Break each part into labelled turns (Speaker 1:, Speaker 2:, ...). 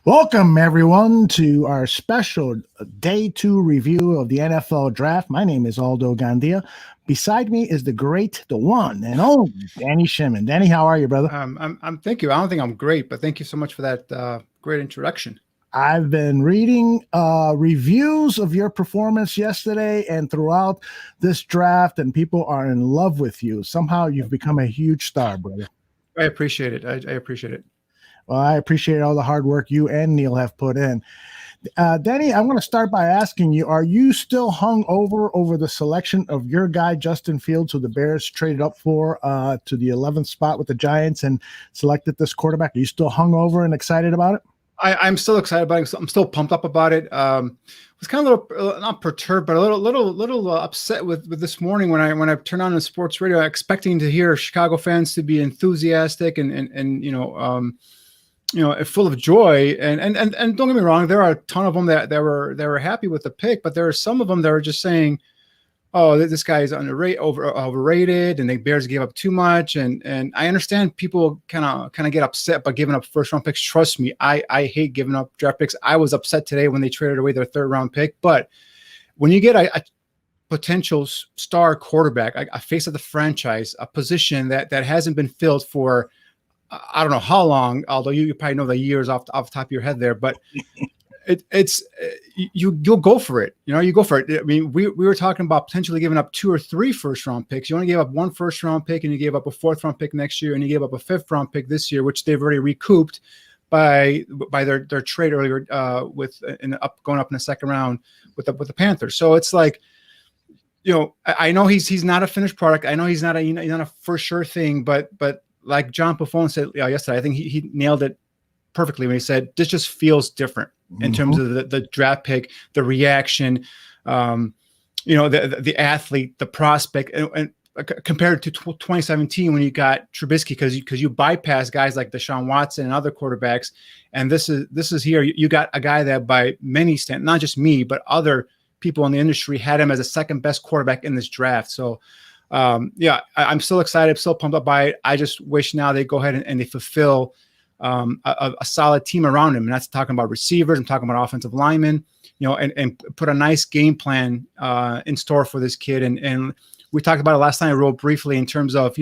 Speaker 1: Welcome, everyone, to our special Day 2 review of the NFL Draft. My name is Aldo Gandia. Beside me is the great, the one, and only Danny Shimon. Danny, how are you, brother?
Speaker 2: Thank you. I don't think I'm great, but thank you so much for that great introduction.
Speaker 1: I've been reading reviews of your performance yesterday and throughout this draft, and people are in love with you. Somehow you've become a huge star, brother.
Speaker 2: I appreciate it. I appreciate it.
Speaker 1: Well, I appreciate all the hard work you and Neil have put in. Danny, I want to start by asking you, are you still hung over the selection of your guy, Justin Fields, who the Bears traded up for to the 11th spot with the Giants and selected this quarterback? Are you still hung over and excited about it?
Speaker 2: I'm still excited about it. I'm still pumped up about it. Was kind of a little not perturbed, but a little upset with this morning when I turned on the sports radio, expecting to hear Chicago fans to be enthusiastic and full of joy. And don't get me wrong, there are a ton of them that were happy with the pick, but there are some of them that are just saying, "Oh, this guy is overrated," and the Bears gave up too much. And I understand people kind of get upset by giving up first round picks. Trust me, I hate giving up draft picks. I was upset today when they traded away their third round pick. But when you get a potential star quarterback, a face of the franchise, a position that hasn't been filled for I don't know how long, although you probably know the years off the top of your head there, but you'll go for it. You go for it. I mean, we were talking about potentially giving up 2 or 3 first round picks. You only gave up 1 first round pick, and you gave up a 4th round pick next year, and you gave up a 5th round pick this year, which they've already recouped by their trade earlier going up in the second round with the Panthers. So it's like, I know he's not a finished product. I know he's not a for sure thing, but like John Buffon said yesterday, I think he nailed it perfectly when he said, this just feels different in terms of the draft pick, the reaction, the athlete, the prospect, and compared to 2017 when you got Trubisky, because you bypass guys like Deshaun Watson and other quarterbacks. And this is here. You got a guy that by many standards, not just me, but other people in the industry had him as a second best quarterback in this draft. So I'm still excited, still pumped up by it. I just wish now they go ahead and they fulfill a solid team around him. And that's talking about receivers. I'm talking about offensive linemen, and put a nice game plan in store for this kid. And we talked about it last night real briefly in terms of,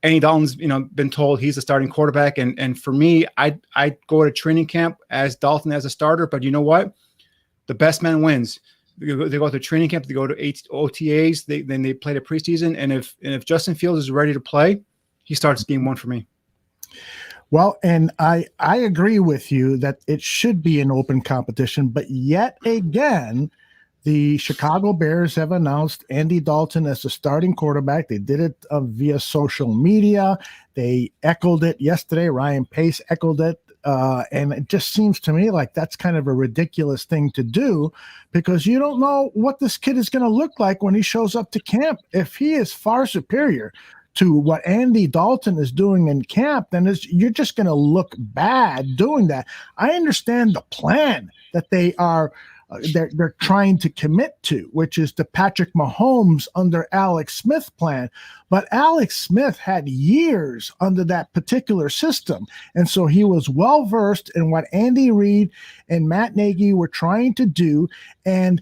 Speaker 2: Andy Dalton's, been told he's a starting quarterback. And for me, I go to training camp as Dalton as a starter, but you know what? The best man wins. They go to training camp, they go to OTAs, then they play the preseason. And if Justin Fields is ready to play, he starts game 1 for me.
Speaker 1: Well, and I agree with you that it should be an open competition, but yet again, the Chicago Bears have announced Andy Dalton as the starting quarterback. They did it via social media. They echoed it yesterday. Ryan Pace echoed it. And it just seems to me like that's kind of a ridiculous thing to do, because you don't know what this kid is going to look like when he shows up to camp. If he is far superior to what Andy Dalton is doing in camp, then you're just going to look bad doing that. I understand the plan that they are they're trying to commit to, which is the Patrick Mahomes under Alex Smith plan. But Alex Smith had years under that particular system. And so he was well-versed in what Andy Reid and Matt Nagy were trying to do. And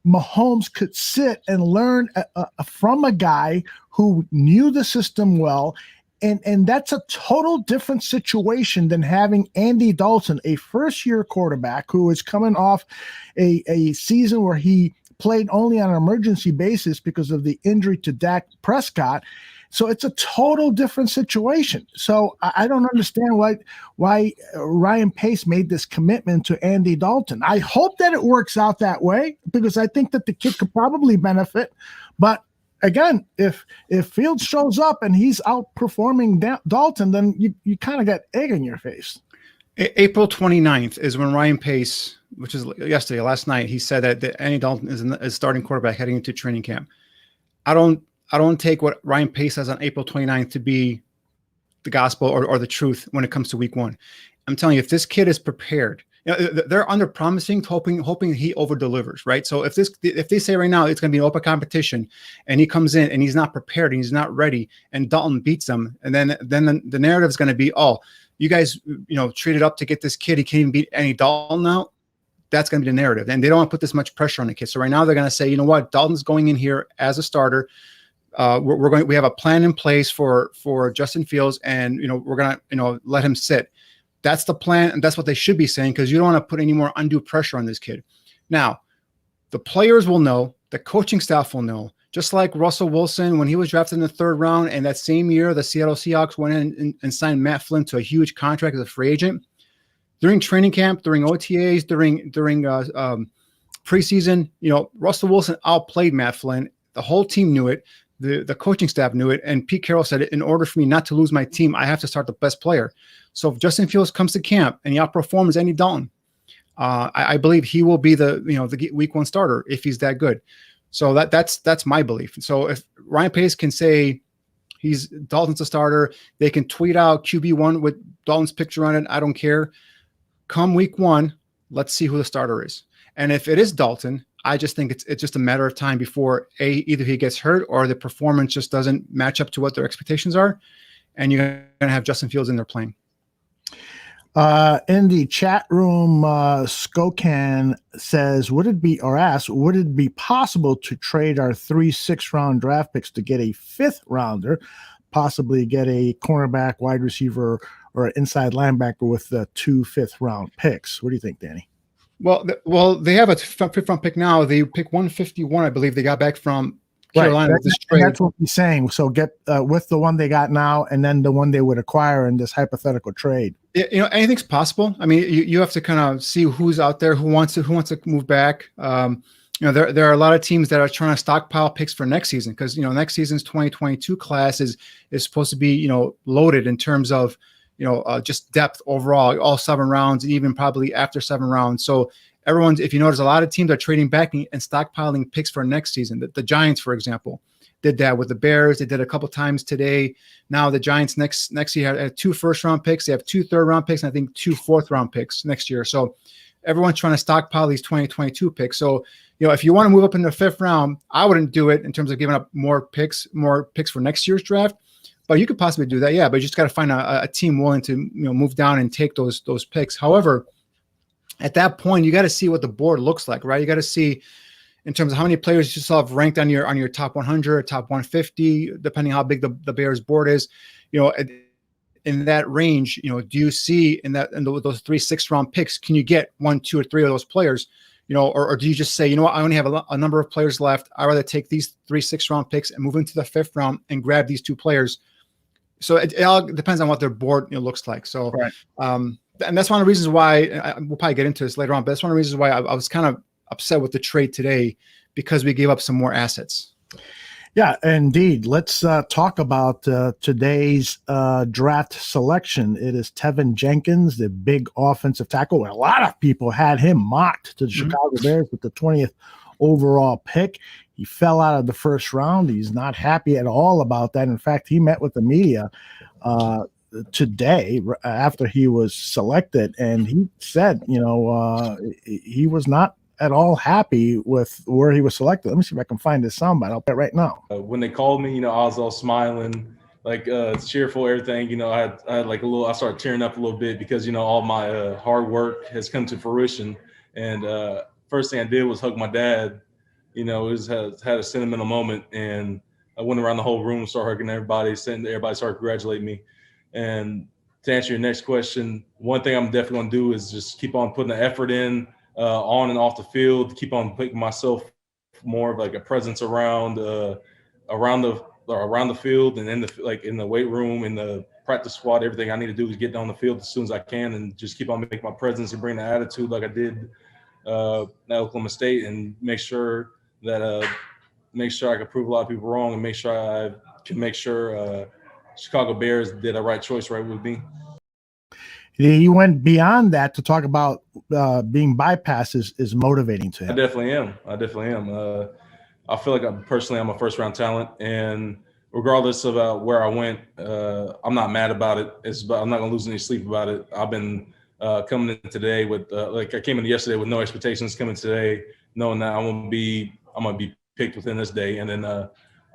Speaker 1: Mahomes could sit and learn from a guy who knew the system well. And that's a total different situation than having Andy Dalton, a first-year quarterback who is coming off a season where he played only on an emergency basis because of the injury to Dak Prescott. So it's a total different situation. So I don't understand why Ryan Pace made this commitment to Andy Dalton. I hope that it works out that way, because I think that the kid could probably benefit. But again, if Fields shows up and he's outperforming Dalton, then you kind of got egg in your face.
Speaker 2: April 29th is when Ryan Pace, which is last night, he said that Andy Dalton is starting quarterback heading into training camp. I don't take what Ryan Pace says on April 29th to be the gospel or the truth when it comes to week one. I'm telling you, if this kid is prepared, they're under promising, hoping he over delivers, right? So if they say right now it's going to be an open competition, and he comes in and he's not prepared and he's not ready, and Dalton beats him, and then the narrative is going to be, oh, you guys, traded up to get this kid. He can't even beat Andy Dalton now. That's going to be the narrative, and they don't want to put this much pressure on the kid. So right now they're going to say, you know what, Dalton's going in here as a starter. We have a plan in place for Justin Fields, and we're gonna let him sit. That's the plan, and that's what they should be saying, because you don't want to put any more undue pressure on this kid. Now, the players will know, the coaching staff will know, just like Russell Wilson when he was drafted in the 3rd round, and that same year the Seattle Seahawks went in and signed Matt Flynn to a huge contract as a free agent. During training camp, during OTAs, during preseason, Russell Wilson outplayed Matt Flynn. The whole team knew it. The coaching staff knew it, and Pete Carroll said, in order for me not to lose my team, I have to start the best player. So if Justin Fields comes to camp and he outperforms Andy Dalton, I believe he will be the week one starter if he's that good. So that's my belief. So if Ryan Pace can say Dalton's a starter, they can tweet out QB1 with Dalton's picture on it, I don't care. Come week one, let's see who the starter is. And if it is Dalton, I just think it's just a matter of time before either he gets hurt or the performance just doesn't match up to what their expectations are, and you're going to have Justin Fields in there playing.
Speaker 1: In the chat room, Skokan says, would it be possible to trade our 3 6th-round draft picks to get a 5th rounder, possibly get a cornerback, wide receiver, or an inside linebacker with the 2 5th-round picks? What do you think, Danny?
Speaker 2: Well, they have a 5th-round pick now. They pick 151, I believe. They got back from Carolina with this trade.
Speaker 1: That's what he's saying. So get with the one they got now, and then the one they would acquire in this hypothetical trade.
Speaker 2: Anything's possible. I mean, you have to kind of see who's out there, who wants to move back. There are a lot of teams that are trying to stockpile picks for next season, because next season's 2022 class is supposed to be loaded in terms of just depth overall, all 7 rounds, and even probably after 7 rounds. So if you notice, a lot of teams are trading back and stockpiling picks for next season. The Giants, for example, did that with the Bears. They did a couple times today. Now the Giants next year have 2 1st-round picks. They have 2 3rd-round picks, and I think 2 4th-round picks next year. So everyone's trying to stockpile these 2022 picks. So if you want to move up in the 5th round, I wouldn't do it in terms of giving up more picks for next year's draft. But you could possibly do that, yeah. But you just got to find a team willing to move down and take those picks. However, at that point, you got to see what the board looks like, right? You got to see in terms of how many players you still have ranked on your top 100, top 150, depending how big the Bears board is. In that range, do you see in those 3 6th-round picks, can you get 1, 2, or 3 of those players? Or do you just say, what, I only have a number of players left. I'd rather take these 3 6th-round picks and move into the 5th round and grab these 2 players. So it all depends on what their board looks like. So,
Speaker 1: right.
Speaker 2: And that's one of the reasons why we'll probably get into this later on. But that's one of the reasons why I was kind of upset with the trade today, because we gave up some more assets.
Speaker 1: Yeah, indeed. Let's talk about today's draft selection. It is Tevin Jenkins, the big offensive tackle. A lot of people had him mocked to the Chicago Bears with the 20th overall pick. He fell out of the 1st round. He's not happy at all about that. In fact, he met with the media today after he was selected, and he said, he was not at all happy with where he was selected. Let me see if I can find this soundbite. I'll bet right now.
Speaker 3: When they called me, I was all smiling, like cheerful, everything. I had like I started tearing up a little bit because all my hard work has come to fruition. And first thing I did was hug my dad. It had a sentimental moment, and I went around the whole room, started hugging everybody, everybody started congratulating me. And to answer your next question, one thing I'm definitely going to do is just keep on putting the effort in on and off the field, keep on putting myself more of like a presence around around the field and in the weight room, in the practice squad. Everything I need to do is get down the field as soon as I can and just keep on making my presence and bring the attitude like I did at Oklahoma State, and make sure I can prove a lot of people wrong, and make sure Chicago Bears did a right choice right with me.
Speaker 1: He went beyond that to talk about being bypassed is motivating to him.
Speaker 3: I definitely am. I feel like I'm a first-round talent, and regardless of where I went, I'm not mad about it. I'm not going to lose any sleep about it. I've been coming in today with I came in yesterday with no expectations. Coming today knowing that I'm gonna be picked within this day, and then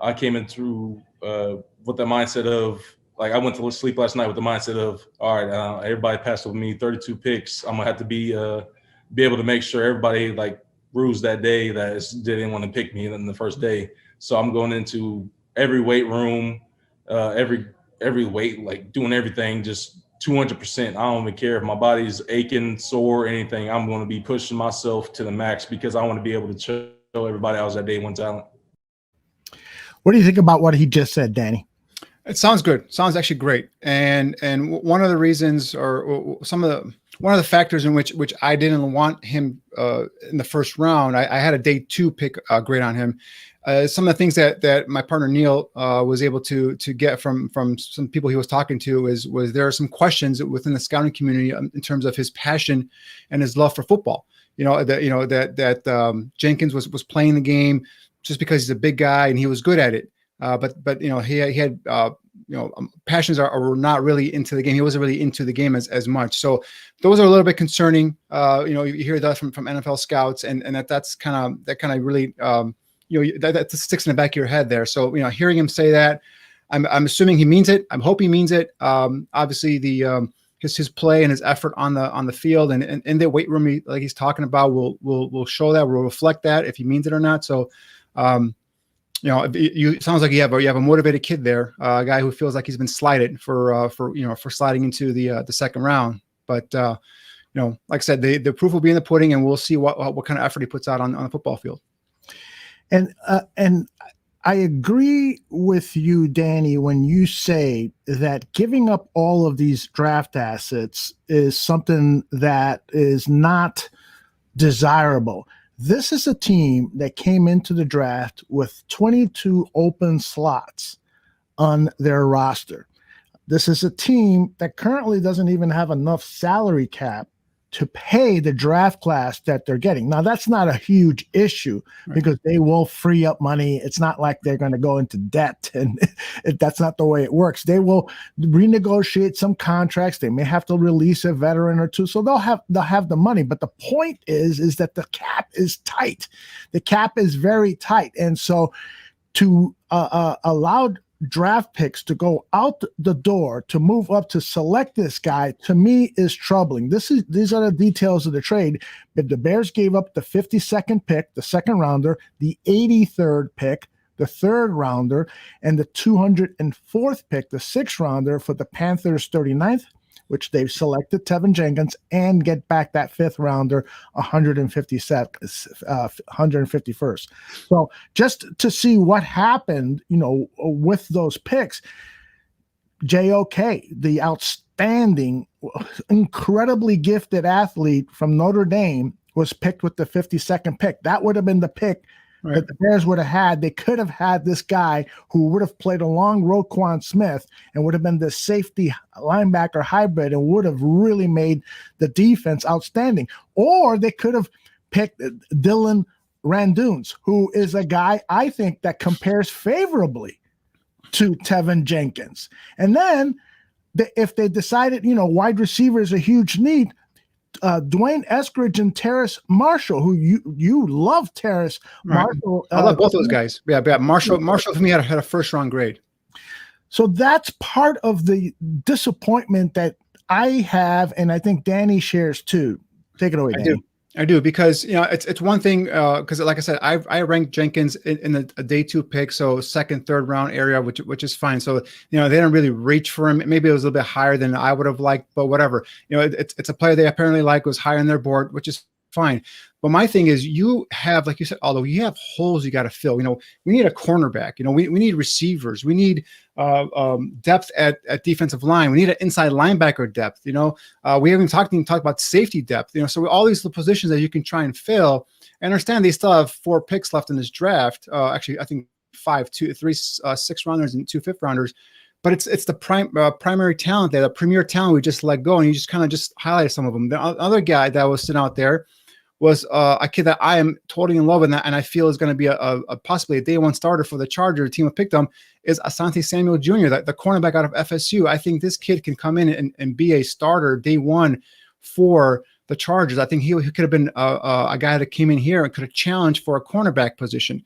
Speaker 3: I came in through with the mindset of, like, I went to sleep last night with the mindset of, all right, everybody passed with me, 32 picks. I'm gonna have to be able to make sure everybody like rules that day that didn't want to pick me in the first day. So I'm going into every weight room, every weight, like doing everything just 200%. I don't even care if my body's aching, sore, anything. I'm going to be pushing myself to the max because I want to be able to show everybody else that day one talent.
Speaker 1: What do you think about what he just said, Danny?
Speaker 2: It sounds good. Sounds actually great. And one of the reasons, or one of the factors in which I didn't want him in the first round, I had a day 2 pick grade on him. Some of the things that my partner Neil was able to get from some people he was talking to was there are some questions within the scouting community in terms of his passion and his love for football. That Jenkins was playing the game just because he's a big guy and he was good at it. But he had passions are not really into the game. He wasn't really into the game as much. So those are a little bit concerning. You hear that from NFL scouts, and that kind of really that sticks in the back of your head there. So hearing him say that, I'm assuming he means it. I hope he means it. Obviously his play and his effort on the field and in the weight room, like he's talking about, will show that, will reflect that if he means it or not. So. It sounds like you have a motivated kid there, a guy who feels like he's been slighted for sliding into the second round. But like I said, the proof will be in the pudding, and we'll see what kind of effort he puts out on the football field.
Speaker 1: And I agree with you, Danny, when you say that giving up all of these draft assets is something that is not desirable. This is a team that came into the draft with 22 open slots on their roster. This is a team that currently doesn't even have enough salary cap to pay the draft class that they're getting. Now, that's not a huge issue because they will free up money. It's not like they're going to go into debt, and that's not the way it works. They will renegotiate some contracts. They may have to release a veteran or two, so they'll have the money. But the point is that the cap is tight. The cap is very tight, and so to allow draft picks to go out the door to move up to select this guy, to me, is troubling. These are the details of the trade. But the Bears gave up the 52nd pick, the second rounder, the 83rd pick, the third rounder, and the 204th pick, the sixth rounder, for the Panthers' 39th, which they've selected Tevin Jenkins, and get back that fifth rounder, 151st. So just to see what happened, with those picks, JOK, the outstanding, incredibly gifted athlete from Notre Dame, was picked with the 52nd pick. That would have been the pick that the Bears would have had. They could have had this guy who would have played along Roquan Smith and would have been the safety linebacker hybrid and would have really made the defense outstanding. Or they could have picked Dylan Randuns, who is a guy I think that compares favorably to Tevin Jenkins. And then if they decided, wide receiver is a huge need, Dwayne Eskridge and Terrace Marshall, who you love Terrace Marshall.
Speaker 2: I love both those guys. Yeah, Marshall for me had a first round grade.
Speaker 1: So that's part of the disappointment that I have, and I think Danny shares too. Take it away, Danny.
Speaker 2: I do, because it's one thing, because like I said, I ranked Jenkins in a day 2 pick, so second, third round area, which is fine. So they didn't really reach for him. Maybe it was a little bit higher than I would have liked, but whatever. It's a player they apparently like, was higher on their board, which is fine. But my thing is, you have, like you said, although you have holes you got to fill. We need a cornerback. We need receivers. We need depth at defensive line. We need an inside linebacker depth. We haven't talked about safety depth. So all these positions that you can try and fill. I understand they still have 4 picks left in this draft. Actually, I think 5, 2, 3, 6 rounders and 2 5th rounders. But it's the primary talent, the premier talent we just let go, and you just kind of just highlighted some of them. The other guy that was sitting out there was a kid that I am totally in love with, and I feel is going to be a possibly a day one starter for the Charger. The team that picked him is Asante Samuel Jr., the cornerback out of FSU. I think this kid can come in and be a starter day one for the Chargers. I think he could have been a guy that came in here and could have challenged for a cornerback position,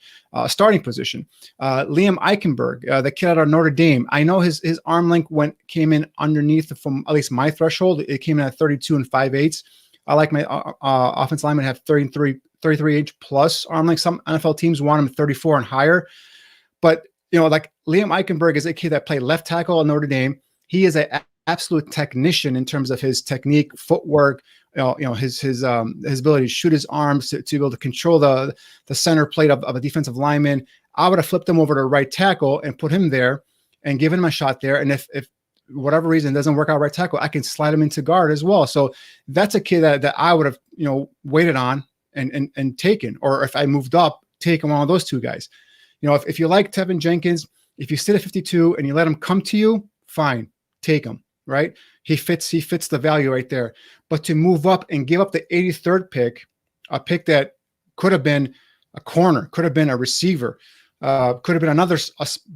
Speaker 2: starting position. Liam Eichenberg, the kid out of Notre Dame. I know his arm length came in underneath from at least my threshold. It came in at 32 and 5/8. I like my offensive linemen have 33-inch plus arm length. Some NFL teams want him 34 and higher. But, like Liam Eichenberg is a kid that played left tackle at Notre Dame. He is an absolute technician in terms of his technique, footwork, his ability to shoot his arms, to be able to control the center plate of a defensive lineman. I would have flipped him over to right tackle and put him there and given him a shot there. And if whatever reason doesn't work out right tackle, I can slide him into guard as well. So that's a kid that I would have, waited on and taken, or if I moved up, taken one of those 2 guys. If you like Tevin Jenkins, if you sit at 52 and you let him come to you, fine, take him, right? He fits the value right there. But to move up and give up the 83rd pick, a pick that could have been a corner, could have been a receiver, could have been another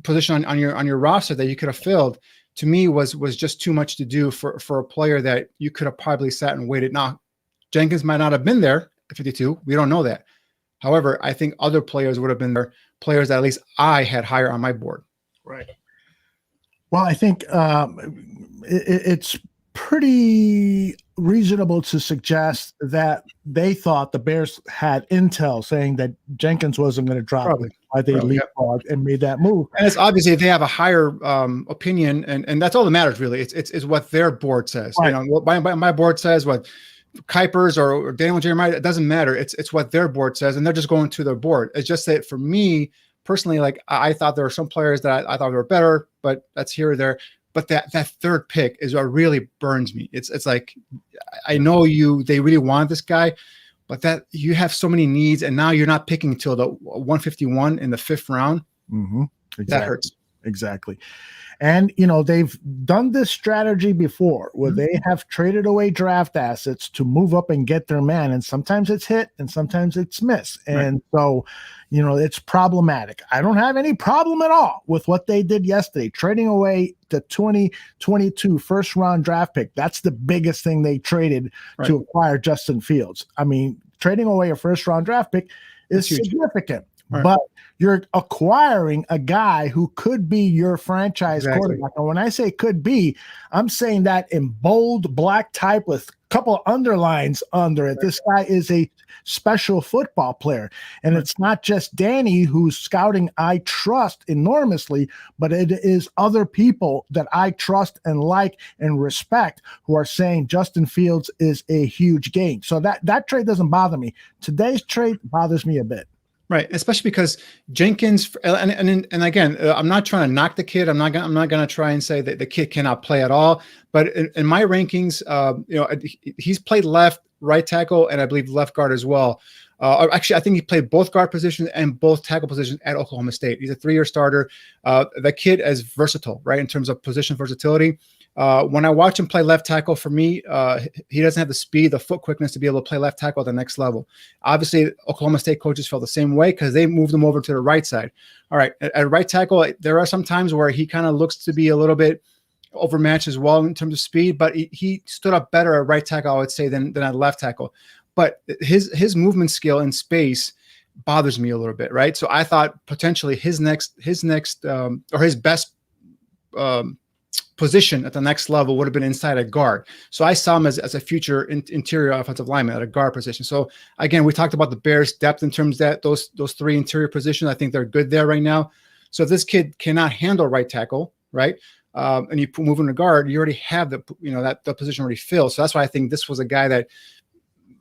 Speaker 2: position on your roster that you could have filled, to me was just too much to do for a player that you could have probably sat and waited. Now, Jenkins might not have been there at 52. We don't know that. However, I think other players would have been there, players that at least I had higher on my board.
Speaker 1: Right. Well, I think it's pretty reasonable to suggest that they thought the Bears had intel saying that Jenkins wasn't going to drop.
Speaker 2: Probably.
Speaker 1: Why they leapfrogged and made that move.
Speaker 2: And it's obviously they have a higher opinion, and that's all that matters really. It's what their board says.
Speaker 1: Right.
Speaker 2: What my board says, what Kuiper's or Daniel Jeremiah, it doesn't matter. It's what their board says, and they're just going to their board. It's just that for me personally, like I thought there were some players that I thought were better, but that's here or there. But that 3rd pick is what really burns me. It's like, I know they really wanted this guy, but that you have so many needs, and now you're not picking until the 151 in the 5th round.
Speaker 1: Mm-hmm. Exactly.
Speaker 2: That hurts.
Speaker 1: Exactly. And, they've done this strategy before where they have traded away draft assets to move up and get their man. And sometimes it's hit and sometimes it's miss. And so, it's problematic. I don't have any problem at all with what they did yesterday, trading away the 2022 first round draft pick. That's the biggest thing they traded to acquire Justin Fields. I mean, trading away a first round draft pick is significant. Right. But you're acquiring a guy who could be your franchise quarterback. And when I say could be, I'm saying that in bold black type with a couple underlines under it. This guy is a special football player. And it's not just Danny who's scouting I trust enormously, but it is other people that I trust and like and respect who are saying Justin Fields is a huge gain. So that trade doesn't bother me. Today's trade bothers me a bit.
Speaker 2: Right, especially because Jenkins, and again, I'm not trying to knock the kid. I'm not going to try and say that the kid cannot play at all. But in my rankings, he's played left, right tackle, and I believe left guard as well. Actually, I think he played both guard positions and both tackle positions at Oklahoma State. He's a 3-year starter. The kid is versatile, right, in terms of position versatility. When I watch him play left tackle, for me, he doesn't have the speed, the foot quickness to be able to play left tackle at the next level. Obviously, Oklahoma State coaches felt the same way because they moved him over to the right side. All right, at right tackle, there are some times where he kind of looks to be a little bit overmatched as well in terms of speed, but he stood up better at right tackle, I would say, than at left tackle. But his movement skill in space bothers me a little bit, right? So I thought potentially his best position at the next level would have been inside a guard. So I saw him as a future interior offensive lineman at a guard position. So again, we talked about the Bears' depth in terms of that those 3 interior positions. I think they're good there right now. So if this kid cannot handle right tackle, right, and you move him to guard, you already have the position already filled. So that's why I think this was a guy that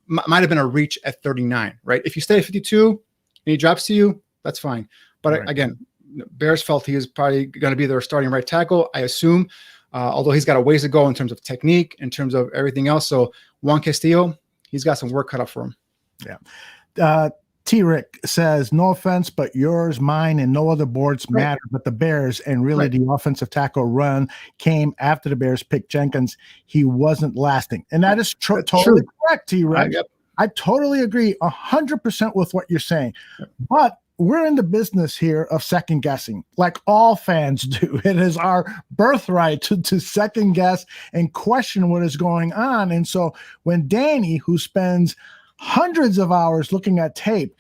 Speaker 2: might have been a reach at 39, right? If you stay at 52 and he drops to you, that's fine. But
Speaker 1: Right.
Speaker 2: again, Bears felt he is probably going to be their starting right tackle, I assume, although he's got a ways to go in terms of technique, in terms of everything else. So Juan Castillo, he's got some work cut out for him.
Speaker 1: Yeah. T-Rick says, no offense, but yours, mine, and no other boards matter but the Bears. And really, the offensive tackle run came after the Bears picked Jenkins. He wasn't lasting. And that is totally correct, T-Rick. I totally agree 100% with what you're saying. But we're in the business here of second guessing, like all fans do. It is our birthright to second guess and question what is going on. And so when Danny, who spends hundreds of hours looking at tape,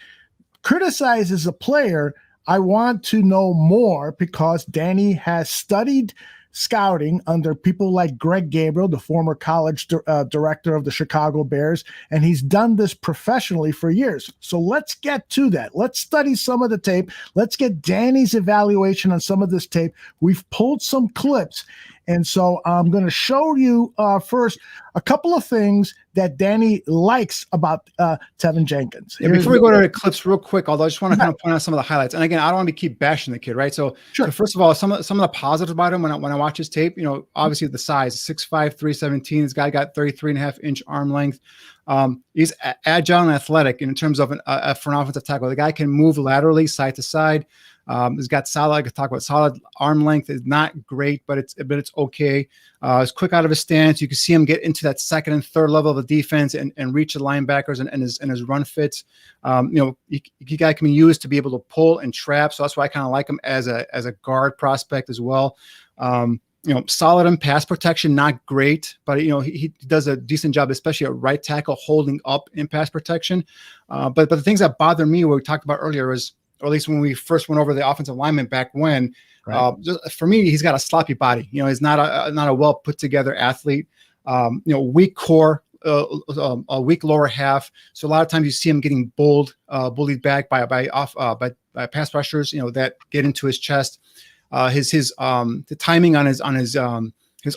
Speaker 1: criticizes a player, I want to know more, because Danny has studied scouting under people like Greg Gabriel, the former college director of the Chicago Bears, and he's done this professionally for years. So let's get to that. Let's study some of the tape. Let's get Danny's evaluation on some of this tape. We've pulled some clips. And so I'm going to show you first a couple of things that Danny likes about Tevin Jenkins.
Speaker 2: Before we go to the clips real quick, although I just want to kind of point out some of the highlights. And again, I don't want to keep bashing the kid, right? So, so first of all, some of the positives about him when I watch his tape, obviously the size, 6'5", 317. This guy got 33.5-inch arm length. He's agile and athletic in terms of for an offensive tackle. The guy can move laterally, side to side. He's got solid, I could talk about solid arm length. Is not great, but it's okay. He's quick out of his stance. You can see him get into that second and third level of the defense and reach the linebackers and his run fits. He guy can be used to be able to pull and trap. So that's why I kind of like him as a guard prospect as well. Solid in pass protection, not great, but he does a decent job, especially at right tackle, holding up in pass protection. But the things that bother me, what we talked about earlier, was, or at least when we first went over the offensive lineman back when, just, for me, he's got a sloppy body. He's not a well put together athlete. Weak core, a weak lower half. So a lot of times you see him getting bullied back by pass rushers, that get into his chest. The timing on his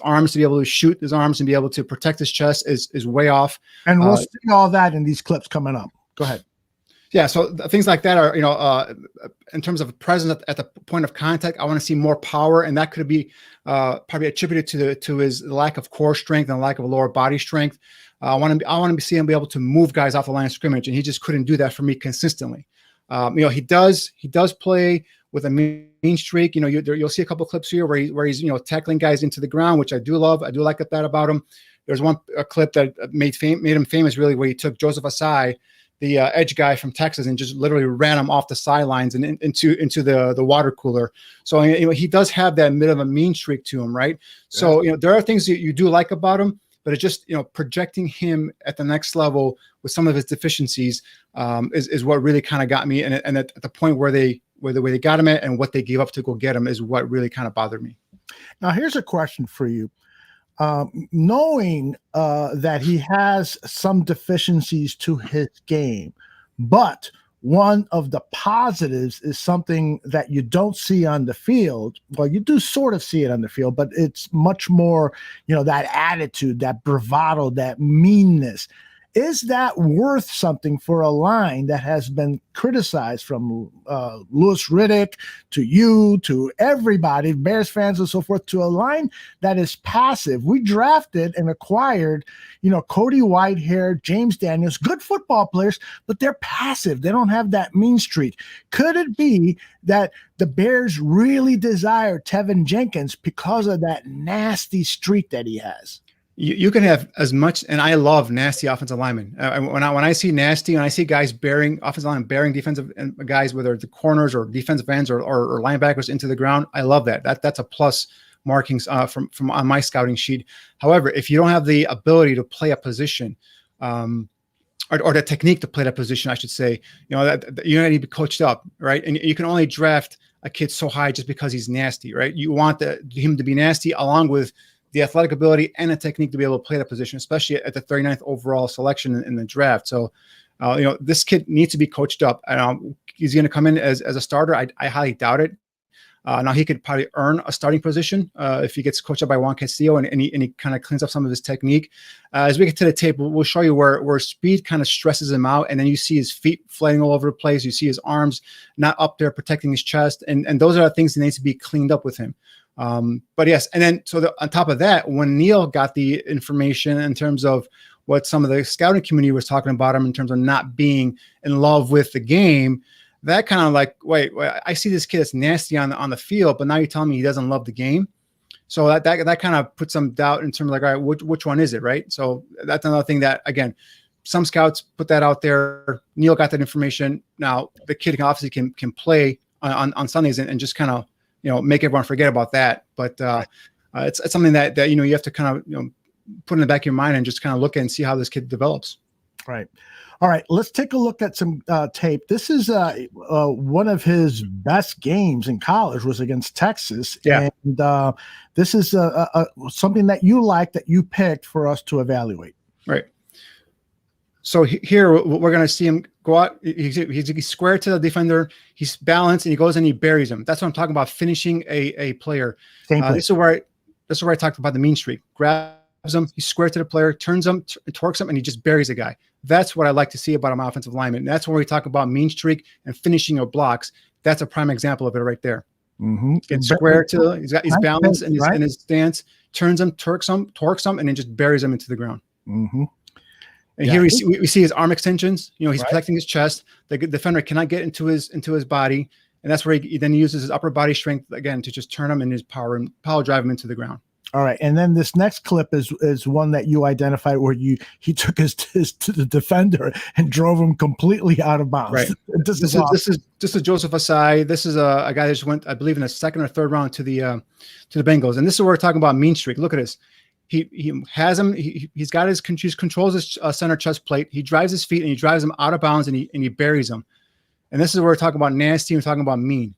Speaker 2: arms to be able to shoot his arms and be able to protect his chest is way off.
Speaker 1: And we'll see all that in these clips coming up. Go ahead.
Speaker 2: Yeah, so things like that are, in terms of presence at the point of contact, I want to see more power, and that could be probably attributed to his lack of core strength and lack of lower body strength. I want to see him be able to move guys off the line of scrimmage, and he just couldn't do that for me consistently. He does play with a mean streak. You'll see a couple of clips here where he's tackling guys into the ground, which I do love. I do like that about him. There's one clip that made him famous, really, where he took Joseph Asai, the edge guy from Texas, and just literally ran him off the sidelines and into the water cooler. So he does have that bit of a mean streak to him, right? Yeah. So there are things that you do like about him, but it's just projecting him at the next level with some of his deficiencies is what really kind of got me. And at the point where the way they got him at and what they gave up to go get him is what really kind of bothered me.
Speaker 1: Now here's a question for you. Knowing that he has some deficiencies to his game, but one of the positives is something that you don't see on the field. Well, you do sort of see it on the field, but it's much more, that attitude, that bravado, that meanness. Is that worth something for a line that has been criticized, from Louis Riddick to you to everybody, Bears fans and so forth, to a line that is passive? We drafted and acquired, Cody Whitehair, James Daniels, good football players, but they're passive. They don't have that mean streak. Could it be that the Bears really desire Tevin Jenkins because of that nasty streak that he has?
Speaker 2: You can have as much, and I love nasty offensive linemen. When I see nasty, when I see guys offensive linemen bearing defensive guys, whether the corners or defensive ends or linebackers into the ground, I love that. That's a plus markings from on my scouting sheet. However, if you don't have the ability to play a position, or the technique to play that position, I should say, that you need to be coached up, right? And you can only draft a kid so high just because he's nasty, right? You want him to be nasty along with the athletic ability and the technique to be able to play that position, especially at the 39th overall selection in the draft. So, this kid needs to be coached up. He's going to come in as a starter. I highly doubt it. Now he could probably earn a starting position if he gets coached up by Juan Castillo and he kind of cleans up some of his technique. As we get to the tape, we'll show you where speed kind of stresses him out, and then you see his feet flying all over the place. You see his arms not up there protecting his chest, and those are the things that needs to be cleaned up with him. But yes, and then on top of that, when Neil got the information in terms of what some of the scouting community was talking about him in terms of not being in love with the game, that kind of like, wait, I see this kid that's nasty on the field, but now you're telling me he doesn't love the game. So that kind of puts some doubt in terms of like, all right, which one is it, right? So that's another thing that, again, some scouts put that out there. Neil got that information. Now the kid obviously can play on Sundays and just kind of, make everyone forget about that. But it's something that you have to kind of put in the back of your mind and just kind of look at and see how this kid develops. Right.
Speaker 1: All right, let's take a look at some tape. This is one of his best games in college was against Texas.
Speaker 2: Yeah.
Speaker 1: And this is something that you like that you picked for us to evaluate.
Speaker 2: Right. So here we're going to see him go out. He's square to the defender. He's balanced and he goes and he buries him. That's what I'm talking about, finishing a player. This is where I talked about the mean streak. Grabs him, he's square to the player, turns him, torques him, and he just buries a guy. That's what I like to see about an offensive lineman. And that's where we talk about mean streak and finishing your blocks. That's a prime example of it right there.
Speaker 1: Mm-hmm.
Speaker 2: Gets square to he's balanced in his stance, turns him, torques him, and then just buries him into the ground.
Speaker 1: Mm-hmm.
Speaker 2: And here we see his arm extensions. He's protecting his chest. The defender cannot get into his body, and that's where he then uses his upper body strength again to just turn him in his power drive him into the ground.
Speaker 1: All right, and then this next clip is one that you identified where he took his to the defender and drove him completely out of bounds.
Speaker 2: Right. This is Joseph Asai. This is a guy that just went, I believe, in the second or third round to the Bengals, and this is where we're talking about mean streak. Look at this. He has him. He controls his center chest plate. He drives his feet and he drives him out of bounds and he buries him. And this is where we're talking about nasty. We're talking about mean.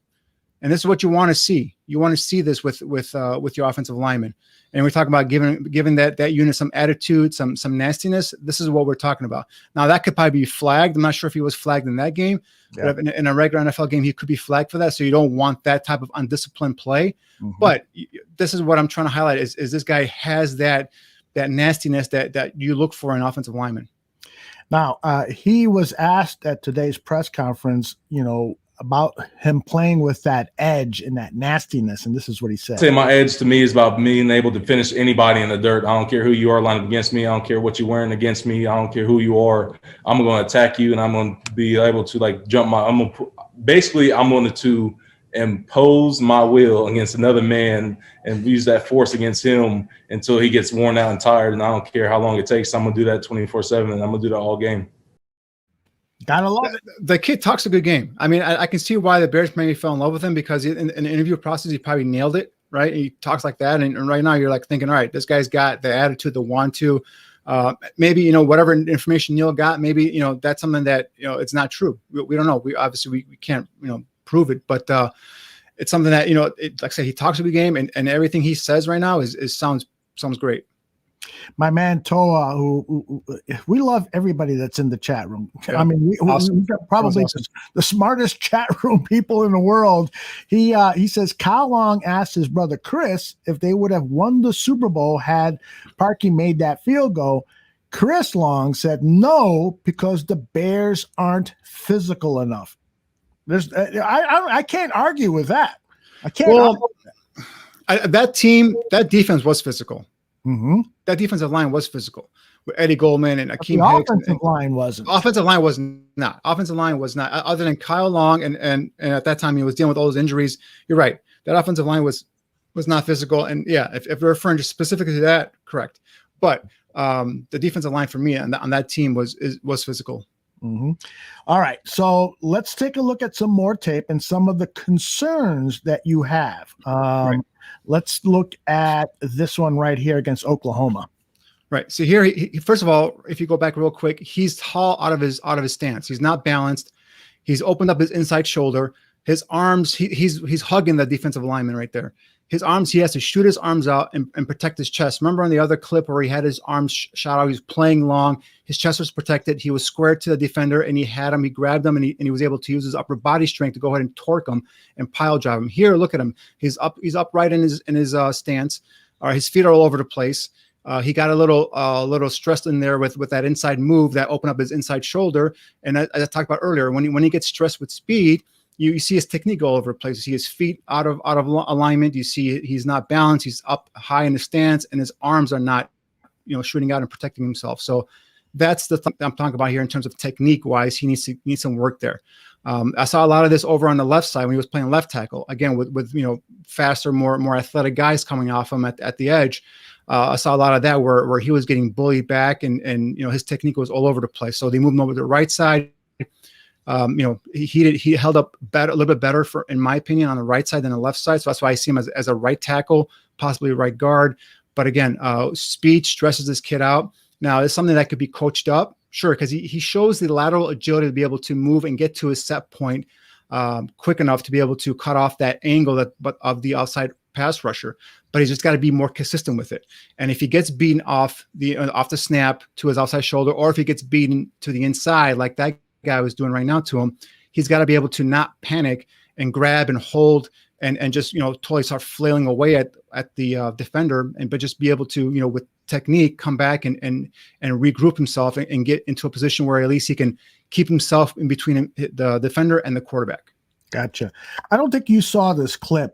Speaker 2: And this is what you want to see. You want to see this with your offensive lineman. And we're talking about giving that unit some attitude, some nastiness. This is what we're talking about. Now that could probably be flagged. I'm not sure if he was flagged in that game, but in a regular NFL game, he could be flagged for that. So you don't want that type of undisciplined play. Mm-hmm. But this is what I'm trying to highlight is this guy has that nastiness that you look for in offensive linemen.
Speaker 1: Now he was asked at today's press conference, about him playing with that edge and that nastiness, and this is what he said.
Speaker 3: Say my edge to me is about being able to finish anybody in the dirt. I don't care who you are lining up against me. I don't care what you're wearing against me. I don't care who you are. I'm going to attack you, and I'm going to be able to jump I'm going to impose my will against another man and use that force against him until he gets worn out and tired. And I don't care how long it takes. I'm going to do that 24/7, and I'm going to do that all game.
Speaker 1: Gotta love it.
Speaker 2: The kid talks a good game. I mean, I can see why the Bears maybe fell in love with him because in the interview process, he probably nailed it, right? He talks like that. And right now you're thinking, all right, this guy's got the attitude, the want to. Maybe, whatever information Neil got, maybe, that's something that, it's not true. We don't know. We obviously we can't, prove it. But it's something that, like I said, he talks a good game and everything he says right now sounds great.
Speaker 1: My man Toa, who we love everybody that's in the chat room. Yeah. I mean, we've got probably the smartest chat room people in the world. He says Kyle Long asked his brother Chris if they would have won the Super Bowl had Parkey made that field goal. Chris Long said no because the Bears aren't physical enough. I can't argue with that. I can't.
Speaker 2: Well, that defense was physical.
Speaker 1: Mm-hmm.
Speaker 2: That defensive line was physical with Eddie Goldman and Akeem Hicks.
Speaker 1: Offensive line wasn't.
Speaker 2: Offensive line was not. Offensive line was not. Other than Kyle Long and at that time he was dealing with all those injuries. You're right. That offensive line was not physical. And yeah, if we're referring specifically to that, correct. But the defensive line for me on that team was physical.
Speaker 1: Mm-hmm. All right, so let's take a look at some more tape and some of the concerns that you have. Right. Let's look at this one right here against Oklahoma.
Speaker 2: Right. So here, he first of all, if you go back real quick, he's tall out of his stance. He's not balanced. He's opened up his inside shoulder. His arms, he's hugging the defensive lineman right there. his arms, he has to shoot his arms out and protect his chest. Remember on the other clip where he had his arms shot out, he was playing long, his chest was protected, he was squared to the defender, and he grabbed him, and he was able to use his upper body strength to go ahead and torque him and pile drive him. Here, look at him. He's upright in his stance. His feet are all over the place. He got a little stressed in there with that inside move that opened up his inside shoulder. And as I talked about earlier, when he gets stressed with speed, you see his technique all over the place. You see his feet out of alignment. You see he's not balanced. He's up high in the stance, and his arms are not, shooting out and protecting himself. So that's the thing I'm talking about here in terms of technique wise. He needs some work there. I saw a lot of this over on the left side when he was playing left tackle, again with faster, more athletic guys coming off him at the edge. I saw a lot of that where he was getting bullied back, and his technique was all over the place. So they moved him over to the right side. He held up a little bit better, in my opinion, on the right side than the left side. So that's why I see him as a right tackle, possibly a right guard. But again, speed stresses this kid out. Now, it's something that could be coached up, sure, because he shows the lateral agility to be able to move and get to his set point quick enough to be able to cut off that angle of the outside pass rusher. But he's just got to be more consistent with it. And if he gets beaten off the snap to his outside shoulder, or if he gets beaten to the inside like that guy was doing right now to him, he's got to be able to not panic and grab and hold and just totally start flailing away at the defender, but just be able to with technique come back and regroup himself and get into a position where at least he can keep himself in between the defender and the quarterback.
Speaker 1: Gotcha. I don't think you saw this clip,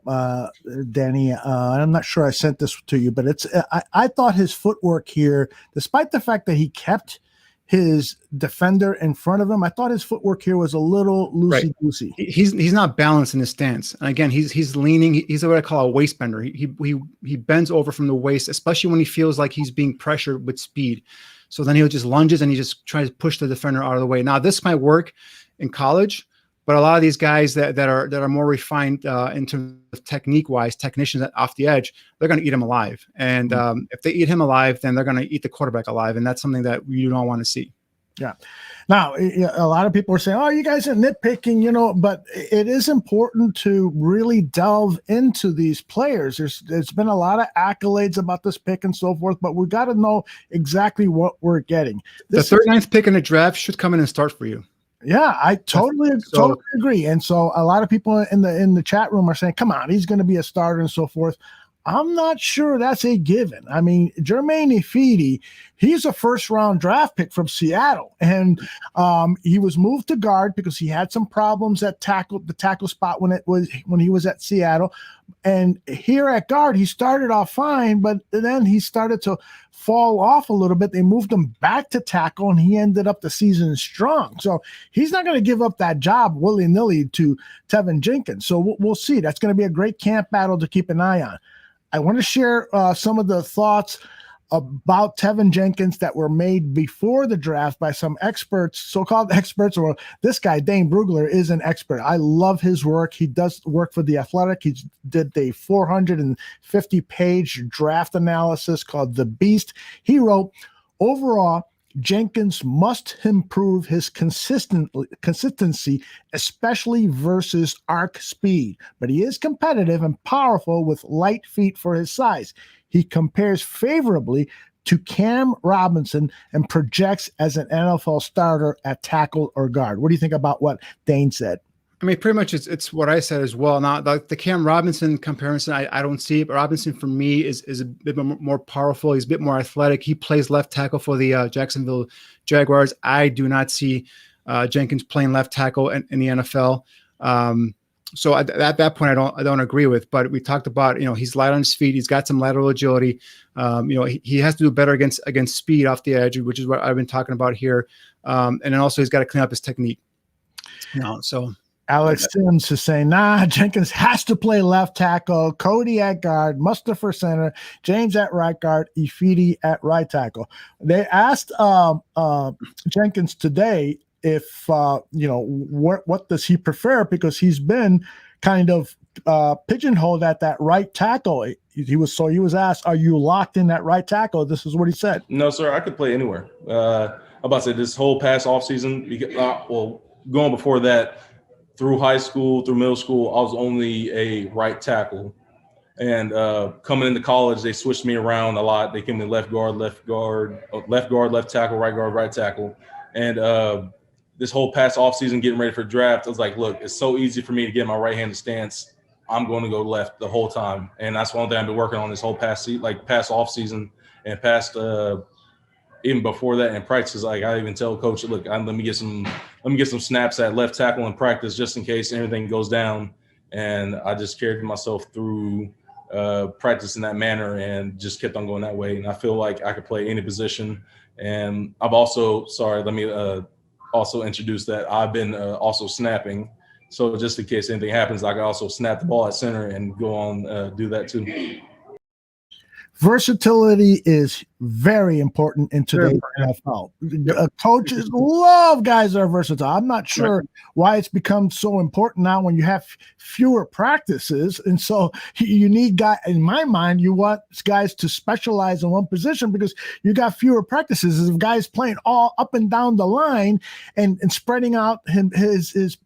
Speaker 1: Danny. I'm not sure I sent this to you, but I thought his footwork here, despite the fact that he kept his defender in front of him, I thought his footwork here was a little loosey-goosey.
Speaker 2: Right. He's not balanced in his stance. And again, he's leaning. He's what I call a waist bender. He bends over from the waist, especially when he feels like he's being pressured with speed. So then he'll just lunges and he just tries to push the defender out of the way. Now, this might work in college, but a lot of these guys that are more refined in terms of technique-wise, technicians off the edge, they're going to eat him alive. And if they eat him alive, then they're going to eat the quarterback alive, and that's something that you don't want to see.
Speaker 1: Yeah. Now, a lot of people are saying, "Oh, you guys are nitpicking," but it is important to really delve into these players. There's been a lot of accolades about this pick and so forth, but we got to know exactly what we're getting.
Speaker 2: The 39th pick in the draft should come in and start for you.
Speaker 1: Yeah, I totally agree. And so a lot of people in the chat room are saying, come on, he's going to be a starter and so forth. I'm not sure that's a given. I mean, Jermaine Ifedi, he's a first-round draft pick from Seattle, and he was moved to guard because he had some problems at the tackle spot when he was at Seattle. And here at guard, he started off fine, but then he started to fall off a little bit. They moved him back to tackle, and he ended up the season strong. So he's not going to give up that job willy-nilly to Tevin Jenkins. So we'll see. That's going to be a great camp battle to keep an eye on. I want to share some of the thoughts about Tevin Jenkins that were made before the draft by some experts, so-called experts, or this guy, Dane Brugler, is an expert. I love his work. He does work for The Athletic. He did a 450-page draft analysis called The Beast. He wrote, overall, Jenkins must improve his consistency, especially versus arc speed. But he is competitive and powerful with light feet for his size. He compares favorably to Cam Robinson and projects as an NFL starter at tackle or guard. What do you think about what Dane said?
Speaker 2: I mean, pretty much it's what I said as well. Now, the Cam Robinson comparison, I don't see it. But Robinson, for me, is a bit more powerful. He's a bit more athletic. He plays left tackle for the Jacksonville Jaguars. I do not see Jenkins playing left tackle in the NFL. So at that point, I don't agree with. But we talked about, he's light on his feet. He's got some lateral agility. He has to do better against speed off the edge, which is what I've been talking about here. And then also he's got to clean up his technique. So.
Speaker 1: Alex Sims is saying, Jenkins has to play left tackle, Cody at guard, Mustafa center, James at right guard, Ifedi at right tackle. They asked Jenkins today if, what does he prefer, because he's been kind of pigeonholed at that right tackle. He was asked, are you locked in that right tackle? This is what he said.
Speaker 3: No, sir, I could play anywhere. I'm about to say this whole past offseason, going before that, through high school, through middle school, I was only a right tackle. And coming into college, they switched me around a lot. They came to left guard, left tackle, right tackle. And this whole past offseason, getting ready for draft, I was like, look, it's so easy for me to get my right-handed stance. I'm going to go left the whole time. And that's one thing I've been working on this whole past offseason and past even before that in practice. Like, I even tell coach, look, let me get some snaps at left tackle in practice just in case anything goes down. And I just carried myself through practice in that manner and just kept on going that way. And I feel like I could play any position. And I've also, let me also introduce that I've been also snapping. So just in case anything happens, I can also snap the ball at center and go on do that too.
Speaker 1: Versatility is very important in today's NFL. Coaches love guys that are versatile. I'm not sure why it's become so important now when you have fewer practices. And so you need guys, in my mind, you want guys to specialize in one position because you got fewer practices. If guys playing all up and down the line and spreading out his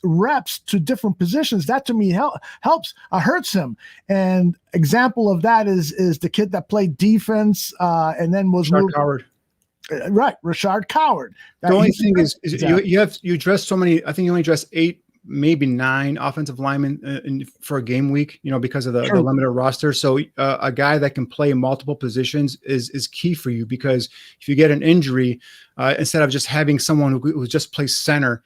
Speaker 1: reps to different positions, that to me helps, hurts him. And example of that is the kid that played defense and then was
Speaker 2: Rashard Coward.
Speaker 1: Right, Rashard Coward.
Speaker 2: The only thing is you dress so many. I think you only dress 8, maybe 9 offensive linemen for a game week. Because of the limited roster. So a guy that can play multiple positions is key for you, because if you get an injury, instead of just having someone who just plays center.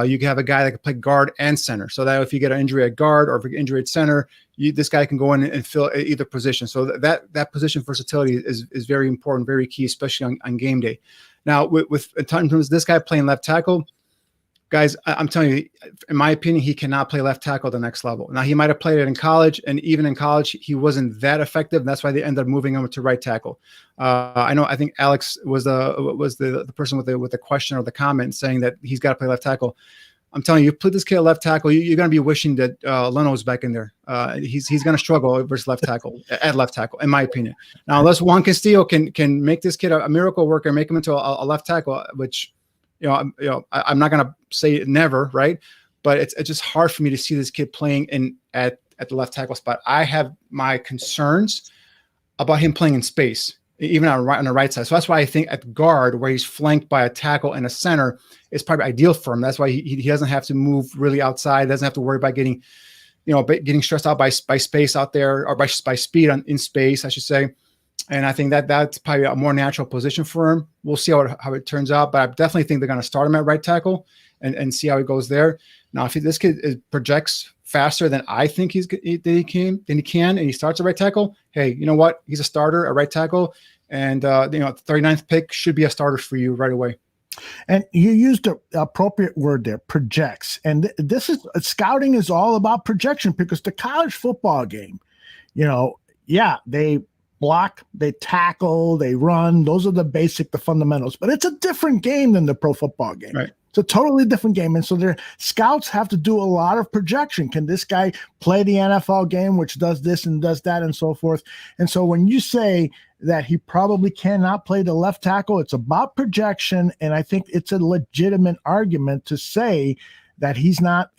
Speaker 2: You can have a guy that can play guard and center, so that if you get an injury at guard or if you get an injury at center, this guy can go in and fill either position. So that position versatility is very important, very key, especially on game day. Now, with in terms of this guy playing left tackle, guys, I'm telling you, in my opinion, he cannot play left tackle at the next level. Now, he might have played it in college, and even in college, he wasn't that effective. And that's why they ended up moving him to right tackle. I think Alex was the person with the question or the comment saying that he's got to play left tackle. I'm telling you, put this kid at left tackle, you're going to be wishing that Leno's back in there. He's going to struggle versus left tackle, in my opinion. Now, unless Juan Castillo can make this kid a miracle worker and make him into a left tackle, which I'm not going to say never, right? But it's just hard for me to see this kid playing at the left tackle spot. I have my concerns about him playing in space, even on the right side. So that's why I think at guard, where he's flanked by a tackle and a center, is probably ideal for him. That's why he doesn't have to move really outside. Doesn't have to worry about getting stressed out by space out there, or by speed in space, I should say. And I think that's probably a more natural position for him. We'll see how it turns out, but I definitely think they're going to start him at right tackle and see how he goes there. Now, if this kid projects faster than I think he can, and he starts at right tackle, hey, you know what? He's a starter at right tackle, and the 39th pick should be a starter for you right away.
Speaker 1: And you used the appropriate word there, projects. And scouting is all about projection, because the college football game, they block, they tackle, they run. Those are the fundamentals. But it's a different game than the pro football game.
Speaker 2: Right.
Speaker 1: It's a totally different game. And so their scouts have to do a lot of projection. Can this guy play the NFL game, which does this and does that and so forth? And so when you say that he probably cannot play the left tackle, it's about projection. And I think it's a legitimate argument to say that he's not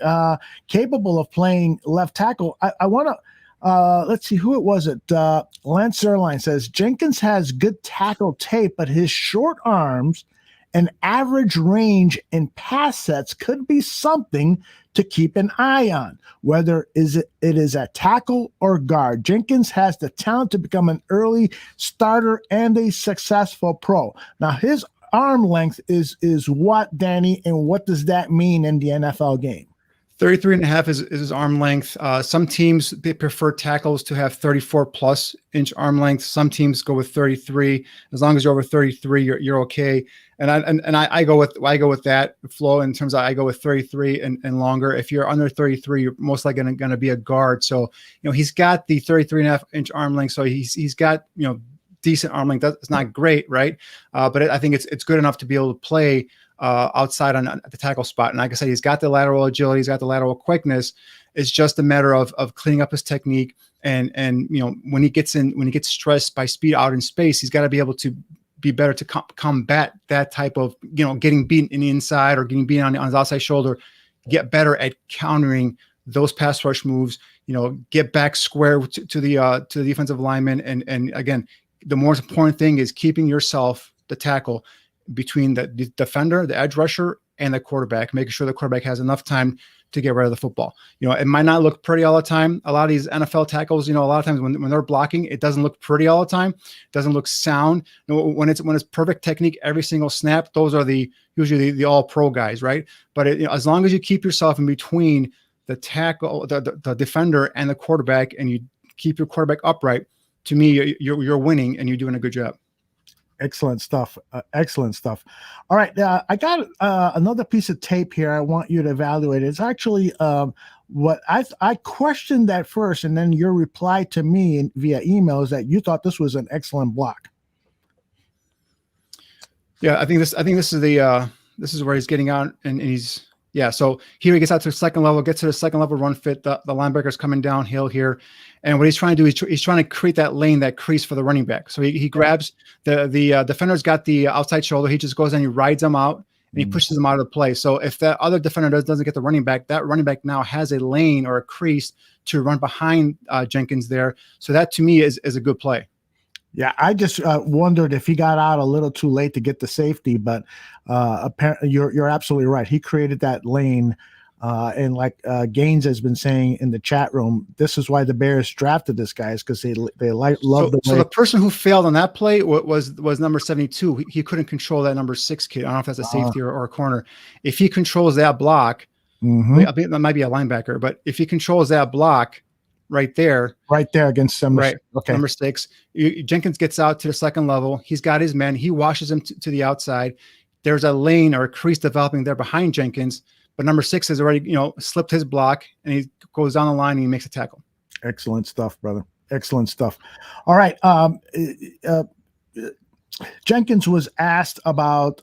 Speaker 1: capable of playing left tackle. I want to let's see who it was. Lance Erline says Jenkins has good tackle tape, but his short arms and average range in pass sets could be something to keep an eye on, whether it is at tackle or guard. Jenkins has the talent to become an early starter and a successful pro. Now, his arm length is what, Danny, and what does that mean in the NFL game?
Speaker 2: 33.5 is his arm length. Some teams, they prefer tackles to have 34+ inch arm length. Some teams go with 33. As long as you're over 33, you're okay. And I go with that flow in terms of I go with 33 and longer. If you're under 33, you're most likely going to be a guard. So he's got the 33.5 inch arm length. So he's got decent arm length. That's not great, right? But I think it's good enough to be able to play outside on the tackle spot. And like I said, he's got the lateral agility, he's got the lateral quickness. It's just a matter of cleaning up his technique. And when he gets stressed by speed out in space, he's got to be able to be better to combat that type of, getting beaten in the inside or getting beaten on his outside shoulder, get better at countering those pass rush moves, get back square to the defensive lineman. And again, the most important thing is keeping yourself, the tackle, between the defender, the edge rusher, and the quarterback, making sure the quarterback has enough time to get rid of the football. It might not look pretty all the time. A lot of these NFL tackles, a lot of times when they're blocking, it doesn't look pretty all the time. It doesn't look sound. When it's perfect technique every single snap, those are usually the all pro guys, right? But as long as you keep yourself in between the tackle, the defender, and the quarterback, and you keep your quarterback upright, to me, you're winning and you're doing a good job.
Speaker 1: Excellent stuff. Excellent stuff. All right. I got another piece of tape here. I want you to evaluate. It's actually what I questioned that first, and then your reply to me via email is that you thought this was an excellent block.
Speaker 2: Yeah, I think this is this is where he's getting out, and he's. Yeah, so here he gets out to the second level, gets to the second level run fit. The linebacker's coming downhill here. And what he's trying to do, he's trying to create that lane, that crease for the running back. So he grabs the defender's got the outside shoulder. He just goes and he rides them out and he pushes them out of the play. So if that other defender doesn't get the running back, that running back now has a lane or a crease to run behind Jenkins there. So that to me is a good play.
Speaker 1: Yeah, I just wondered if he got out a little too late to get the safety, but apparently you're absolutely right. He created that lane, and like Gaines has been saying in the chat room, this is why the Bears drafted this guy, is because they love the way.
Speaker 2: So the person who failed on that play was number 72. He couldn't control that number 6 kid. I don't know if that's a safety or a corner. If he controls that block, I think that might be a linebacker, but if he controls that block. Right there against number number 6. Jenkins gets out to the second level. He's got his men. He washes him to the outside. There's a lane or a crease developing there behind Jenkins, but number 6 has already slipped his block, and he goes down the line and he makes a tackle.
Speaker 1: Excellent stuff, brother. Excellent stuff. All right. Jenkins was asked about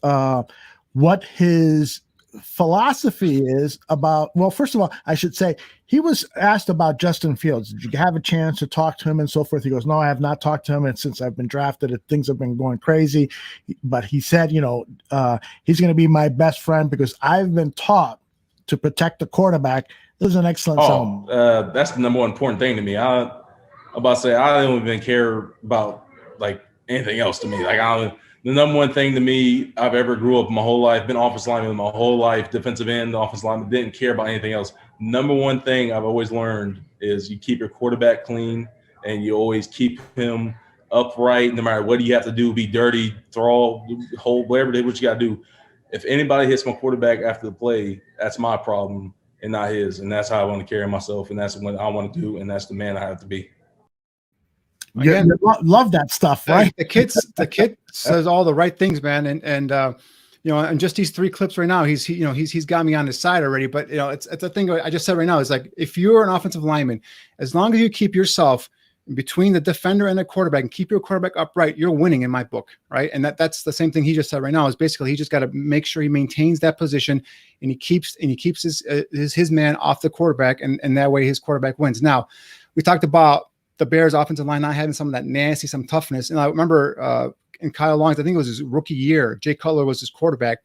Speaker 1: what his philosophy is about. Well, first of all, I should say he was asked about Justin Fields. Did you have a chance to talk to him and so forth? He goes, no, I have not talked to him, and since I've been drafted, things have been going crazy. But he said, he's going to be my best friend because I've been taught to protect the quarterback. This is an excellent song.
Speaker 3: That's the number one important thing to me. I'm about to say I don't even care about like anything else to me. Like the number one thing to me, I've ever grew up my whole life, been offensive lineman my whole life, defensive end, offensive lineman, didn't care about anything else. Number one thing I've always learned is you keep your quarterback clean and you always keep him upright no matter what you have to do, be dirty, throw, hold, whatever what you got to do. If anybody hits my quarterback after the play, that's my problem and not his. And that's how I want to carry myself, and that's what I want to do, and that's the man I have to be.
Speaker 1: Again, you love that stuff, right?
Speaker 2: The kid says all the right things, man, and just these 3 clips right now, he's got me on his side already. But it's a thing I just said right now is like, if you're an offensive lineman, as long as you keep yourself between the defender and the quarterback and keep your quarterback upright, you're winning in my book, right? And that's the same thing he just said right now. Is basically he just got to make sure he maintains that position and he keeps his man off the quarterback, and that way his quarterback wins. Now, we talked about the Bears offensive line not having some of that nasty, some toughness. And I remember in Kyle Long's, I think it was his rookie year, Jay Cutler was his quarterback.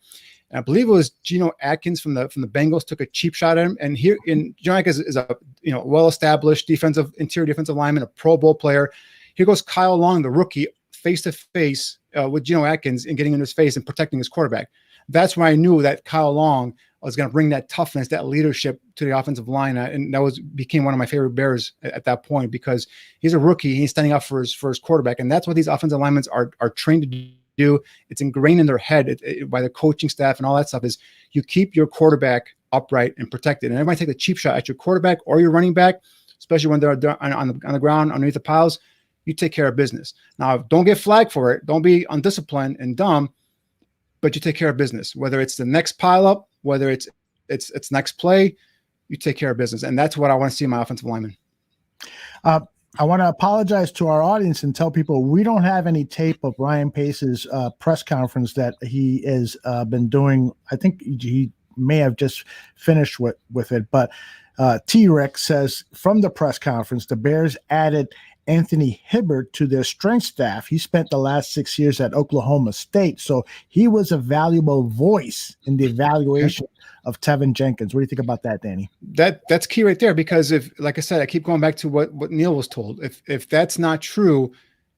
Speaker 2: And I believe it was Geno Atkins from the Bengals took a cheap shot at him. And here Geno Atkins is a well-established interior defensive lineman, a Pro Bowl player. Here goes Kyle Long, the rookie, face to face with Geno Atkins and getting in his face and protecting his quarterback. That's when I knew that Kyle Long was going to bring that toughness, that leadership to the offensive line, and that became one of my favorite Bears at that point, because he's a rookie, he's standing up for his quarterback, and that's what these offensive linemen are trained to do. It's ingrained in their head by the coaching staff and all that stuff. Is you keep your quarterback upright and protected, and everybody take a cheap shot at your quarterback or your running back, especially when they're on the ground underneath the piles. You take care of business. Now, don't get flagged for it. Don't be undisciplined and dumb, but you take care of business. Whether it's the next pile up, whether it's next play, you take care of business. And that's what I want to see in my offensive lineman.
Speaker 1: I want to apologize to our audience and tell people we don't have any tape of Ryan Pace's press conference that he has been doing. I think he may have just finished with it. But T-Rex says from the press conference, the Bears added Anthony Hibbert to their strength staff. He spent the last 6 years at Oklahoma State, so he was a valuable voice in the evaluation of Tevin Jenkins. What do you think about that, Danny?
Speaker 2: That's key right there, because if, like I said, I keep going back to what Neil was told. If that's not true,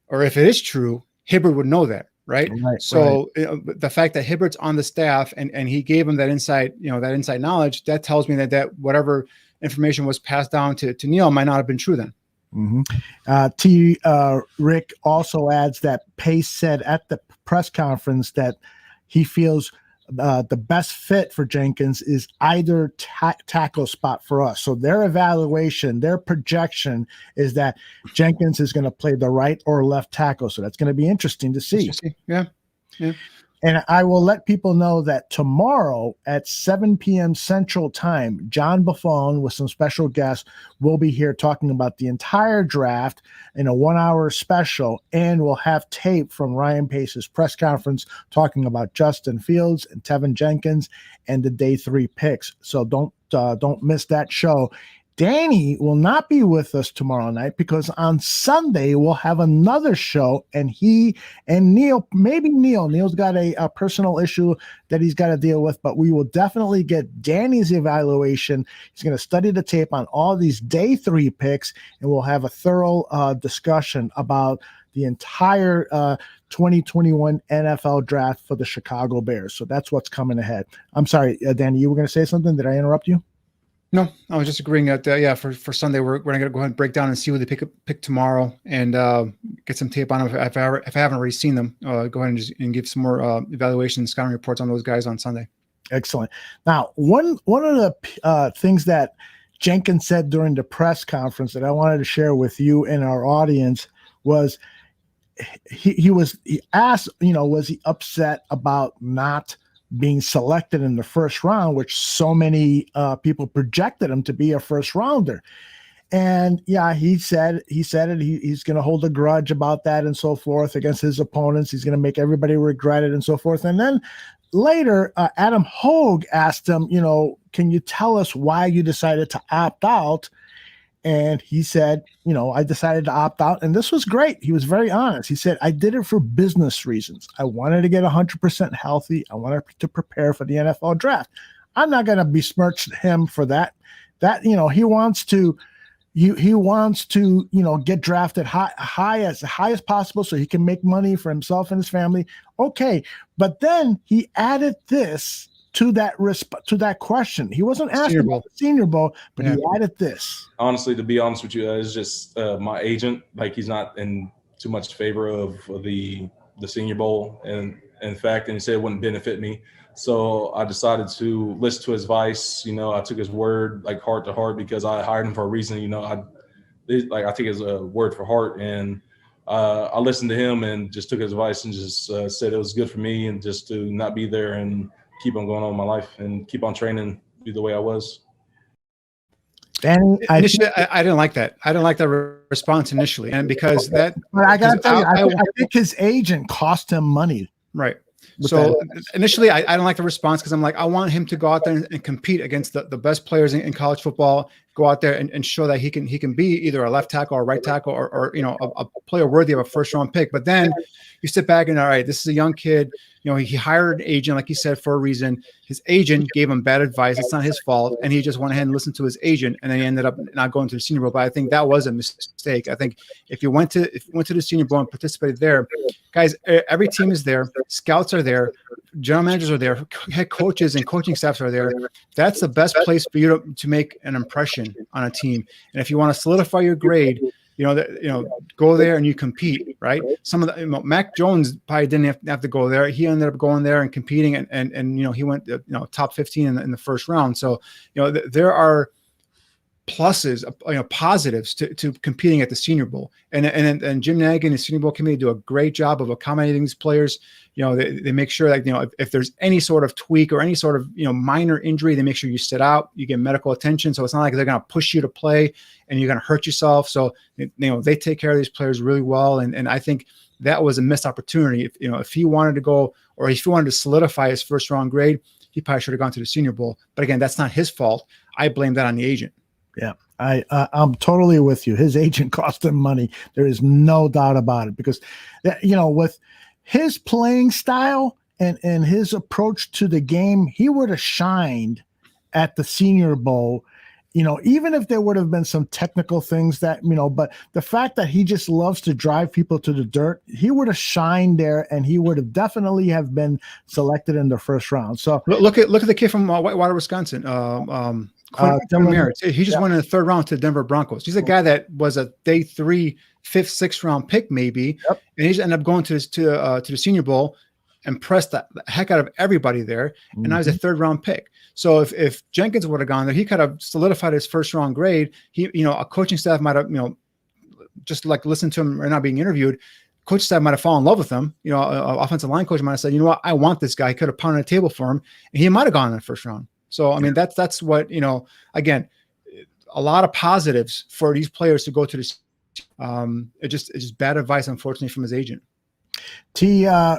Speaker 2: or if it is true, Hibbert would know that, right? So the fact that Hibbert's on the staff and he gave him that inside, that inside knowledge, that tells me that whatever information was passed down to Neil might not have been true then.
Speaker 1: Rick also adds that Pace said at the press conference that he feels the best fit for Jenkins is either tackle spot for us. So their evaluation, their projection is that Jenkins is going to play the right or left tackle. So that's going to be interesting to see.
Speaker 2: Yeah.
Speaker 1: And I will let people know that tomorrow at 7 p.m. Central Time, John Buffon with some special guests will be here talking about the entire draft in a 1-hour special, and we'll have tape from Ryan Pace's press conference talking about Justin Fields and Tevin Jenkins and the day 3 picks. So don't miss that show. Danny will not be with us tomorrow night because on Sunday we'll have another show, and he and Neil's got a personal issue that he's got to deal with, but we will definitely get Danny's evaluation. He's going to study the tape on all these day 3 picks, and we'll have a thorough discussion about the entire 2021 NFL draft for the Chicago Bears. So that's what's coming ahead. I'm sorry, Danny, you were going to say something. Did I interrupt you?
Speaker 2: No, I was just agreeing that for Sunday we're going to go ahead and break down and see who they pick tomorrow, and get some tape on them if I haven't already seen them. Go ahead and give some more evaluation scouting reports on those guys on Sunday. Excellent.
Speaker 1: Now, one of the things that Jenkins said during the press conference that I wanted to share with you and our audience was he asked, was he upset about not being selected in the first round, which so many people projected him to be a first rounder. And he said he's going to hold a grudge about that and so forth against his opponents. He's going to make everybody regret it and so forth. And then later, Adam Hogue asked him, can you tell us why you decided to opt out? And he said, I decided to opt out. And this was great. He was very honest. He said, I did it for business reasons. I wanted to get 100% healthy. I wanted to prepare for the NFL draft. I'm not going to besmirch him for that. He wants to get drafted high as possible so he can make money for himself and his family. Okay. But then he added this to that question. He wasn't asking about the Senior Bowl, but he added this.
Speaker 3: Honestly, to be honest with you, it's just my agent. Like, he's not in too much favor of the Senior Bowl, and in fact, and he said it wouldn't benefit me. So I decided to listen to his advice. I took his word like heart to heart because I hired him for a reason. I take his word for heart, and I listened to him and just took his advice and just said it was good for me, and just to not be there and keep on going on with my life and keep on training, be the way I was.
Speaker 1: Danny,
Speaker 2: I didn't like that. I didn't like that response initially, and because that.
Speaker 1: But I got to tell you, I think his agent cost him money.
Speaker 2: Right. So initially, I don't like the response because I'm like, I want him to go out there and compete against the best players in college football. Go out there and show that he can be either a left tackle or a right tackle or a player worthy of a first round pick. But then you sit back and all right, this is a young kid. He hired an agent, like he said, for a reason. His agent gave him bad advice. It's not his fault, and he just went ahead and listened to his agent, and then he ended up not going to the Senior Bowl. But I think that was a mistake. I think if you went to the Senior Bowl and participated there, guys, every team is there. Scouts are there. General managers are there. Head coaches and coaching staffs are there. That's the best place for you to make an impression on a team. And if you want to solidify your grade, go there and you compete, right? Some of the Mac Jones probably didn't have to go there. He ended up going there and competing, and he went top 15 in the first round. So there are pluses, positives to competing at the Senior Bowl, and Jim Nagy and the Senior Bowl committee do a great job of accommodating these players. They make sure that if there's any sort of tweak or any sort of minor injury, they make sure you sit out, you get medical attention. So it's not like they're going to push you to play and you're going to hurt yourself. So they take care of these players really well, and I think that was a missed opportunity. If he wanted to go, or if he wanted to solidify his first round grade, he probably should have gone to the Senior Bowl. But again, that's not his fault. I blame that on the agent.
Speaker 1: Yeah, I'm totally with you. His agent cost him money. There is no doubt about it, because, with his playing style and his approach to the game, he would have shined at the Senior Bowl. Even if there would have been some technical things that, but the fact that he just loves to drive people to the dirt, he would have shined there, and he would have definitely have been selected in the first round. So
Speaker 2: look at the kid from Whitewater, Wisconsin. He just went in the third round to the Denver Broncos. He's a guy that was a day 3, 5th, 6th round pick maybe, and he just ended up going to the Senior Bowl, impressed the heck out of everybody there, and now he's a 3rd round pick. So if Jenkins would have gone there, he could have solidified his 1st round grade. A coaching staff might have, just like listened to him or not being interviewed, coach staff might have fallen in love with him. Offensive line coach might have said, you know what, I want this guy. He could have pounded a table for him, and he might have gone in the 1st round. So, I mean, that's what, again, a lot of positives for these players to go to this. It's just bad advice, unfortunately, from his agent.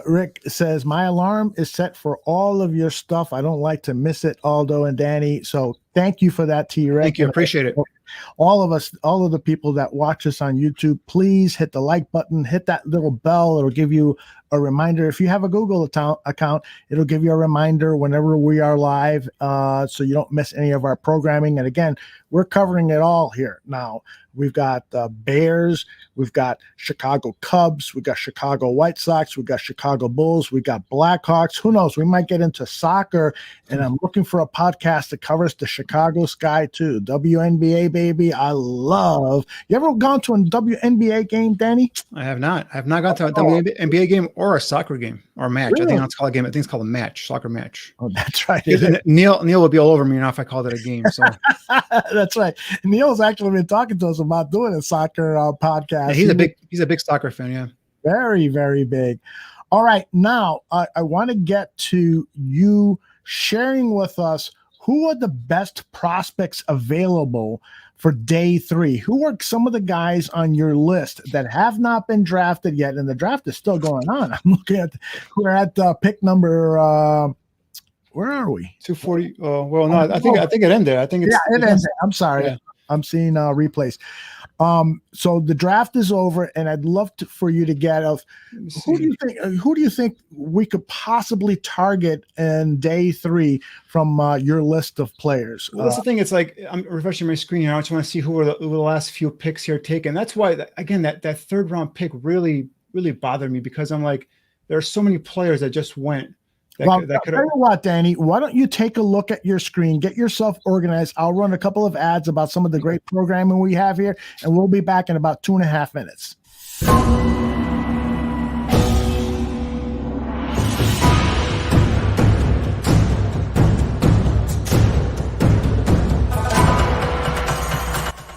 Speaker 1: Rick says, my alarm is set for all of your stuff. I don't like to miss it, Aldo and Danny. So thank you for that, Rick.
Speaker 2: Thank you. Appreciate it.
Speaker 1: All of us, all of the people that watch us on YouTube, please hit the like button, hit that little bell. It'll give you a reminder. If you have a Google account, it'll give you a reminder whenever we are live, so you don't miss any of our programming. And again, we're covering it all here now. We've got Bears, we've got Chicago Cubs, we've got Chicago White Sox, we've got Chicago Bulls, we've got Blackhawks. Who knows? We might get into soccer, and I'm looking for a podcast that covers the Chicago Sky too. WNBA, baby. I love. You ever gone to a WNBA game, Danny?
Speaker 2: I have not. I have not gone to a WNBA game or a soccer game or a match. Really? I think it's called a game. I think it's called a match, soccer match.
Speaker 1: Oh, that's right.
Speaker 2: Neil would be all over me now if I called it a game. So
Speaker 1: that's right. Neil's actually been talking to us about doing a soccer podcast.
Speaker 2: Yeah, he's a big soccer fan. Yeah,
Speaker 1: very, very big. All right, now I want to get to you sharing with us who are the best prospects available for day 3. Who are some of the guys on your list that have not been drafted yet? And the draft is still going on. I'm looking at, we're at pick number, where are we?
Speaker 2: 240. Well, no, I think it ended. I think it's,
Speaker 1: it ended. I'm sorry. Yeah. I'm seeing replays. So the draft is over, and I'd love for you to get who do you think we could possibly target in day 3 from your list of players?
Speaker 2: Well, that's the thing. It's like I'm refreshing my screen here. I just want to see who were the last few picks here taken. That's why, again, that 3rd round pick really, really bothered me, because I'm like, there are so many players that just went.
Speaker 1: I'll tell you what, Danny, why don't you take a look at your screen, get yourself organized. I'll run a couple of ads about some of the great programming we have here, and we'll be back in about 2.5 minutes.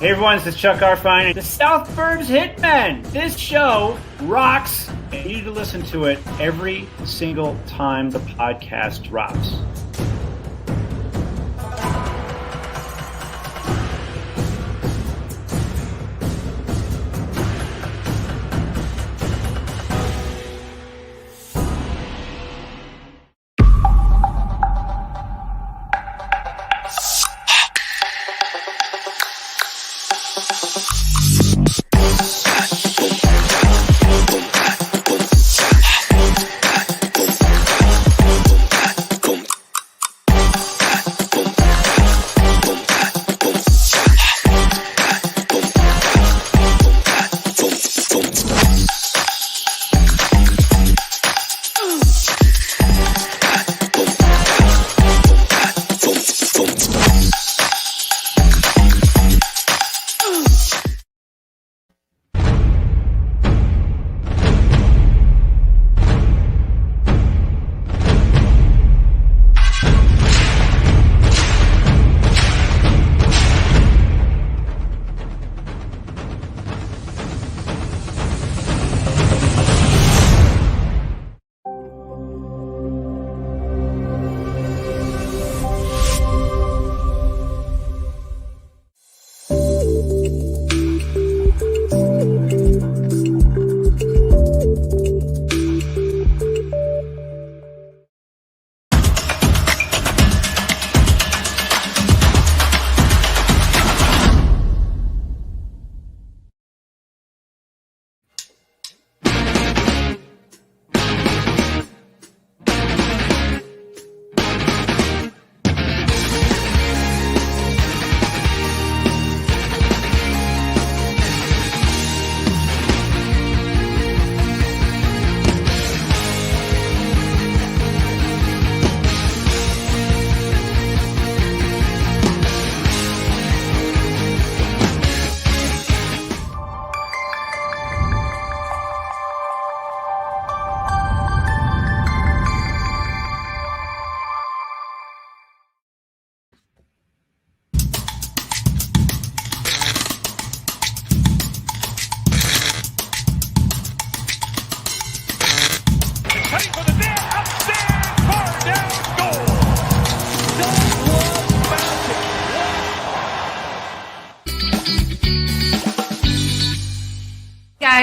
Speaker 4: Hey everyone, this is Chuck Arfine, the South Burbs Hitmen. This show rocks, and you need to listen to it every single time the podcast drops.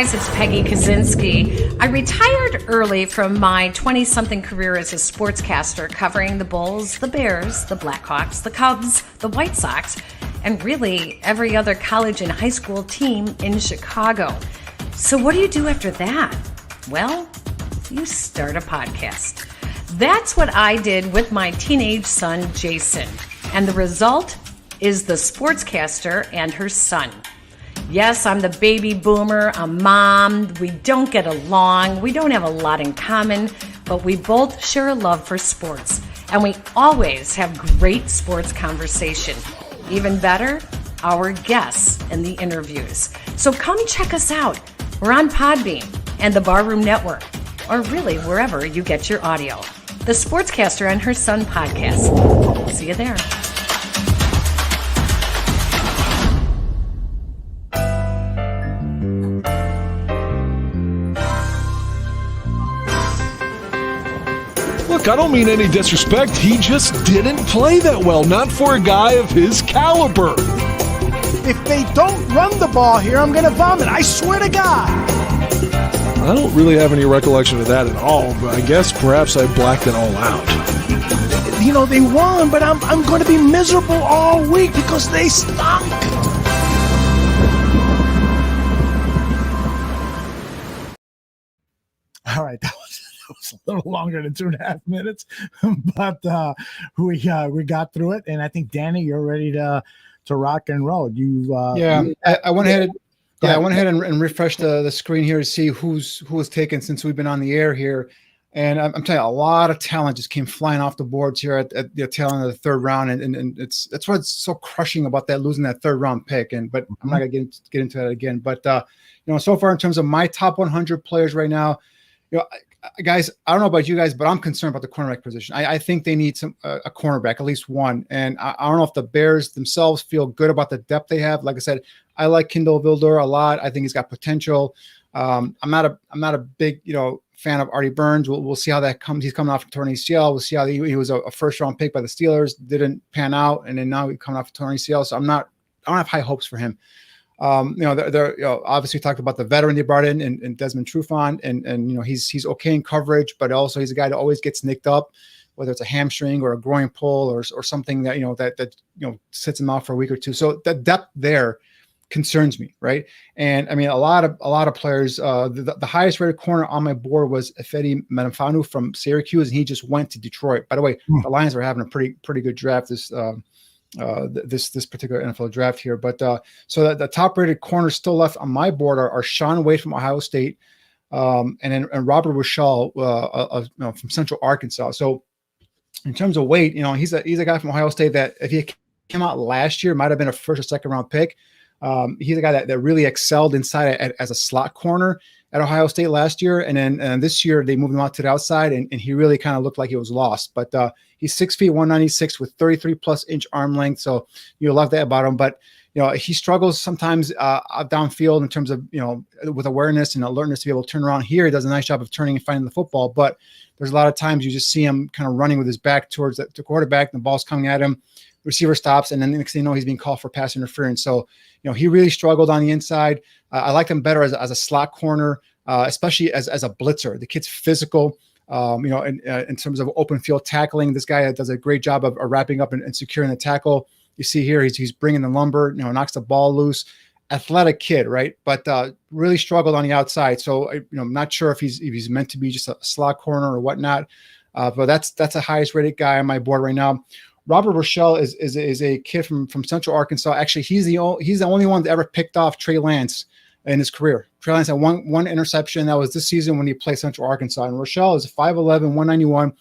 Speaker 5: guys, it's Peggy Kaczynski. I retired early from my 20-something career as a sportscaster, covering the Bulls, the Bears, the Blackhawks, the Cubs, the White Sox, and really every other college and high school team in Chicago. So what do you do after that? Well, you start a podcast. That's what I did with my teenage son, Jason. And the result is The Sportscaster and Her Son. Yes, I'm the baby boomer, a mom. We don't get along. We don't have a lot in common, but we both share a love for sports. And we always have great sports conversation. Even better, our guests in the interviews. So come check us out. We're on Podbean and the Barroom Network, or really wherever you get your audio. The Sportscaster and Her Son podcast. See you there.
Speaker 6: Look, I don't mean any disrespect. He just didn't play that well. Not for a guy of his caliber.
Speaker 1: If they don't run the ball here, I'm going to vomit. I swear to God.
Speaker 6: I don't really have any recollection of that at all, but I guess perhaps I blacked it all out.
Speaker 1: You know, they won, but I'm going to be miserable all week because they stunk. All right, that was a little longer than 2.5 minutes, but we got through it, and I think Danny, you're ready to rock and roll.
Speaker 2: I went ahead. I went ahead and refreshed the screen here to see who was taken since we've been on the air here, and I'm telling you, a lot of talent just came flying off the boards here at the tail end of the third round, and that's what's so crushing about that, losing that third round pick. But I'm not gonna get into that again. But so far in terms of my top 100 players right now, guys, I don't know about you guys, but I'm concerned about the cornerback position. I think they need a cornerback, at least one. And I don't know if the Bears themselves feel good about the depth they have. Like I said, I like Kindle Vildor a lot. I think he's got potential. I'm not a big fan of Artie Burns. We'll see how that comes. He's coming off a torn ACL. We'll see how he was a first round pick by the Steelers. Didn't pan out, and then now he's coming off a torn ACL. So I don't have high hopes for him. They're obviously talked about the veteran they brought in Desmond Trufant, and he's okay in coverage, but also he's a guy that always gets nicked up, whether it's a hamstring or a groin pull or something that that sits him out for a week or two. So the depth there concerns me, right? And I mean, a lot of players. The highest rated corner on my board was Ifedi Mfanu from Syracuse, and he just went to Detroit. By the way, the Lions are having a pretty good draft this particular NFL draft here. But so the top rated corners still left on my board are Sean Wade from Ohio State, and Robert Rochelle from Central Arkansas. So in terms of Wade, he's a guy from Ohio State that if he came out last year, might have been a first or second round pick. He's a guy that really excelled inside as a slot corner at Ohio State last year. And then this year they moved him out to the outside, and he really kind of looked like he was lost. But he's 6 feet, 196 with 33 plus inch arm length. So you'll love that about him. But, he struggles sometimes downfield in terms of, with awareness and alertness to be able to turn around. Here he does a nice job of turning and finding the football. But there's a lot of times you just see him kind of running with his back towards the quarterback, and the ball's coming at him. Receiver stops, and then the next thing you know, he's being called for pass interference. So, he really struggled on the inside. I like him better as a slot corner, especially as a blitzer. The kid's physical, in terms of open field tackling. This guy does a great job of wrapping up and securing the tackle. You see here, he's bringing the lumber, knocks the ball loose. Athletic kid, right? But really struggled on the outside. So, I'm not sure if he's meant to be just a slot corner or whatnot. But that's the highest rated guy on my board right now. Robert Rochelle is a kid from Central Arkansas. Actually, he's the only one that ever picked off Trey Lance in his career. Trey Lance had one interception. That was this season when he played Central Arkansas. And Rochelle is 5'11", 191,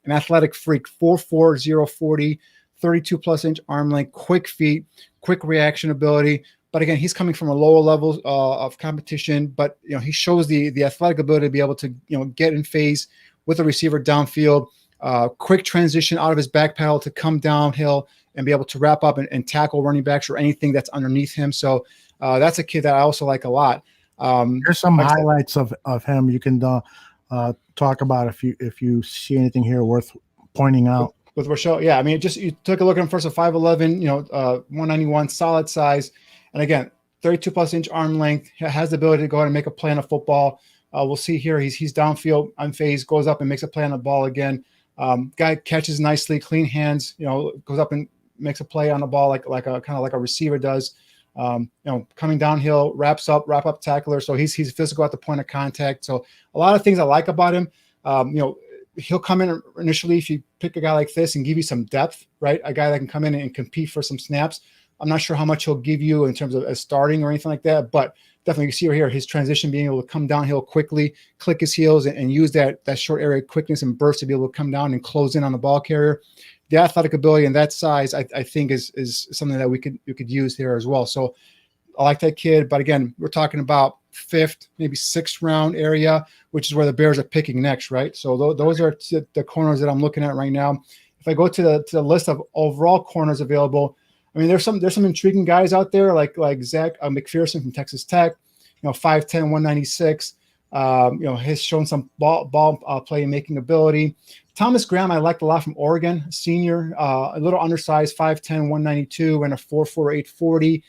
Speaker 2: an athletic freak, 4'4", 040, 32 plus inch arm length, quick feet, quick reaction ability. But again, he's coming from a lower level of competition. But he shows the athletic ability to be able to get in phase with a receiver downfield. Quick transition out of his back pedal to come downhill and be able to wrap up and tackle running backs or anything that's underneath him. So that's a kid that I also like a lot.
Speaker 1: Here's some highlights of him. You can talk about if you see anything here worth pointing out.
Speaker 2: With Rochelle, yeah. I mean, you took a look at him first, a 5'11", 191, solid size. And again, 32+ inch arm length, has the ability to go ahead and make a play on a football. We'll see here. He's downfield on phase, goes up and makes a play on the ball again. Guy catches nicely, clean hands, goes up and makes a play on the ball like a kind of like a receiver does. Coming downhill, wrap up tackler. So he's physical at the point of contact. So a lot of things I like about him. He'll come in initially if you pick a guy like this and give you some depth, right? A guy that can come in and compete for some snaps. I'm not sure how much he'll give you in terms of as starting or anything like that, but definitely you see right here his transition, being able to come downhill quickly, click his heels, and use that short area quickness and burst to be able to come down and close in on the ball carrier. The athletic ability and that size, I think is something that we could use here as well. So I like that kid, but again, we're talking about 5th, maybe 6th round area, which is where the Bears are picking next, right? So those are the corners that I'm looking at right now. If I go to the list of overall corners available, I mean, there's some intriguing guys out there like Zach McPherson from Texas Tech, 5'10", 196. Has shown some ball play making ability. Thomas Graham, I liked a lot from Oregon, senior, a little undersized, 5'10", 192, and a 4'4", 840.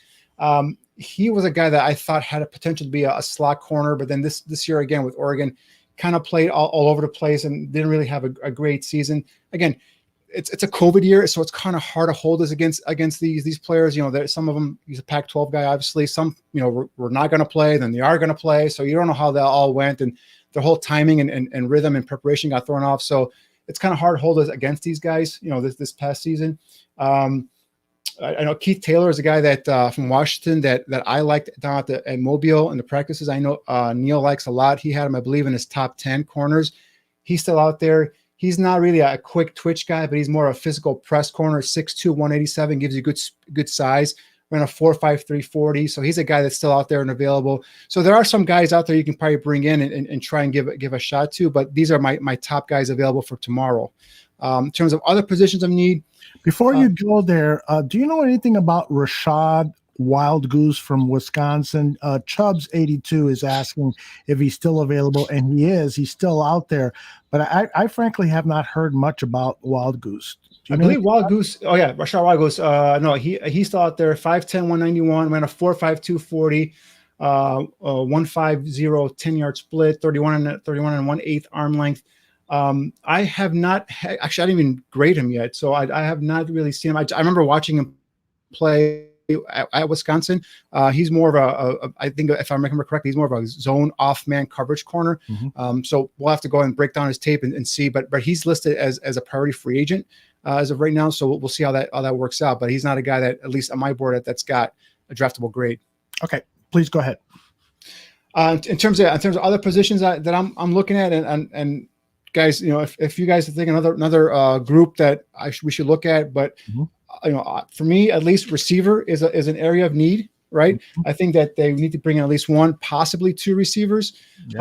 Speaker 2: He was a guy that I thought had a potential to be a slot corner, but then this year again with Oregon, kind of played all over the place and didn't really have a great season. Again, it's a COVID year, so it's kind of hard to hold us against these players. Some of them, he's a Pac-12 guy, obviously. Some, we're not going to play, then they are going to play. So you don't know how that all went, and their whole timing and rhythm and preparation got thrown off. So it's kind of hard to hold us against these guys, this past season. I know Keith Taylor is a guy that from Washington that I liked down at Mobile in the practices. I know Neil likes a lot. He had him, I believe, in his top 10 corners. He's still out there. He's not really a quick twitch guy, but he's more a physical press corner. 6'2", 187 gives you good size. Ran a 4'5", 340. So he's a guy that's still out there and available. So there are some guys out there you can probably bring in and try and give a shot to. But these are my top guys available for tomorrow. In terms of other positions of need.
Speaker 1: Before you go there, do you know anything about Rashad Wild Goose from Wisconsin? Chubbs 82 is asking if he's still available, and he is. He's still out there. But I frankly have not heard much about Wild Goose.
Speaker 2: I believe Wild Goose. Oh yeah, Rashad Wild Goose. No, he's still out there. 5'10", 191. Ran a 4'5", 240. 150 10-yard split. 31 and 1/8 arm length. I have not actually. I didn't even grade him yet, so I have not really seen him. I remember watching him play at Wisconsin. He's more of I think if I remember correctly, he's more of a zone off man coverage corner.
Speaker 1: Mm-hmm.
Speaker 2: So we'll have to go and break down his tape and see. But he's listed as a priority free agent as of right now. So we'll see how that works out. But he's not a guy that, at least on my board, that's got a draftable grade.
Speaker 1: Okay, please go ahead.
Speaker 2: In terms of other positions that I'm looking at and guys, if you guys think another group that we should look at, but for me, at least receiver is an area of need, right? Mm-hmm. I think that they need to bring in at least one, possibly two receivers. Yes.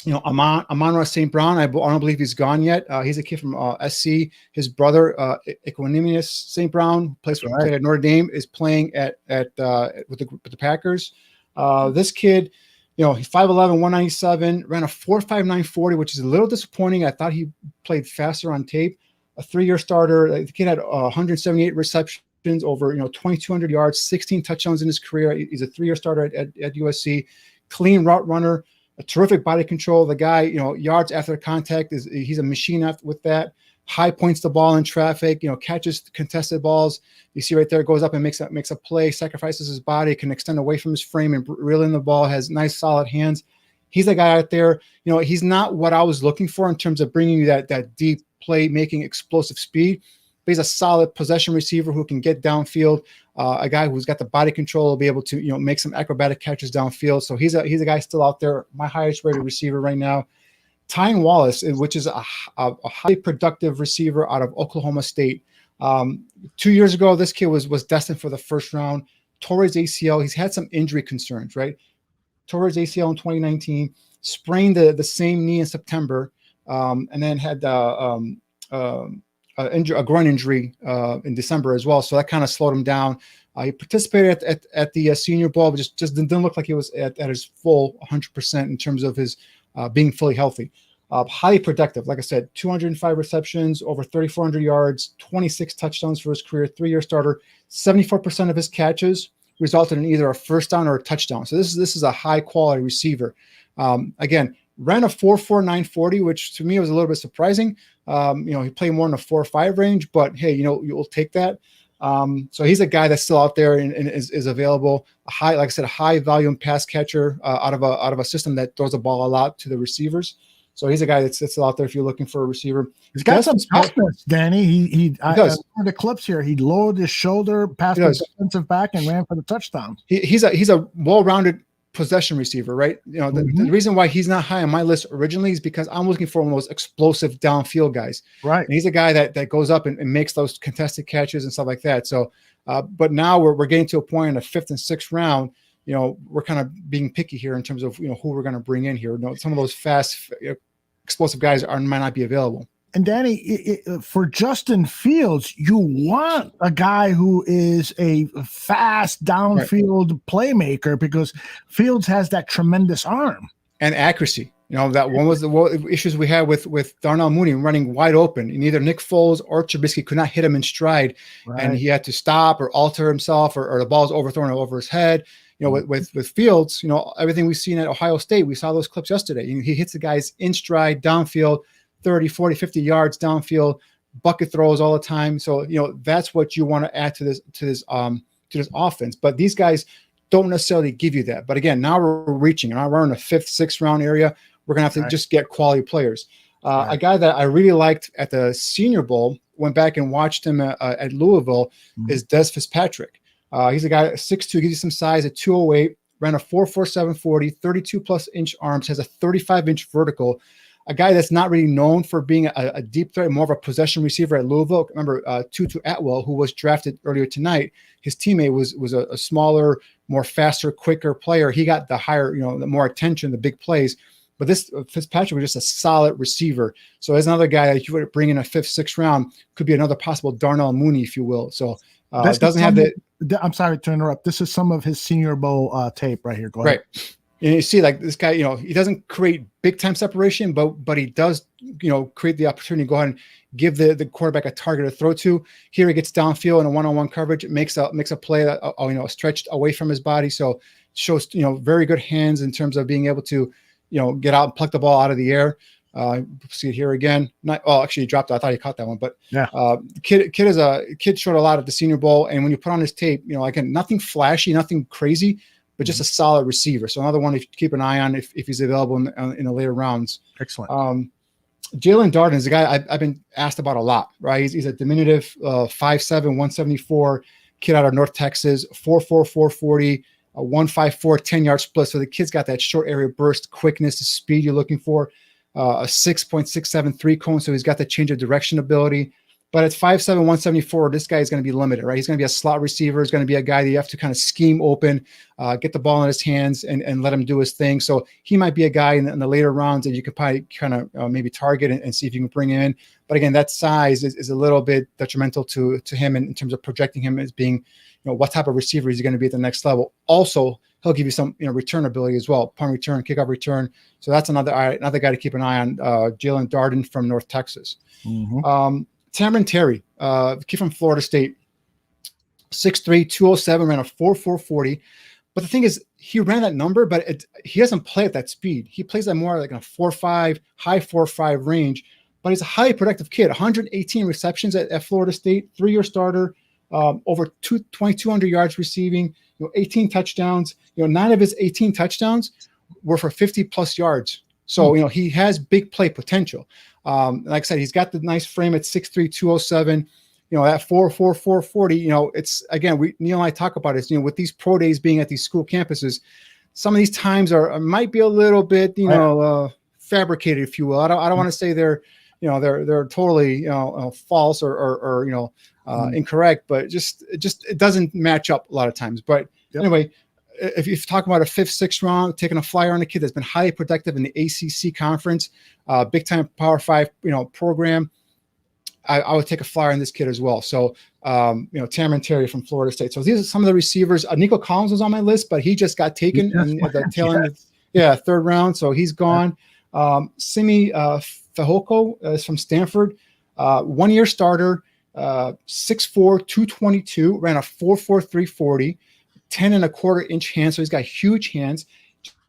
Speaker 2: Amon-Ra St. Brown, I don't believe he's gone yet. He's a kid from SC. His brother, Equanimous St. Brown, played at Notre Dame, is playing with the Packers. This kid, he's 5'11", 197, ran a 4.59 40, which is a little disappointing. I thought he played faster on tape. A 3-year starter. The kid had 178 receptions, over 2,200 yards, 16 touchdowns in his career. He's a 3-year starter at USC. Clean route runner, a terrific body control. The guy, yards after contact he's a machine with that. High points the ball in traffic. Catches contested balls. You see right there, goes up and makes a play. Sacrifices his body, can extend away from his frame and reel in the ball. Has nice solid hands. He's a guy out there. He's not what I was looking for in terms of bringing you that deep play making explosive speed, but he's a solid possession receiver who can get downfield, a guy who's got the body control, will be able to make some acrobatic catches downfield. So he's a guy still out there, my highest rated receiver right now. Tyne Wallace, which is a highly productive receiver out of Oklahoma State. 2 years ago, this kid was destined for the first round. Tore his ACL. He's had some injury concerns, right? Tore his ACL in 2019, sprained the same knee in September, and then had a groin injury in December as well. So that kind of slowed him down. He participated at the Senior Bowl, but just didn't look like he was at his full 100% in terms of his being fully healthy. Highly productive. Like I said, 205 receptions, over 3,400 yards, 26 touchdowns for his career, 3-year starter. 74% of his catches resulted in either a first down or a touchdown. So this is a high quality receiver. Again, ran a 4.49 which to me was a little bit surprising. He played more in the 4.5 range, but hey, you'll take that. So he's a guy that's still out there and is available. Like I said, a high volume pass catcher out of a system that throws the ball a lot to the receivers. So he's a guy that's still out there if you're looking for a receiver.
Speaker 1: He's got some toughness, Danny. He does. The clips here. He lowered his shoulder, passed the defensive back, and ran for the touchdown.
Speaker 2: He's a well-rounded possession receiver, right? The reason why he's not high on my list originally is because I'm looking for one of those explosive downfield guys.
Speaker 1: Right.
Speaker 2: And he's a guy that goes up and makes those contested catches and stuff like that. So, but now we're getting to a point in the 5th and 6th round. We're kind of being picky here in terms of who we're going to bring in here. Some of those fast, explosive guys might not be available.
Speaker 1: And Danny, for Justin Fields, you want a guy who is a fast downfield playmaker because Fields has that tremendous arm
Speaker 2: and accuracy. That one was the issues we had with Darnell Mooney running wide open, and either Nick Foles or Trubisky could not hit him in stride, and he had to stop or alter himself, or the ball's overthrown over his head. With Fields, everything we've seen at Ohio State, we saw those clips yesterday. He hits the guys in stride, downfield, 30, 40, 50 yards downfield, bucket throws all the time. So, that's what you want to add to this offense. But these guys don't necessarily give you that. But again, now we're reaching, and we're in the 5th, 6th round area. We're going to have to just get quality players. A guy that I really liked at the Senior Bowl, went back and watched him at Louisville, is Des Fitzpatrick. He's a guy at 6'2", gives you some size at 208, ran a 4.47 32 plus inch arms, has a 35-inch vertical. A guy that's not really known for being a deep threat, more of a possession receiver at Louisville. Remember Tutu Atwell, who was drafted earlier tonight. His teammate was a smaller, more faster, quicker player. He got the higher, the more attention, the big plays. But this Fitzpatrick was just a solid receiver. So as another guy that you would bring in a 5th, 6th round, could be another possible Darnell Mooney, if you will. So it doesn't have the.
Speaker 1: I'm sorry to interrupt. This is some of his Senior Bowl tape right here. Go ahead.
Speaker 2: Right. And you see, like, this guy, he doesn't create big time separation, but he does, create the opportunity to go ahead and give the quarterback a target to throw to. Here he gets downfield in a one-on-one coverage. It makes a play that, stretched away from his body. So shows, very good hands in terms of being able to, get out and pluck the ball out of the air. See it here again. Actually he dropped it. I thought he caught that one, but kid showed a lot at the Senior Bowl. And when you put on his tape, again, nothing flashy, nothing crazy, but just a solid receiver. So another one to keep an eye on if he's available in the later rounds.
Speaker 1: Excellent.
Speaker 2: Jalen Darden is a guy I've been asked about a lot, right? He's a diminutive 5'7", 174 kid out of North Texas, 4.4, 440, a 1.54, 10-yard split. So the kid's got that short area burst, quickness, the speed you're looking for, a 6.673 cone. So he's got the change of direction ability. But at 5'7", 174, this guy is going to be limited, right? He's going to be a slot receiver. He's going to be a guy that you have to kind of scheme open, get the ball in his hands and let him do his thing. So he might be a guy in the later rounds that you could probably kind of maybe target and see if you can bring him in. But again, that size is a little bit detrimental to him in terms of projecting him as being, what type of receiver is he going to be at the next level. Also, he'll give you some, return ability as well, punt return, kickoff return. So that's another guy to keep an eye on, Jalen Darden from North Texas.
Speaker 1: Mm-hmm.
Speaker 2: Cameron Terry, kid from Florida State, 6'3", 207, ran a 4.40. But the thing is, he ran that number, but he doesn't play at that speed. He plays at more like a 4.5, high 4.5 range. But he's a highly productive kid. 118 receptions at Florida State, 3-year starter, over 2,200 yards receiving, 18 touchdowns. 9 of his 18 touchdowns were for 50-plus yards. So, he has big play potential. Like I said, he's got the nice frame at 6'3", 207. At 4.4, 440, it's, again, Neil and I talk about this, with these pro days being at these school campuses, some of these times might be a little bit, fabricated, if you will. I don't want to say they're totally, false or incorrect, but it doesn't match up a lot of times. But anyway, if you're talking about a 5th, 6th round, taking a flyer on a kid that's been highly productive in the ACC conference, big time Power 5, program, I would take a flyer on this kid as well. So, Cameron Terry from Florida State. So these are some of the receivers. Nico Collins was on my list, but he just got taken in the tail end of, 3rd round. So he's gone. Simi Fehoko is from Stanford, 1-year starter, 6'4", 222, ran a 4.4, 340. 10.25-inch hands, so he's got huge hands.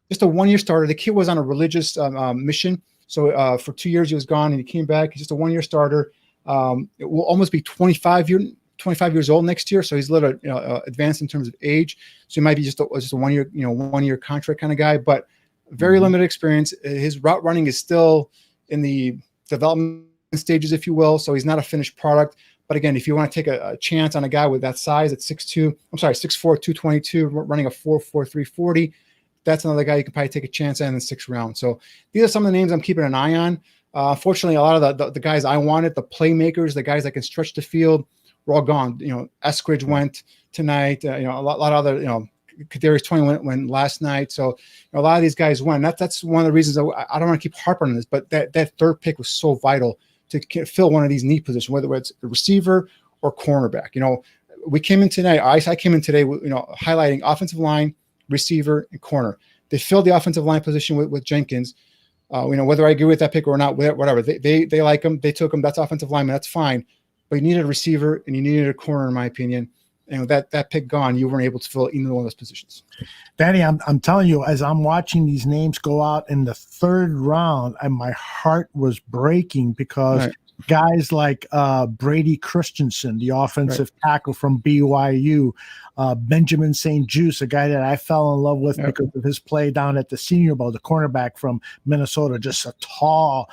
Speaker 2: Just a 1-year starter. The kid was on a religious mission, so for 2 years he was gone, and he came back. He's just a 1-year starter. It will almost be 25 years old next year, so he's a little advanced in terms of age. So he might be just a 1-year contract kind of guy, but very limited experience. His route running is still in the development stages, if you will. So he's not a finished product. But again, if you want to take a chance on a guy with that size at 6'4", 222, running a 4.4 340, that's another guy you can probably take a chance on in the 6th round. So these are some of the names I'm keeping an eye on. Fortunately, a lot of the guys I wanted, the playmakers, the guys that can stretch the field, were all gone. Eskridge went tonight. A lot of other, Kadarius Toney went last night. So a lot of these guys went. That's one of the reasons I don't want to keep harping on this, but that third pick was so vital to fill one of these need positions, whether it's a receiver or cornerback. We came in today. I came in today, highlighting offensive line, receiver, and corner. They filled the offensive line position with Jenkins. Whether I agree with that pick or not, whatever. They like him. They took him. That's offensive lineman. That's fine. But you needed a receiver and you needed a corner, in my opinion. That pick gone, you weren't able to fill either one of those positions.
Speaker 1: Danny, I'm telling you, as I'm watching these names go out in the 3rd round, my heart was breaking because guys like Brady Christensen, the offensive tackle from BYU, Benjamin St. Juice, a guy that I fell in love with because of his play down at the Senior Bowl, the cornerback from Minnesota, just a tall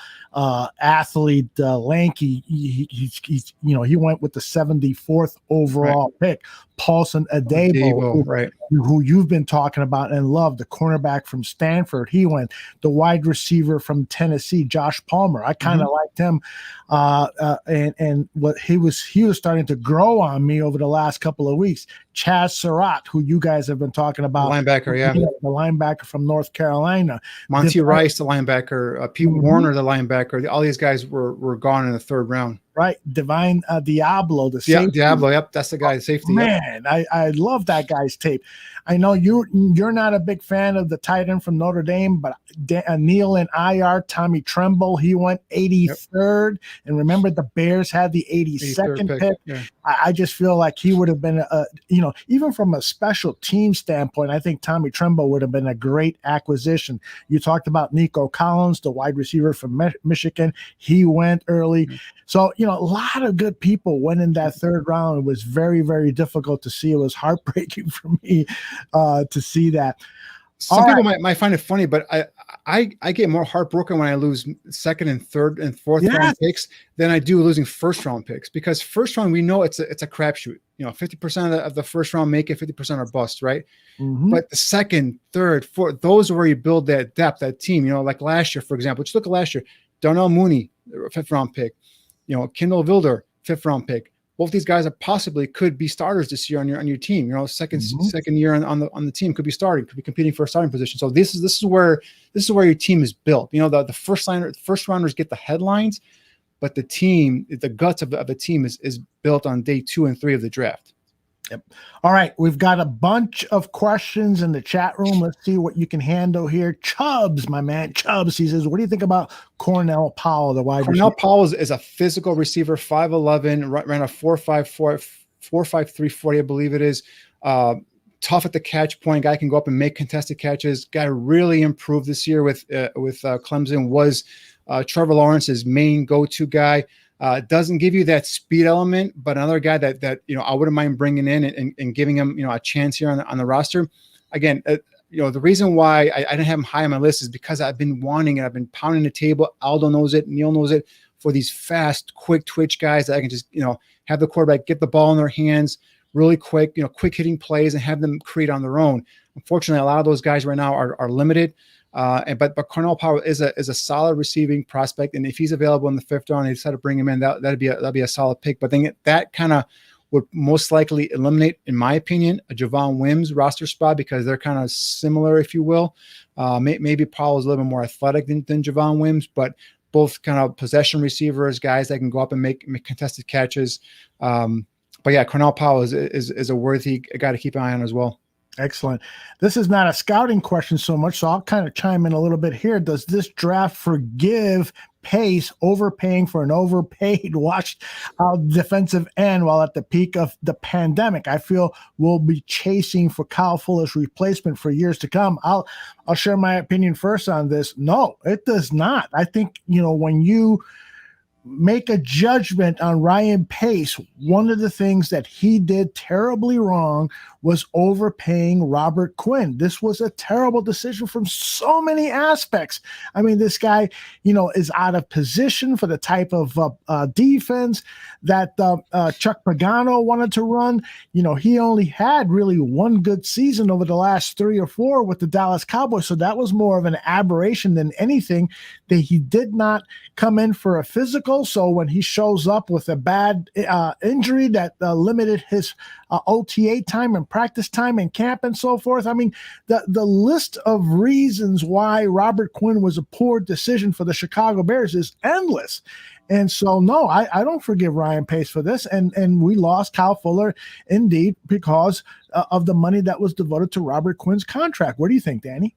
Speaker 1: athlete, lanky. He went with the 74th overall pick. Paulson Adebo, who you've been talking about and love, the cornerback from Stanford. He went. The wide receiver from Tennessee, Josh Palmer. I kind of liked him, and what he was starting to grow on me over the last couple of weeks. Chaz Surratt, who you guys have been talking about,
Speaker 2: the
Speaker 1: linebacker from North Carolina.
Speaker 2: Monty Rice, the linebacker. Pete Warner, the linebacker. All these guys were gone in the 3rd round.
Speaker 1: Right, Divine Diablo, the safety.
Speaker 2: Diablo, yep, that's the guy, safety.
Speaker 1: Man, I love that guy's tape. I know you're not a big fan of the tight end from Notre Dame, but Neil and IR, Tommy Tremble, he went 83rd. And remember, the Bears had the 82nd pick. Yeah. I just feel like he would have been, even from a special team standpoint, I think Tommy Tremble would have been a great acquisition. You talked about Nico Collins, the wide receiver from Michigan. He went early. So, a lot of good people went in that 3rd round. It was very, very difficult to see. It was heartbreaking for me to see that.
Speaker 2: Some people might find it funny, but I get more heartbroken when I lose 2nd and 3rd and 4th round picks than I do losing 1st round picks, because 1st round, we know it's a crapshoot. 50% of the 1st round make it, 50% are bust, right? But the 2nd, 3rd, 4th, those are where you build that depth, that team. Like last year, for example. Just look at last year. Darnell Mooney, 5th round pick. Kendall Vilder, 5th round pick. Both these guys possibly could be starters this year on your team. Second year on the team, could be starting, could be competing for a starting position. So this is where your team is built. The first rounders get the headlines, but the team, the guts of the team is built on day 2 and 3 of the draft.
Speaker 1: Yep. All right. We've got a bunch of questions in the chat room. Let's see what you can handle here. Chubbs, my man, Chubbs, he says, what do you think about Cornell Powell, the wide receiver?
Speaker 2: Cornell Powell is a physical receiver, 5'11", ran a 4.5 340, I believe it is. Tough at the catch point. Guy can go up and make contested catches. Guy really improved this year with Clemson. Was Trevor Lawrence's main go-to guy. Doesn't give you that speed element, but another guy that I wouldn't mind bringing in and giving him a chance here on the roster. Again, the reason why I didn't have him high on my list is because I've been wanting it. I've been pounding the table. Aldo knows it. Neil knows it. For these fast, quick twitch guys that I can just have the quarterback get the ball in their hands really quick, quick hitting plays and have them create on their own. Unfortunately, a lot of those guys right now are limited. But Cornell Powell is a solid receiving prospect, and if he's available in the 5th round, they decide to bring him in. That'd be a solid pick. But then that kind of would most likely eliminate, in my opinion, a Javon Wims roster spot, because they're kind of similar, if you will. Maybe Powell is a little bit more athletic than Javon Wims, but both kind of possession receivers, guys that can go up and make contested catches. But yeah, Cornell Powell is a worthy guy to keep an eye on as well.
Speaker 1: Excellent. This is not a scouting question so much, so I'll kind of chime in a little bit here. Does this draft forgive Pace overpaying for an overpaid washed defensive end while at the peak of the pandemic? I feel we'll be chasing for Kyle Fuller's replacement for years to come. I'll share my opinion first on this. No, it does not. I think, when you make a judgment on Ryan Pace, one of the things that he did terribly wrong was overpaying Robert Quinn. This was a terrible decision from so many aspects. I mean, this guy, is out of position for the type of defense that Chuck Pagano wanted to run. He only had really one good season over the last 3 or 4 with the Dallas Cowboys. So that was more of an aberration than anything. That he did not come in for a physical. So when he shows up with a bad injury that limited his OTA time and practice time and camp and so forth. I mean, the list of reasons why Robert Quinn was a poor decision for the Chicago Bears is endless. And so, no, I don't forgive Ryan Pace for this. And we lost Kyle Fuller, indeed, because of the money that was devoted to Robert Quinn's contract. What do you think, Danny?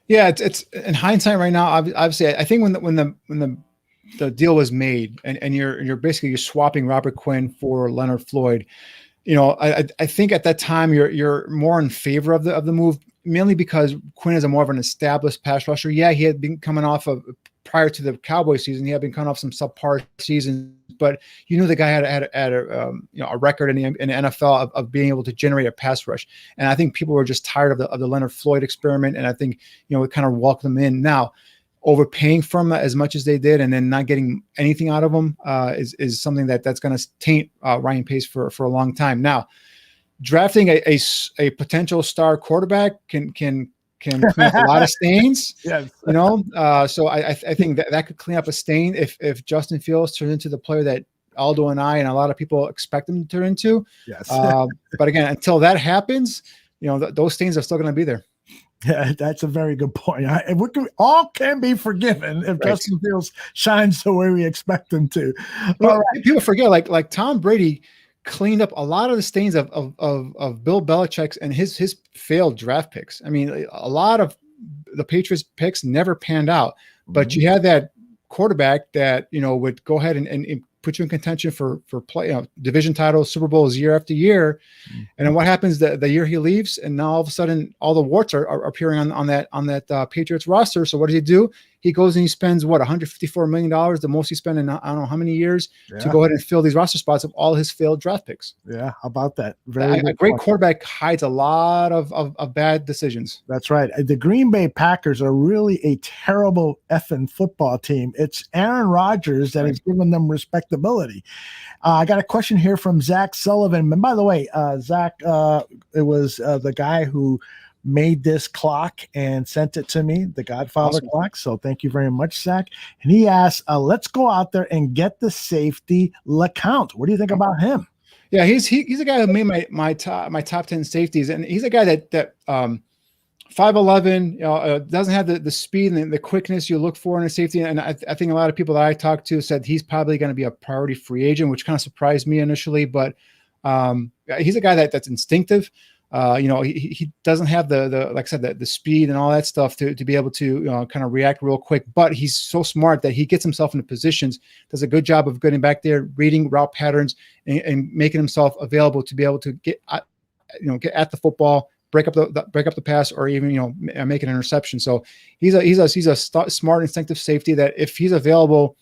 Speaker 2: Yeah, it's in hindsight right now. Obviously, I think when the deal was made and you're swapping Robert Quinn for Leonard Floyd, I think at that time you're more in favor of the move, mainly because Quinn is more of an established pass rusher. Yeah, he had been coming off of prior to the Cowboys season. He had been coming off some subpar seasons, but the guy had a record in the NFL of being able to generate a pass rush. And I think people were just tired of the Leonard Floyd experiment. And I think we kind of welcomed him in. Now, overpaying for him as much as they did and then not getting anything out of him is something that's going to taint Ryan Pace for a long time. Now, drafting a potential star quarterback can clean up a lot of stains.
Speaker 1: Yes.
Speaker 2: So I think that could clean up a stain if Justin Fields turns into the player that Aldo and I and a lot of people expect him to turn into.
Speaker 1: Yes.
Speaker 2: But again, until that happens, those stains are still going to be there.
Speaker 1: Yeah, that's a very good point. All can be forgiven if Justin Fields shines the way we expect him to.
Speaker 2: Well, people forget, like Tom Brady cleaned up a lot of the stains of Bill Belichick's and his failed draft picks. I mean, a lot of the Patriots picks never panned out, but you had that quarterback that would go ahead and put you in contention for play division titles, Super Bowls year after year. And then what happens the year he leaves, and now all of a sudden all the warts are appearing on that Patriots roster. So what does he do? He goes and he spends $154 million, the most he spent in I don't know how many years, to go ahead and fill these roster spots of all his failed draft picks.
Speaker 1: Yeah, how about that?
Speaker 2: A great quarterback hides a lot of bad decisions.
Speaker 1: That's right. The Green Bay Packers are really a terrible effing football team. It's Aaron Rodgers that has given them respectability. I got a question here from Zach Sullivan. And by the way, Zach, it was the guy who made this clock and sent it to me, the Godfather clock. So thank you very much, Zach. And he asked, let's go out there and get the safety LeCount. What do you think about him?
Speaker 2: Yeah, he's a guy who made my top 10 safeties, and he's a guy that 5'11", doesn't have the speed and the quickness you look for in a safety. And I think a lot of people that I talked to said he's probably going to be a priority free agent, which kind of surprised me initially. But he's a guy that's instinctive. He doesn't have the like I said, the speed and all that stuff to be able to kind of react real quick, but he's so smart that he gets himself into positions, does a good job of getting back there, reading route patterns and making himself available to be able to get at the football, break up the pass, or even make an interception. So he's a smart, instinctive safety that if he's available,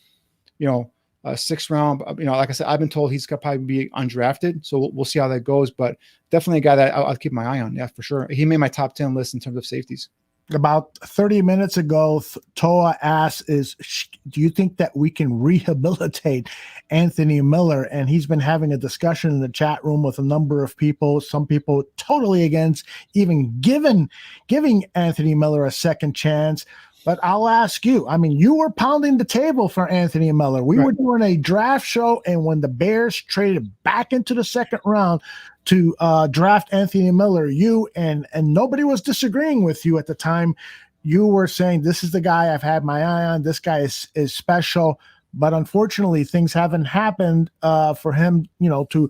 Speaker 2: 6th round, like I said, I've been told he's going to probably be undrafted. So we'll see how that goes, but definitely a guy that I'll keep my eye on. Yeah, for sure. He made my top 10 list in terms of safeties.
Speaker 1: About 30 minutes ago, Toa asked, do you think that we can rehabilitate Anthony Miller? And he's been having a discussion in the chat room with a number of people, some people totally against even giving Anthony Miller a second chance. But I'll ask you, I mean, you were pounding the table for Anthony Miller. We were doing a draft show, and when the Bears traded back into the 2nd round to draft Anthony Miller, you and nobody was disagreeing with you at the time. You were saying, this is the guy I've had my eye on. This guy is special. but unfortunately things haven't happened for him, to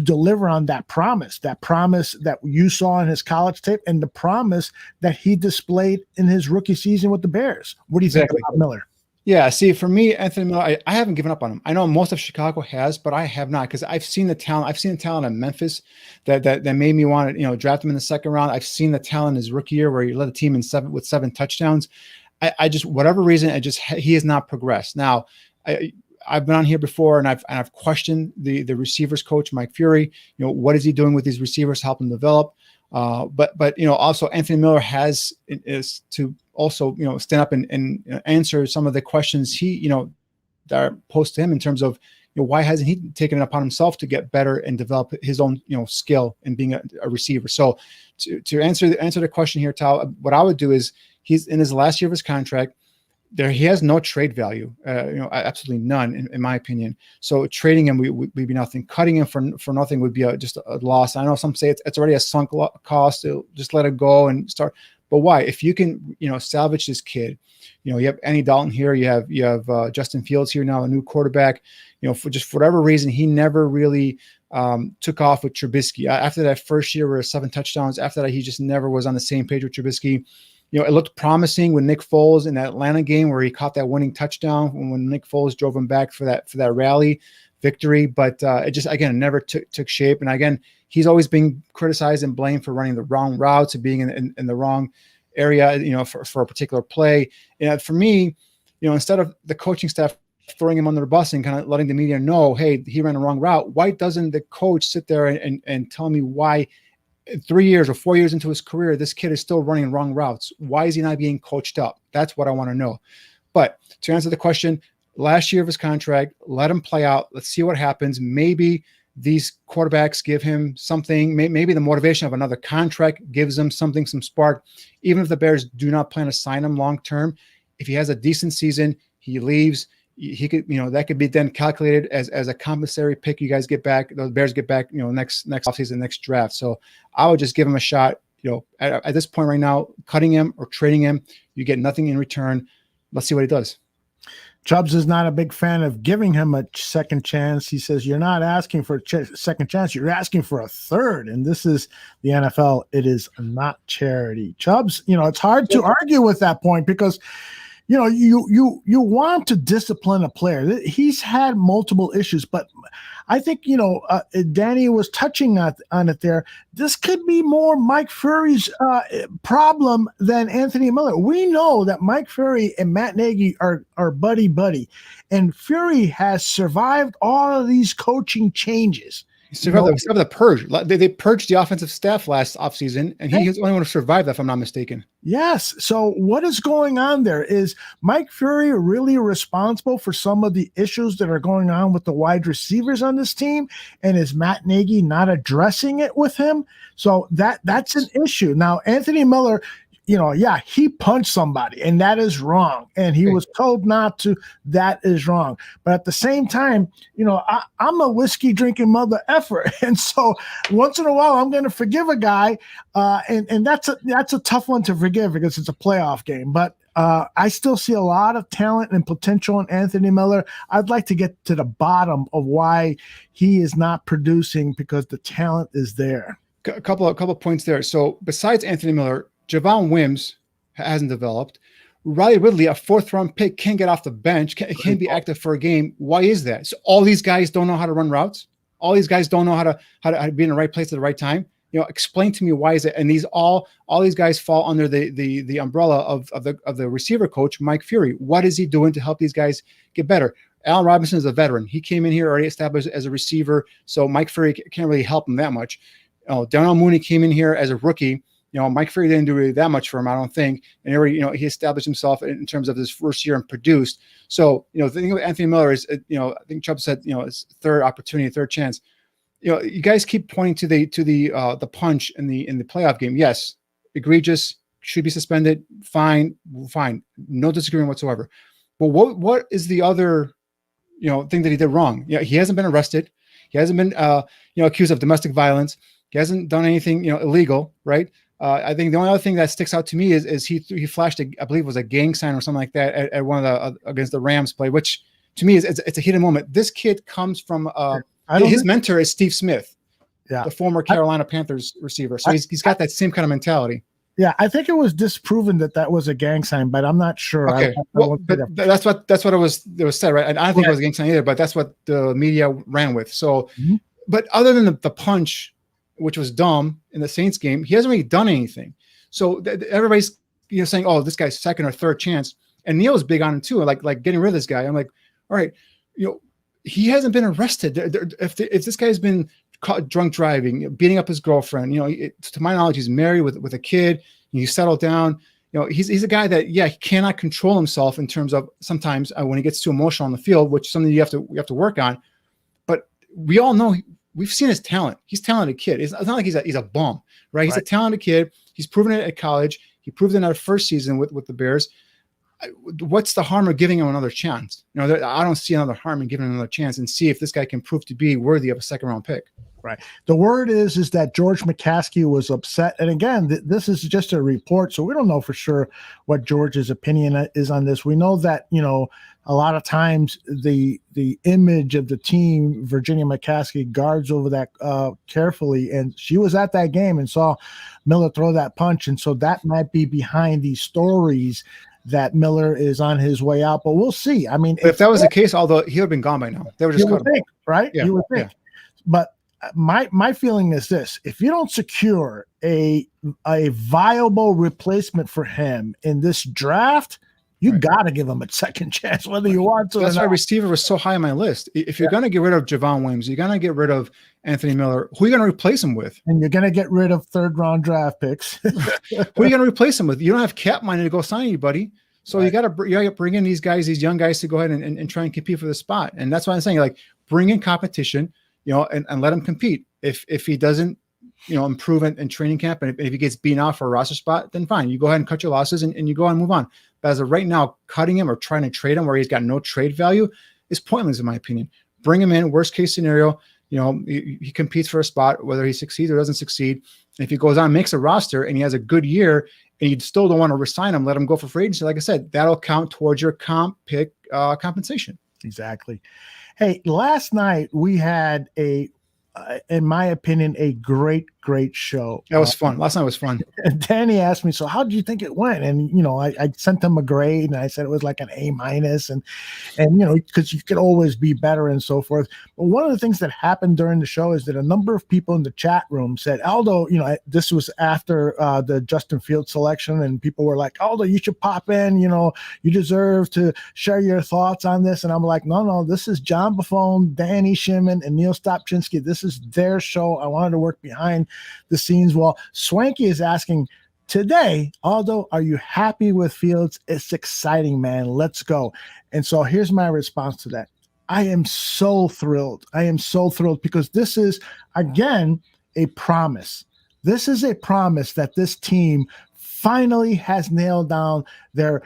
Speaker 1: deliver on that promise that you saw in his college tape and the promise that he displayed in his rookie season with the Bears. What do you think about Miller?
Speaker 2: Yeah, see, for me, Anthony Miller, I haven't given up on him. I know most of Chicago has, but I have not, because I've seen the talent. I've seen the talent in Memphis that made me want to, draft him in the second round. I've seen the talent in his rookie year where he led the team with 7 touchdowns. I just, whatever reason, he has not progressed. Now, I've been on here before, and I've questioned the receivers coach, Mike Fury. What is he doing with these receivers to help them develop? But also Anthony Miller is to also stand up and answer some of the questions that are posed to him in terms of why hasn't he taken it upon himself to get better and develop his own skill in being a receiver. So to answer the question here, Tal, what I would do is, he's in his last year of his contract. He has no trade value, absolutely none, in my opinion. So trading him would be nothing. Cutting him for nothing would be just a loss. I know some say it's already a sunk cost. Just let it go and start. But why? If you can, salvage this kid, you have Andy Dalton here. You have Justin Fields here now, a new quarterback. For whatever reason, he never really took off with Trubisky. After that first year where 7 touchdowns, after that he just never was on the same page with Trubisky. It looked promising with Nick Foles in that Atlanta game where he caught that winning touchdown when Nick Foles drove him back for that rally victory. But it just, again, never took shape. And again, he's always been criticized and blamed for running the wrong routes and being in the wrong area, for a particular play. And for me, instead of the coaching staff throwing him under the bus and kind of letting the media know, hey, he ran the wrong route, why doesn't the coach sit there and tell me why 3 years or 4 years into his career, this kid is still running wrong routes? Why is he not being coached up? That's what I want to know. But to answer the question, last year of his contract, let him play out. Let's see what happens. Maybe these quarterbacks give him something. Maybe the motivation of another contract gives him something, some spark. Even if the Bears do not plan to sign him long-term, if he has a decent season, he leaves, he could, that could be then calculated as a compensatory pick. You guys get back, the Bears get back, next offseason, next draft. So I would just give him a shot. At this point right now, cutting him or trading him, you get nothing in return. Let's see what he does.
Speaker 1: Chubbs is not a big fan of giving him a second chance. He says, you're not asking for a second chance. You're asking for a third. And this is the NFL. It is not charity. Chubbs, it's hard to argue with that point because you want to discipline a player. He's had multiple issues, but I think, Danny was touching on it there. This could be more Mike Fury's problem than Anthony Miller. We know that Mike Fury and Matt Nagy are buddy, and Fury has survived all of these coaching changes.
Speaker 2: He survived the purge. They purged the offensive staff last offseason, and he's the only one who survived that, if I'm not mistaken.
Speaker 1: Yes. So what is going on there? Is Mike Fury really responsible for some of the issues that are going on with the wide receivers on this team? And is Matt Nagy not addressing it with him? So that's an issue. Now, Anthony Miller, he punched somebody, and that is wrong. And he was told not to. That is wrong. But at the same time, I'm a whiskey drinking mother effer, and so once in a while, I'm going to forgive a guy, and that's a tough one to forgive because it's a playoff game. But I still see a lot of talent and potential in Anthony Miller. I'd like to get to the bottom of why he is not producing because the talent is there.
Speaker 2: A couple of points there. So besides Anthony Miller, Javon Wims hasn't developed. Riley Ridley, a 4th-round pick, can't get off the bench, can't be active for a game. Why is that? So all these guys don't know how to run routes. All these guys don't know how to be in the right place at the right time. Explain to me why is it? And all these guys fall under the umbrella of the receiver coach, Mike Fury. What is he doing to help these guys get better? Allen Robinson is a veteran. He came in here already established as a receiver, so Mike Fury can't really help him that much. Darnell Mooney came in here as a rookie. Mike Fury didn't do really that much for him, I don't think. And he established himself in terms of his first year and produced. So, the thing with Anthony Miller is, I think Chubb said, his third opportunity, third chance. You guys keep pointing to the punch in the playoff game. Yes, egregious, should be suspended. Fine, no disagreement whatsoever. But what is the other, thing that he did wrong? He hasn't been arrested. He hasn't been, accused of domestic violence. He hasn't done anything, illegal, right? I think the only other thing that sticks out to me is he flashed I believe it was a gang sign or something like that at one of the against the Rams play, which to me is it's a hidden moment. This kid comes from his mentor is Steve Smith, the former Carolina Panthers receiver. So he's got that same kind of mentality.
Speaker 1: Yeah, I think it was disproven that was a gang sign, but I'm not sure.
Speaker 2: Okay, that's what it was said, right? And I don't think it was a gang sign either, but that's what the media ran with. So, but other than the punch, which was dumb in the Saints game, he hasn't really done anything. So everybody's saying, "Oh, this guy's second or third chance," and Neil's big on him too, like getting rid of this guy. I'm like, all right, he hasn't been arrested. If this guy's been caught drunk driving, beating up his girlfriend, to my knowledge, he's married with a kid. He settled down. He's a guy that he cannot control himself in terms of sometimes when he gets too emotional on the field, which is something you have to work on. But we all know we've seen his talent. He's a talented kid. It's not like he's a bum, right? He's a talented kid. He's proven it at college. He proved it in our first season with the Bears. What's the harm of giving him another chance? I don't see another harm in giving him another chance and see if this guy can prove to be worthy of a second round pick.
Speaker 1: Right. The word is that George McCaskey was upset. And again, this is just a report, so we don't know for sure what George's opinion is on this. We know that, a lot of times the image of the team, Virginia McCaskey guards over that carefully. And she was at that game and saw Miller throw that punch. And so that might be behind these stories that Miller is on his way out. But we'll see. I mean,
Speaker 2: if that was the case, although he would have been gone by now. They were just cut him.
Speaker 1: Right?
Speaker 2: Yeah.
Speaker 1: You would think. Yeah. But my feeling is this: if you don't secure a viable replacement for him in this draft, you got to give him a second chance, whether you want to.
Speaker 2: That's why receiver was so high on my list. If you're going to get rid of Javon Williams, you're going to get rid of Anthony Miller. Who are you going to replace him with?
Speaker 1: And you're going to get rid of third-round draft picks.
Speaker 2: Who are you going to replace him with? You don't have cap money to go sign anybody. So you got to bring in these young guys to go ahead and try and compete for the spot. And that's why I'm saying, bring in competition, and let him compete. If he doesn't, improve in training camp, and if he gets beaten out for a roster spot, then fine. You go ahead and cut your losses and you go on and move on. But as of right now, cutting him or trying to trade him where he's got no trade value is pointless in my opinion. Bring him in, worst case scenario, he competes for a spot, whether he succeeds or doesn't succeed. And if he goes on, makes a roster, and he has a good year, and you still don't want to resign him, let him go for free agency. Like I said, that'll count towards your comp pick compensation.
Speaker 1: Exactly. Hey, last night we had in my opinion, a great show.
Speaker 2: That was fun. Last night was fun.
Speaker 1: And Danny asked me, so how did you think it went? And, I sent him a grade, and I said it was like an A-, and because you could always be better and so forth. But one of the things that happened during the show is that a number of people in the chat room said, Aldo, this was after the Justin Fields selection, and people were like, Aldo, you should pop in, you deserve to share your thoughts on this. And I'm like, no, this is John Buffone, Danny Shimon, and Neil Stopchinski. This is their show. I wanted to work behind the scenes. Well, Swanky is asking today, Aldo, are you happy with Fields? It's exciting, man. Let's go. And so here's my response to that. I am so thrilled. Because this is, again, a promise. This is a promise that this team finally has nailed down their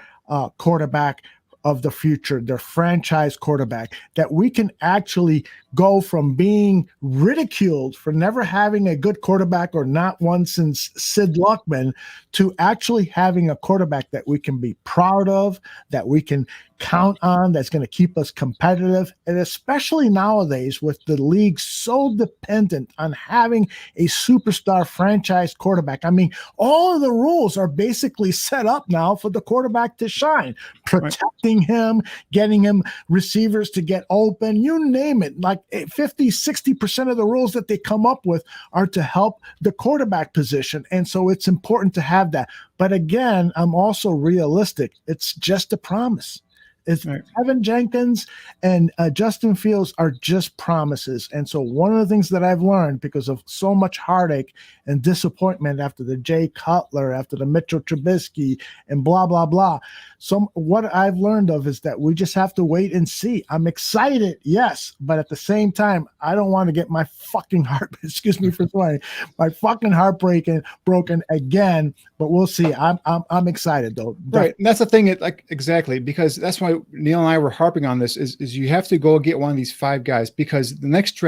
Speaker 1: quarterback of the future, their franchise quarterback, that we can actually go from being ridiculed for never having a good quarterback or not one since Sid Luckman to actually having a quarterback that we can be proud of, that we can count on, that's going to keep us competitive. And especially nowadays with the league so dependent on having a superstar franchise quarterback. I mean, all of the rules are basically set up now for the quarterback to shine, protecting him, getting him receivers to get open, you name it. Like 50, 60% of the rules that they come up with are to help the quarterback position. And so it's important to have that. But again, I'm also realistic. It's just a promise. It's Tevin Jenkins and Justin Fields are just promises. And so one of the things that I've learned because of so much heartache and disappointment after the Jay Cutler, after the Mitchell Trubisky and blah, blah, blah. So what I've learned of is that we just have to wait and see. I'm excited, yes, but at the same time, I don't want to get my fucking heart, excuse me for swearing, my fucking heart broken again, but we'll see. I'm excited though.
Speaker 2: Right. And that's the thing, exactly, because that's why why Neil and I were harping on this is you have to go get one of these 5 guys, because the next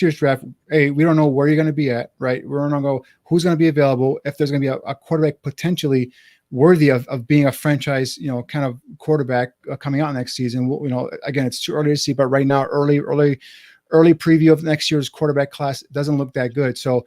Speaker 2: year's draft, we don't know where you're going to be at, right? We're going to go who's going to be available, if there's going to be a quarterback potentially worthy of being a franchise, kind of quarterback coming out next season. Again, it's too early to see, but right now, early preview of next year's quarterback class doesn't look that good. So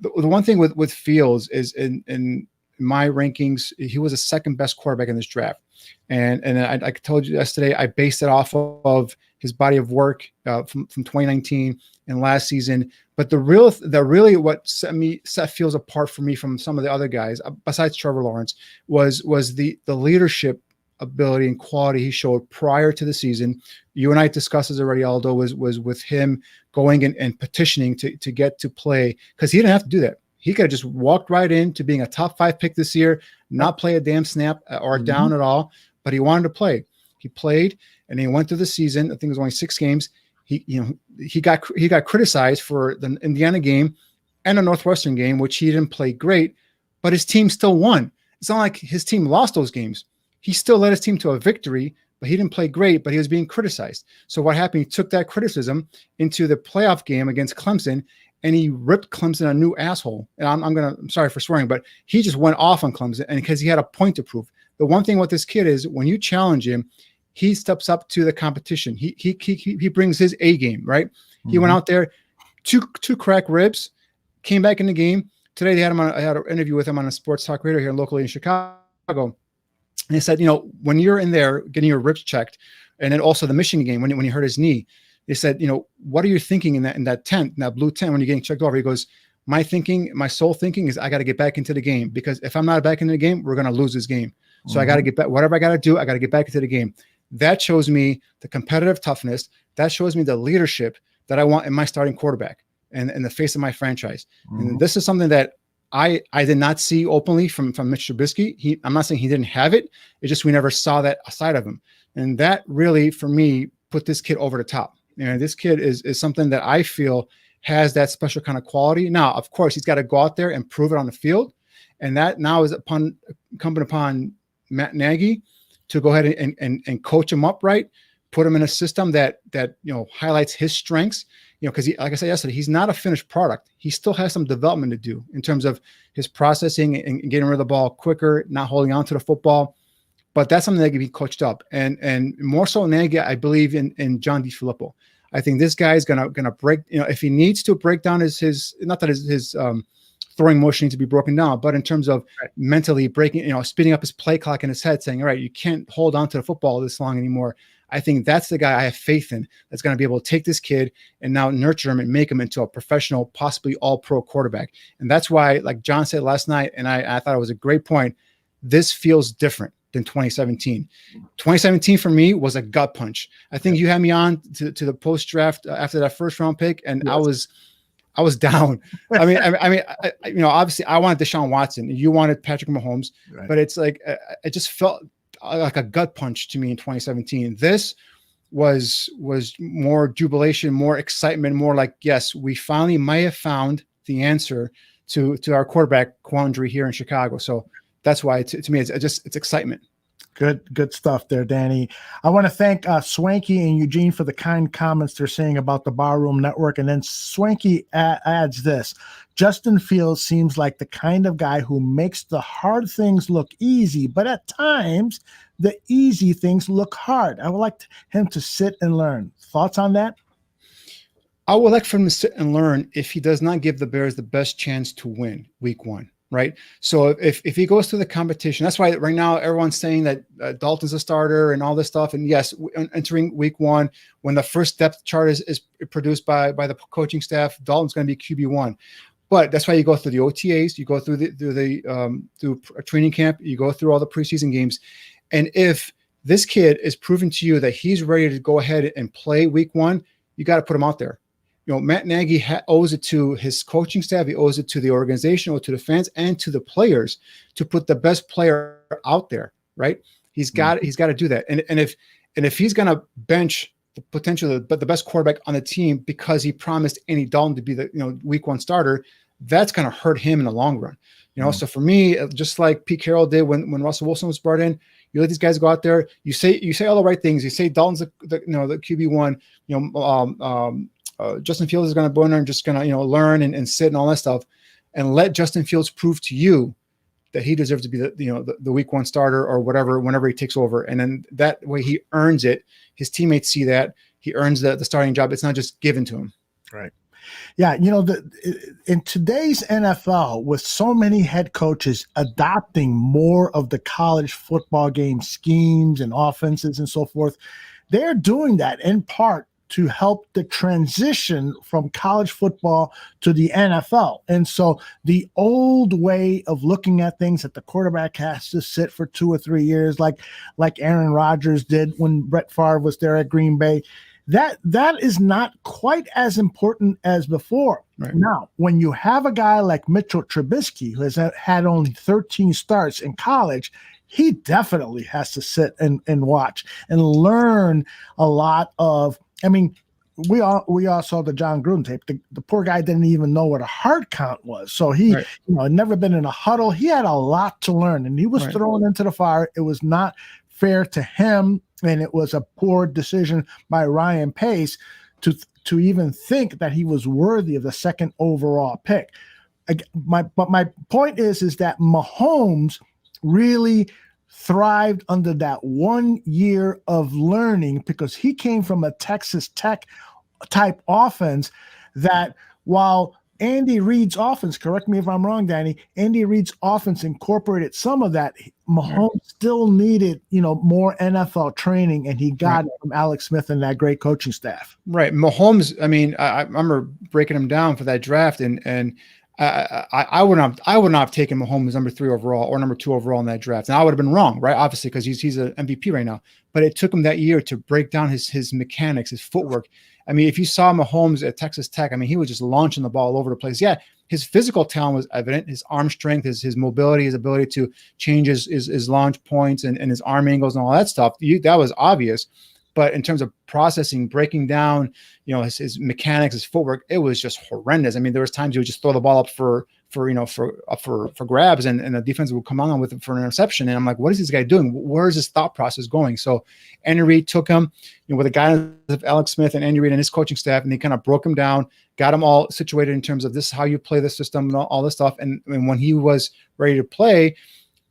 Speaker 2: the one thing with Fields is in my rankings, he was the second best quarterback in this draft. And I told you yesterday, I based it off of his body of work from 2019 and last season. But the really what set Fields apart for me from some of the other guys, besides Trevor Lawrence, was the leadership ability and quality he showed prior to the season. You and I discussed this already, Aldo, was with him going and petitioning to get to play, because he didn't have to do that. He could have just walked right into being a top 5 pick this year, not play a damn snap or down at all, but he wanted to play. He played, and he went through the season. I think it was only 6 games. He got criticized for the Indiana game and a Northwestern game, which he didn't play great, but his team still won. It's not like his team lost those games. He still led his team to a victory, but he didn't play great, but he was being criticized. So what happened? He took that criticism into the playoff game against Clemson, and he ripped Clemson a new asshole. And I'm sorry for swearing, but he just went off on Clemson, and because he had a point to prove. The one thing with this kid is when you challenge him, he steps up to the competition. He brings his A game, right? He went out there, two crack ribs, came back in the game. Today I had an interview with him on a sports talk radio here locally in Chicago. And he said, when you're in there getting your ribs checked, and then also the Michigan game when he hurt his knee, they said, what are you thinking in that tent, in that blue tent when you're getting checked over? He goes, my sole thinking is I got to get back into the game, because if I'm not back into the game, we're going to lose this game. So I got to get back, whatever I got to do, I got to get back into the game. That shows me the competitive toughness. That shows me the leadership that I want in my starting quarterback and in the face of my franchise. And this is something that I did not see openly from Mitch Trubisky. I'm not saying he didn't have it. It's just we never saw that side of him. And that really, for me, put this kid over the top. This kid is something that I feel has that special kind of quality. Now, of course, he's got to go out there and prove it on the field. And that now is incumbent upon Matt Nagy to go ahead and coach him up right, put him in a system that highlights his strengths. Because like I said yesterday, he's not a finished product. He still has some development to do in terms of his processing and getting rid of the ball quicker, not holding on to the football. But that's something that can be coached up. And more so Nagy, I believe in John DeFilippo. I think this guy is gonna break, if he needs to break down his not that his throwing motion needs to be broken down, but in terms of mentally breaking, speeding up his play clock in his head, saying, all right, you can't hold on to the football this long anymore. I think that's the guy I have faith in that's going to be able to take this kid and now nurture him and make him into a professional, possibly all-pro quarterback. And that's why, like John said last night, and I thought it was a great point, this feels different than 2017. 2017 for me was a gut punch. I think you had me on to the post-draft after that first-round pick, and yes. I was down. I mean, obviously I wanted Deshaun Watson. You wanted Patrick Mahomes, right. But it's like it just felt like a gut punch to me in 2017. This was more jubilation, more excitement, more like, yes, we finally might have found the answer to our quarterback quandary here in Chicago. So that's why to me it's excitement.
Speaker 1: Good stuff there, Danny. I want to thank Swanky and Eugene for the kind comments they're saying about the Barroom Network. And then Swanky adds this: Justin Fields seems like the kind of guy who makes the hard things look easy, but at times the easy things look hard. I would like him to sit and learn. Thoughts on that?
Speaker 2: I would like for him to sit and learn if he does not give the Bears the best chance to win week 1. Right. So if he goes through the competition, that's why right now everyone's saying that Dalton's a starter and all this stuff. And yes, entering week 1, when the first depth chart is produced by the coaching staff, Dalton's going to be QB1. But that's why you go through the OTAs, you go through through a training camp, you go through all the preseason games. And if this kid is proving to you that he's ready to go ahead and play week 1, you got to put him out there. Matt Nagy owes it to his coaching staff. He owes it to the organization, or to the fans, and to the players to put the best player out there. Right? He's got to do that. And if he's going to bench the potential, but the best quarterback on the team because he promised Andy Dalton to be the week 1 starter, that's going to hurt him in the long run. So for me, just like Pete Carroll did when Russell Wilson was brought in, you let these guys go out there. You say all the right things. You say Dalton's the QB1. Justin Fields is going to go in there and just going to learn and sit and all that stuff, and let Justin Fields prove to you that he deserves to be the week 1 starter or whatever whenever he takes over. And then that way he earns it. His teammates see that he earns the starting job. It's not just given to him.
Speaker 1: Right. Yeah, in today's NFL, with so many head coaches adopting more of the college football game schemes and offenses and so forth, they're doing that in part to help the transition from college football to the NFL. And so the old way of looking at things, that the quarterback has to sit for 2 or 3 years, like Aaron Rodgers did when Brett Favre was there at Green Bay, that is not quite as important as before. Right. Now, when you have a guy like Mitchell Trubisky, who has had only 13 starts in college, he definitely has to sit and watch and learn a lot of. I mean, we all saw the John Gruden tape. The poor guy didn't even know what a hard count was. So he, had never been in a huddle. He had a lot to learn, and he was thrown into the fire. It was not fair to him, and it was a poor decision by Ryan Pace to even think that he was worthy of the 2nd overall pick. But my point is that Mahomes really thrived under that 1 year of learning, because he came from a Texas Tech type offense that, while Andy Reid's offense, correct me if I'm wrong, Danny, Andy Reid's offense incorporated some of that, Mahomes still needed, more NFL training, and he got it from Alex Smith and that great coaching staff. Right.
Speaker 2: Mahomes, I mean, I remember breaking him down for that draft, and I would not have taken Mahomes number 3 overall or number 2 overall in that draft. And I would have been wrong, right? Obviously, because he's an MVP right now. But it took him that year to break down his mechanics, his footwork. I mean, if you saw Mahomes at Texas Tech, I mean, he was just launching the ball all over the place. Yeah, his physical talent was evident, his arm strength, his mobility, his ability to change his launch points and his arm angles and all that stuff. That was obvious. But in terms of processing, breaking down, his mechanics, his footwork, it was just horrendous. I mean, there was times he would just throw the ball up for grabs, and the defense would come on with it for an interception. And I'm like, what is this guy doing? Where is his thought process going? So Andy Reid took him, with the guidance of Alex Smith and Andy Reid and his coaching staff, and they kind of broke him down, got him all situated in terms of this is how you play the system and all this stuff. And when he was ready to play,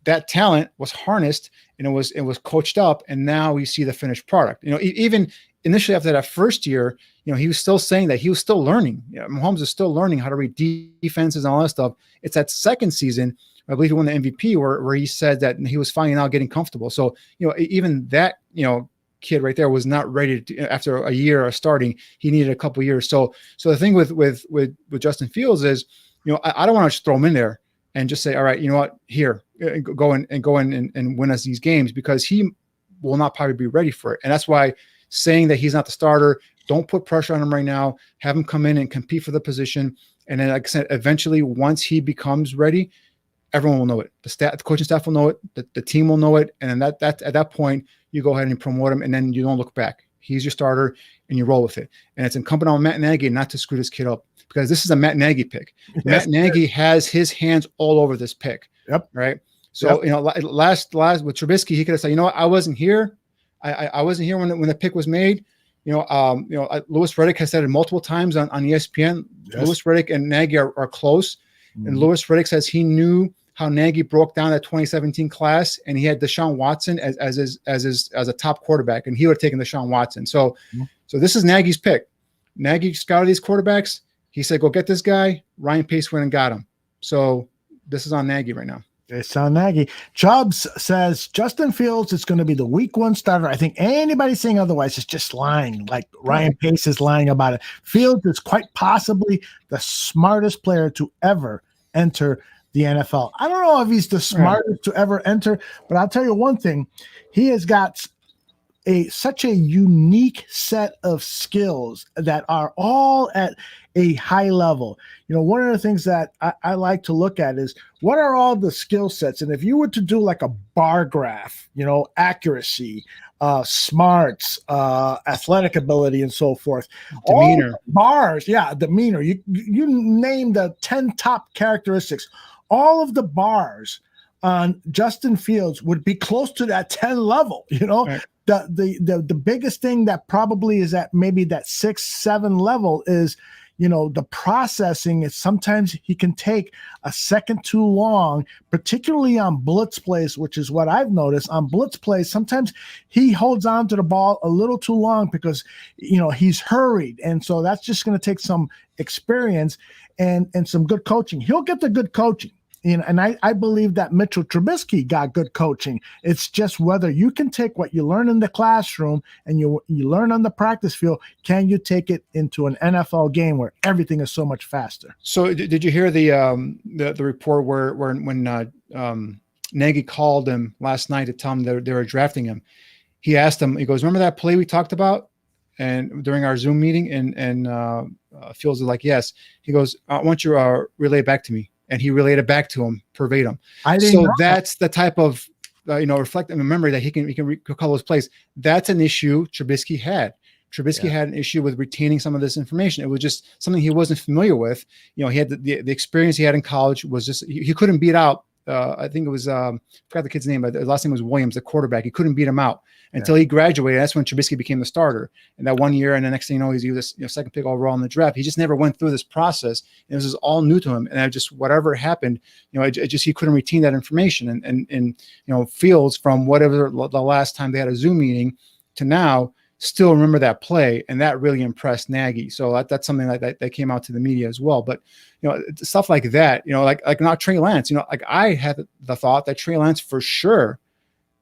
Speaker 2: that talent was harnessed and it was coached up, and now we see the finished product. Even initially after that first year, he was still saying that he was still learning. Mahomes is still learning how to read defenses and all that stuff. It's that second season, I believe he won the MVP, where he said that he was finding out getting comfortable. So, even that, kid right there was not ready to, after a year of starting, he needed a couple years. So the thing with Justin Fields is, I don't want to just throw him in there and just say, all right, you know what, here, go in and win us these games, because he will not probably be ready for it. And that's why saying that he's not the starter, don't put pressure on him right now, have him come in and compete for the position. And then, like I said, eventually, once he becomes ready, everyone will know it. The coaching staff will know it. The team will know it. And then that at that point, you go ahead and promote him, and then you don't look back. He's your starter, and you roll with it. And it's incumbent on Matt Nagy not to screw this kid up, because this is a Matt Nagy pick. Yes, Matt Nagy has his hands all over this pick. Yep. Right. So, last with Trubisky, he could have said, what, I wasn't here. I wasn't here when the pick was made. Louis Riddick has said it multiple times on ESPN. Yes. Louis Riddick and Nagy are close. Mm-hmm. And Louis Riddick says he knew how Nagy broke down that 2017 class, and he had Deshaun Watson as a top quarterback, and he would have taken Deshaun Watson. So, So this is Nagy's pick. Nagy scouted these quarterbacks. He said, go get this guy. Ryan Pace went and got him. So this is on Nagy right now.
Speaker 1: It's on Nagy. Chubbs says Justin Fields is going to be the week 1 starter. I think anybody saying otherwise is just lying, like Ryan Pace is lying about it. Fields is quite possibly the smartest player to ever enter the NFL. I don't know if he's the smartest to ever enter, but I'll tell you one thing. He has got such a unique set of skills that are all at a high level. One of the things that I like to look at is what are all the skill sets? And if you were to do like a bar graph, accuracy, smarts, athletic ability, and so forth,
Speaker 2: Demeanor,
Speaker 1: bars, demeanor. You name the 10 top characteristics. All of the bars on Justin Fields would be close to that 10 level.
Speaker 2: Right.
Speaker 1: The biggest thing that probably is at maybe that 6, 7 level is, the processing is sometimes he can take a second too long, particularly on blitz plays, which is what I've noticed on blitz plays. Sometimes he holds on to the ball a little too long because, he's hurried. And so that's just going to take some experience and some good coaching. He'll get the good coaching. And I believe that Mitchell Trubisky got good coaching. It's just whether you can take what you learn in the classroom and you learn on the practice field, can you take it into an NFL game where everything is so much faster?
Speaker 2: So did you hear the report where when Nagy called him last night to tell him that they were drafting him? He asked him, he goes, "Remember that play we talked about and during our Zoom meeting?" And Fields is like, "Yes." He goes, "I want you to relay it back to me." And he relayed it back to him verbatim. So that's the type of reflective memory that he can recall those plays. That's an issue Trubisky had. Trubisky had an issue with retaining some of this information. It was just something he wasn't familiar with. He had the experience he had in college was just he couldn't beat out. I think it was I forgot the kid's name, but the last name was Williams, the quarterback. He couldn't beat him out until he graduated. That's when Trubisky became the starter. And that 1 year, and the next thing you know, he was second pick overall in the draft. He just never went through this process. And this is all new to him. And whatever happened, he couldn't retain that information. And Fields, from whatever the last time they had a Zoom meeting to now, still remember that play, and that really impressed Nagy. So that's something that came out to the media as well. But stuff like that, like not Trey Lance. Like I had the thought that Trey Lance for sure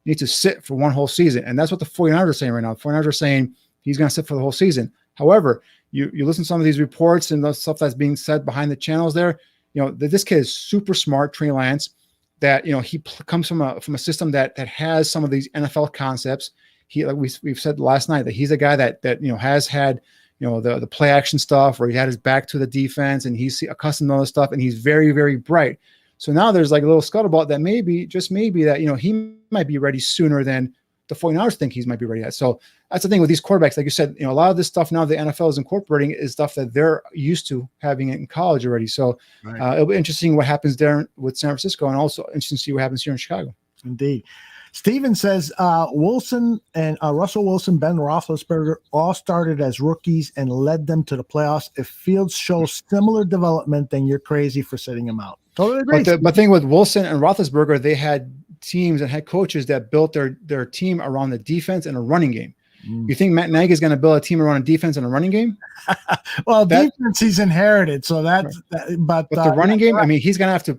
Speaker 2: needs to sit for one whole season, and that's what the 49ers are saying right now. The 49ers are saying he's going to sit for the whole season. However, you listen to some of these reports and the stuff that's being said behind the channels there. That this kid is super smart, Trey Lance. That he comes from a system that has some of these NFL concepts. He, like we've said last night, that he's a guy that has had the play action stuff where he had his back to the defense and he's accustomed to all this stuff, and he's very, very bright. So now there's like a little scuttlebutt that maybe that he might be ready sooner than the 49ers think he might be ready at. So that's the thing with these quarterbacks. Like you said, a lot of this stuff now the NFL is incorporating is stuff that they're used to having it in college already. So it'll be interesting what happens there with San Francisco, and also interesting to see what happens here in Chicago.
Speaker 1: Indeed. Steven says Wilson and Russell Wilson, Ben Roethlisberger all started as rookies and led them to the playoffs. If Fields shows similar development, then you're crazy for sitting him out. Totally agree.
Speaker 2: But the thing with Wilson and Roethlisberger, they had teams and head coaches that built their team around the defense and a running game. You think Matt Nagy is going to build a team around a defense and a running game?
Speaker 1: Well, defense he's inherited, so that's but
Speaker 2: the running game. I mean, he's going to have to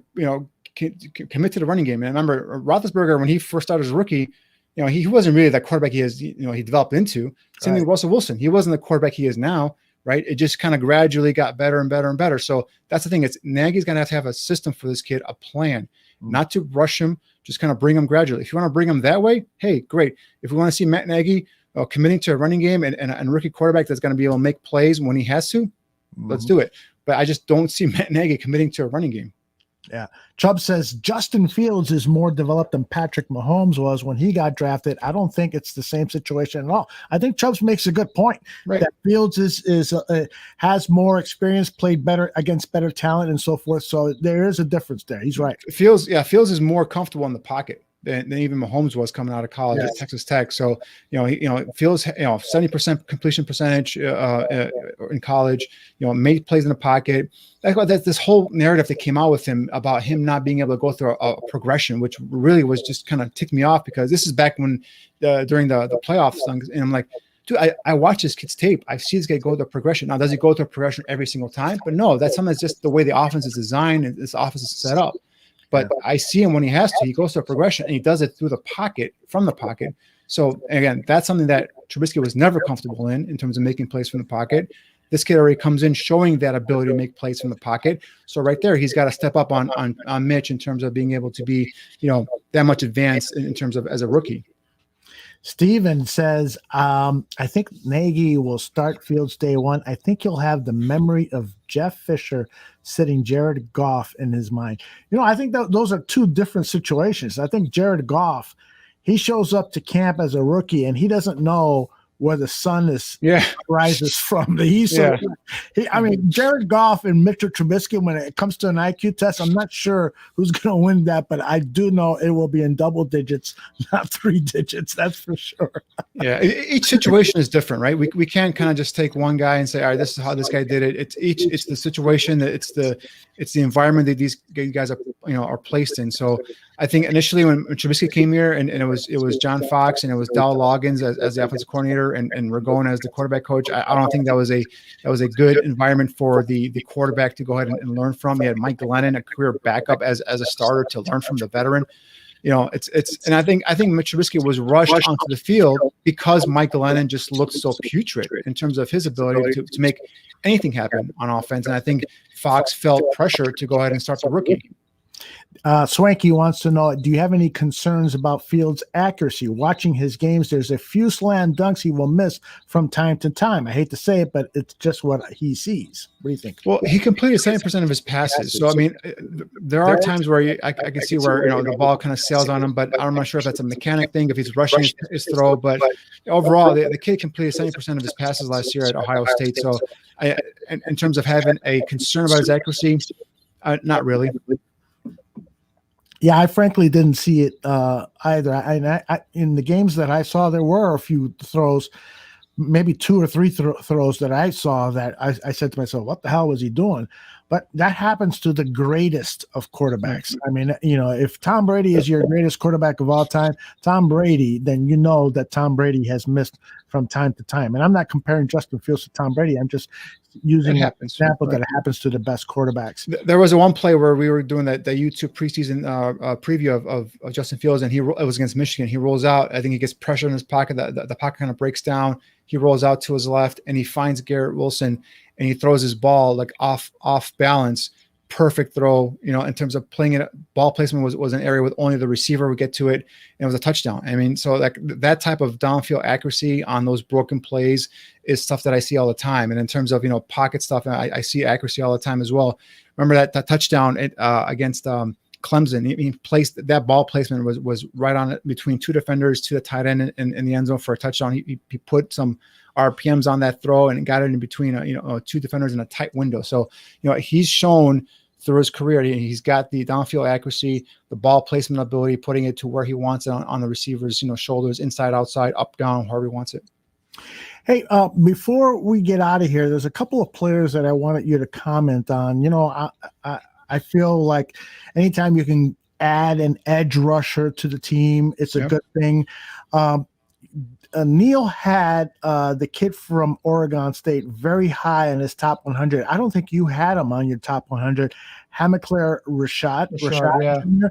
Speaker 2: commit to the running game. And I remember Roethlisberger, when he first started as a rookie, he wasn't really that quarterback he is. He developed into. Same thing with Russell Wilson. He wasn't the quarterback he is now. Right? It just kind of gradually got better and better and better. So that's the thing. It's Nagy's going to have a system for this kid, a plan, not to rush him, just kind of bring him gradually. If you want to bring him that way, hey, great. If we want to see Matt Nagy committing to a running game and a rookie quarterback that's going to be able to make plays when he has to, let's do it. But I just don't see Matt Nagy committing to a running game.
Speaker 1: Yeah. Chubb says Justin Fields is more developed than Patrick Mahomes was when he got drafted. I don't think it's the same situation at all. I think Chubbs makes a good point that Fields has more experience, played better against better talent and so forth. So there is a difference there. He's right.
Speaker 2: Fields is more comfortable in the pocket than even Mahomes was coming out of college at Texas Tech. So, Fields, 70% completion percentage in college, made plays in the pocket. That's why this whole narrative that came out with him about him not being able to go through a progression, which really was just kind of ticked me off, because this is back when during the playoffs, and I'm like, dude, I watch this kid's tape. I see this guy go through a progression. Now, does he go through a progression every single time? But no, that's something that's just the way the offense is designed and this offense is set up. But I see him when he has to. He goes through a progression, and he does it through the pocket, from the pocket. So, again, that's something that Trubisky was never comfortable in terms of making plays from the pocket. This kid already comes in showing that ability to make plays from the pocket. So right there, he's got to step up on Mitch in terms of being able to be, that much advanced in terms of as a rookie.
Speaker 1: Steven says, I think Nagy will start Fields day one. I think he'll have the memory of Jeff Fisher sitting Jared Goff in his mind. I think that those are two different situations. I think Jared Goff, he shows up to camp as a rookie and he doesn't know where the sun rises from the east. So Jared Goff and Mitchell Trubisky, when it comes to an IQ test, I'm not sure who's going to win that, but I do know it will be in double digits, not 3 digits. That's for sure.
Speaker 2: Yeah, each situation is different, right? We can't kind of just take one guy and say, all right, this is how this guy did it. It's the situation, that it's the environment that these guys are placed in. So I think initially when Trubisky came here and it was John Fox and it was Dowell Loggins as the offensive coordinator and Ragone as the quarterback coach, I don't think that was a good environment for the quarterback to go ahead and learn from. You had Mike Glennon, a career backup, as a starter to learn from the veteran. And I think Mitch Trubisky was rushed onto the field because Mike Glennon just looked so putrid in terms of his ability to make anything happen on offense. And I think Fox felt pressure to go ahead and start the rookie.
Speaker 1: Swanky wants to know, do you have any concerns about Fields' accuracy? Watching his games, there's a few slam dunks he will miss from time to time. I hate to say it, but it's just what he sees. What do you think?
Speaker 2: Well, he completed 70% of his passes. So, I mean, there are times where I can see where, the ball kind of sails on him, but I'm not sure if that's a mechanic thing, if he's rushing his throw. But overall, the kid completed 70% of his passes last year at Ohio State. So, in terms of having a concern about his accuracy, not really.
Speaker 1: Yeah, I frankly didn't see it either. I in the games that I saw, there were a few throws, maybe 2 or 3 throws that I saw that I said to myself, what the hell was he doing? But that happens to the greatest of quarterbacks. I mean, if Tom Brady is your greatest quarterback of all time, then you know that Tom Brady has missed from time to time. And I'm not comparing Justin Fields to Tom Brady. I'm just using an example that happens to the best quarterbacks.
Speaker 2: There was one play where we were doing the YouTube preseason preview of Justin Fields, and it was against Michigan. He rolls out. I think he gets pressure in his pocket. The pocket kind of breaks down. He rolls out to his left, and he finds Garrett Wilson, and he throws his ball like off balance. Perfect throw, in terms of playing it. Ball placement was an area with only the receiver would get to it, and it was a touchdown. I mean, so that type of downfield accuracy on those broken plays is stuff that I see all the time. And in terms of pocket stuff, I see accuracy all the time as well. Remember that touchdown against Clemson? He placed that ball placement was right on it between 2 defenders to the tight end in the end zone for a touchdown. He put some RPMs on that throw and got it in between 2 defenders in a tight window. So he's shown through his career he's got the downfield accuracy, the ball placement ability, putting it to where he wants it on the receiver's shoulders, inside, outside, up, down, wherever he wants it.
Speaker 1: Hey, before we get out of here, there's a couple of players that I wanted you to comment on. I feel like anytime you can add an edge rusher to the team, it's a good thing. Neil had the kid from Oregon State very high in his top 100. I don't think you had him on your top 100. Hamaclair Rashad.